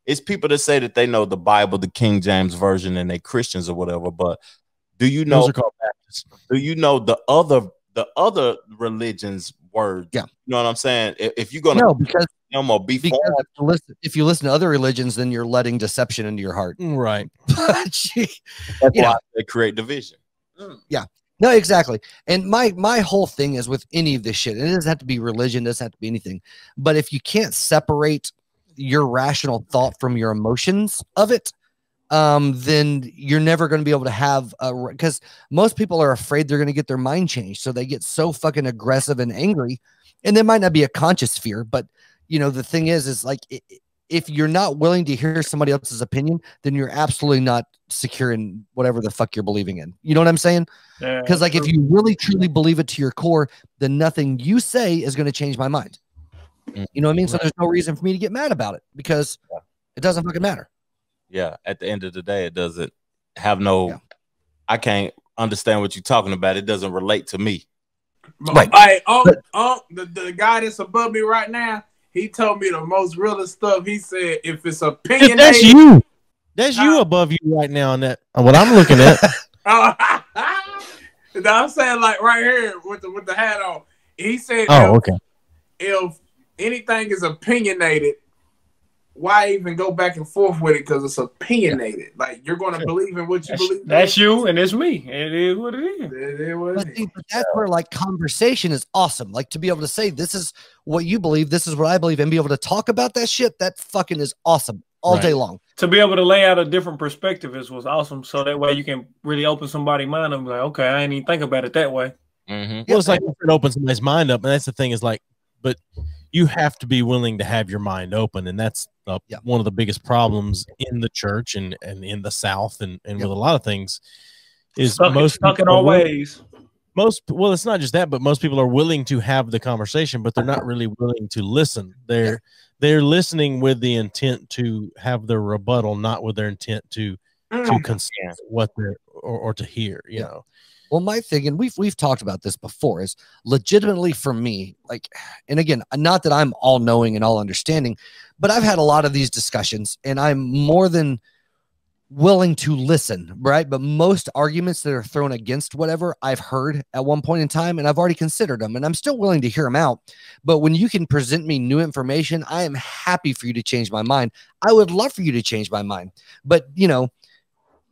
it's people that say that they know the Bible, the King James version, and they Christians or whatever. But do you know? Those are called Baptists. Do you know the other religions' words? Yeah, you know what I'm saying. If you're gonna because if you listen to other religions, then you're letting deception into your heart. Right. That's why they create division. Yeah. No, exactly. And my whole thing is with any of this shit, it doesn't have to be religion, it doesn't have to be anything. But if you can't separate your rational thought from your emotions of it, then you're never going to be able to have because most people are afraid they're going to get their mind changed. So they get so fucking aggressive and angry, and there might not be a conscious fear, but you know, the thing is like, if you're not willing to hear somebody else's opinion, then you're absolutely not secure in whatever the fuck you're believing in. You know what I'm saying? Because like, if you really truly believe it to your core, then nothing you say is going to change my mind. You know what I mean? So there's no reason for me to get mad about it because it doesn't fucking matter. Yeah. At the end of the day, it doesn't have no, I can't understand what you're talking about. It doesn't relate to me. Right. Hey, the guy that's above me right now, he told me the most realest stuff. He said, if it's opinionated. That's you. That's you above you right now on that. What I'm looking at. I'm saying like right here with the hat on. He said, if anything is opinionated, why even go back and forth with it? Because it's opinionated. Like, you're going to believe in what you believe. That's you, and it's me. It is what it is. It is what it is. But that's where like conversation is awesome. Like to be able to say, this is what you believe, this is what I believe, and be able to talk about that shit. That fucking is awesome all day long. To be able to lay out a different perspective was awesome. So that way you can really open somebody's mind and be like, okay, I didn't even think about it that way. Well, it's like it opens somebody's mind up, and that's the thing is like, but you have to be willing to have your mind open, and that's one of the biggest problems in the church and in the South and with a lot of things is stuck in our ways. Well, it's not just that, but most people are willing to have the conversation, but they're not really willing to listen. They're listening with the intent to have their rebuttal, not with their intent to consent what they're or to hear, you know. Well, my thing, and we've talked about this before, is legitimately for me, like, and again, not that I'm all knowing and all understanding, but I've had a lot of these discussions, and I'm more than willing to listen, right? But most arguments that are thrown against whatever I've heard at one point in time, and I've already considered them, and I'm still willing to hear them out. But when you can present me new information, I am happy for you to change my mind. I would love for you to change my mind, but you know,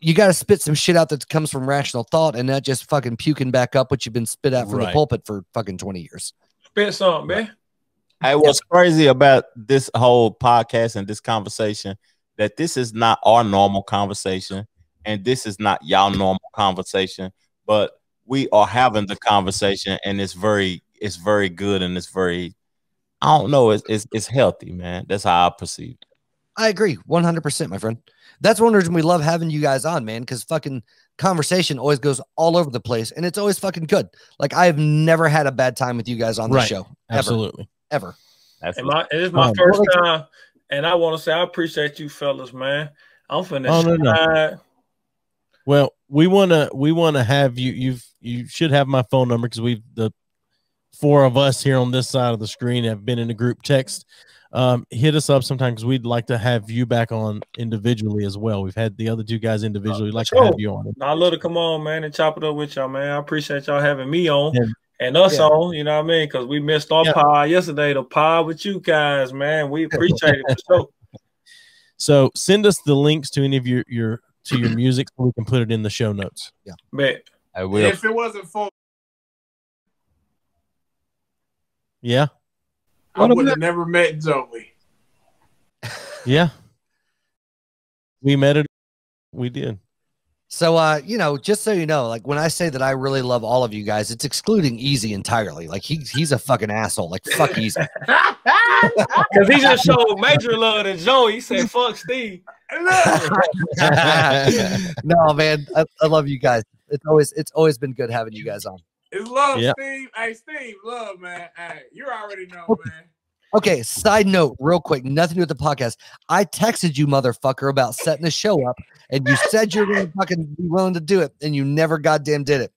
you got to spit some shit out that comes from rational thought and not just fucking puking back up what you've been spit out from the pulpit for fucking 20 years. Spit something, man. Hey, what's crazy about this whole podcast and this conversation, that this is not our normal conversation and this is not y'all normal conversation, but we are having the conversation and it's very good and it's very, I don't know, it's healthy, man. That's how I perceive it. I agree 100%, my friend. That's one reason we love having you guys on, man, because fucking conversation always goes all over the place, and it's always fucking good. Like, I have never had a bad time with you guys on the show. Absolutely. Ever. It is my first time, and I want to say I appreciate you fellas, man. I'm finna Well, we wanna have you. You should have my phone number because the four of us here on this side of the screen have been in a group text. Hit us up sometime because we'd like to have you back on individually as well. We've had the other two guys individually. We'd like to have you on. I'd love to come on, man, and chop it up with y'all, man. I appreciate y'all having me on and us on, you know what I mean? Because we missed our pod yesterday, the pod with you guys, man. We appreciate it for sure. So send us the links to any of your music so we can put it in the show notes. Yeah. Bet. I will. If it wasn't for I would have never met Joey. Yeah. We met it. We did. So, you know, just so you know, like when I say that I really love all of you guys, it's excluding Easy entirely. Like he's a fucking asshole. Like fuck Easy. Because he just showed major love to Joey. He said, fuck Steve. No, man. I love you guys. It's always been good having you guys on. It's love, Steve. Hey, Steve, love, man. Hey, you already know, man. Okay, side note, real quick, nothing to do with the podcast. I texted you, motherfucker, about setting the show up, and you said you're gonna fucking be willing to do it, and you never goddamn did it.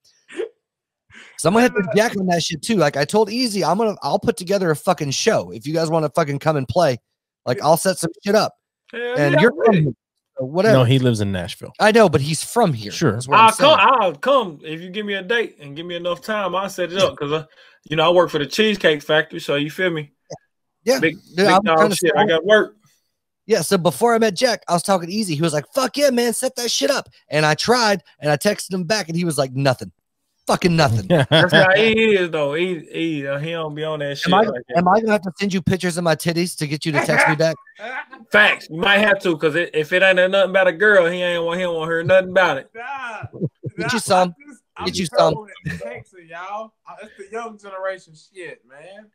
So I'm gonna have to jack on that shit too. Like I told Easy, I'll put together a fucking show if you guys want to fucking come and play. Like I'll set some shit up. And you're from here, so whatever. No, he lives in Nashville. I know, but he's from here. Sure, I'll come if you give me a date and give me enough time. I'll set it up because I work for the Cheesecake Factory, so you feel me. Yeah, big dog shit. I got work. Yeah, so before I met Jack, I was talking Easy. He was like, "Fuck yeah, man, set that shit up." And I tried, and I texted him back, and he was like, "Nothing, fucking nothing." That's how he is, though. He don't be on that shit. Am I gonna have to send you pictures of my titties to get you to text me back? Facts. You might have to, because if it ain't nothing about a girl, he don't want to hear nothing about it. Get you some. Get you some. Texting, y'all. It's the young generation shit, man.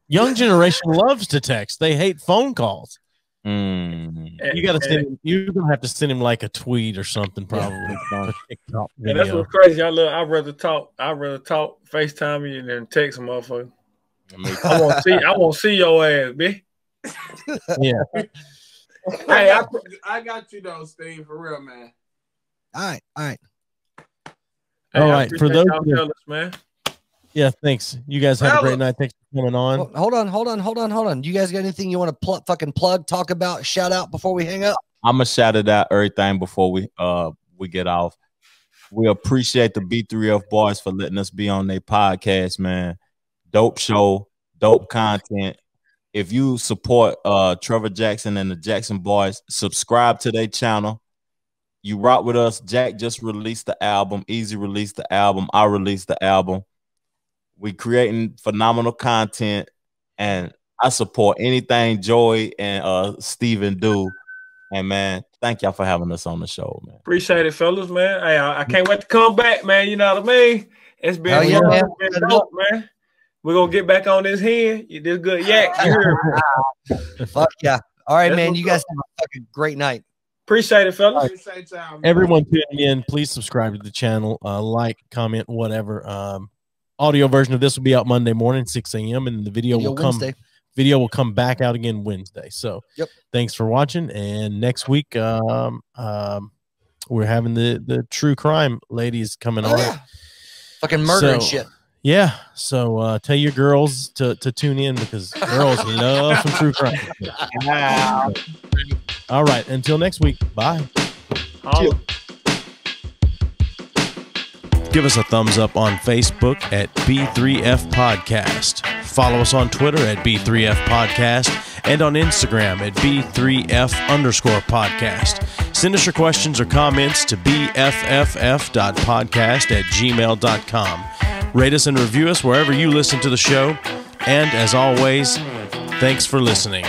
Young generation loves to text. They hate phone calls. You gotta send. You're gonna have to send him like a tweet or something, probably. And that's what's crazy. I'd rather talk FaceTime you than text a motherfucker. I won't see your ass, bitch. Yeah. Hey, I got you though, Steve, for real, man. All right. All right. For those, man. Yeah, thanks. You guys have a great night. Thanks for coming on. Hold on. You guys got anything you want to fucking plug, talk about, shout out before we hang up? I'm gonna shout it out everything before we get off. We appreciate the B3F boys for letting us be on their podcast, man. Dope show, dope content. If you support Trevor Jackson and the Jackson Boys, subscribe to their channel. You rock with us. Jack just released the album. Easy released the album. I released the album. We creating phenomenal content, and I support anything Joey and Steven do. And man, thank y'all for having us on the show, man. Appreciate it, fellas, man. Hey, I can't wait to come back, man. You know what I mean? It's been, been dope, man. We're gonna get back on this hand. You did good yak. Fuck yeah. All right, man. You guys have a fucking great night. Appreciate it, fellas. Everyone tuning in, please subscribe to the channel, like, comment, whatever. Audio version of this will be out Monday morning, 6 a.m. and the video will come back out again Wednesday. So thanks for watching. And next week, we're having the true crime ladies coming on. Yeah. Fucking murder and shit. Yeah. So tell your girls to tune in because girls love some true crime. All right. Until next week. Bye. Give us a thumbs up on Facebook at B3F Podcast. Follow us on Twitter at B3F Podcast and on Instagram at B3F_podcast. Send us your questions or comments to bfff.podcast@gmail.com. Rate us and review us wherever you listen to the show. And as always, thanks for listening.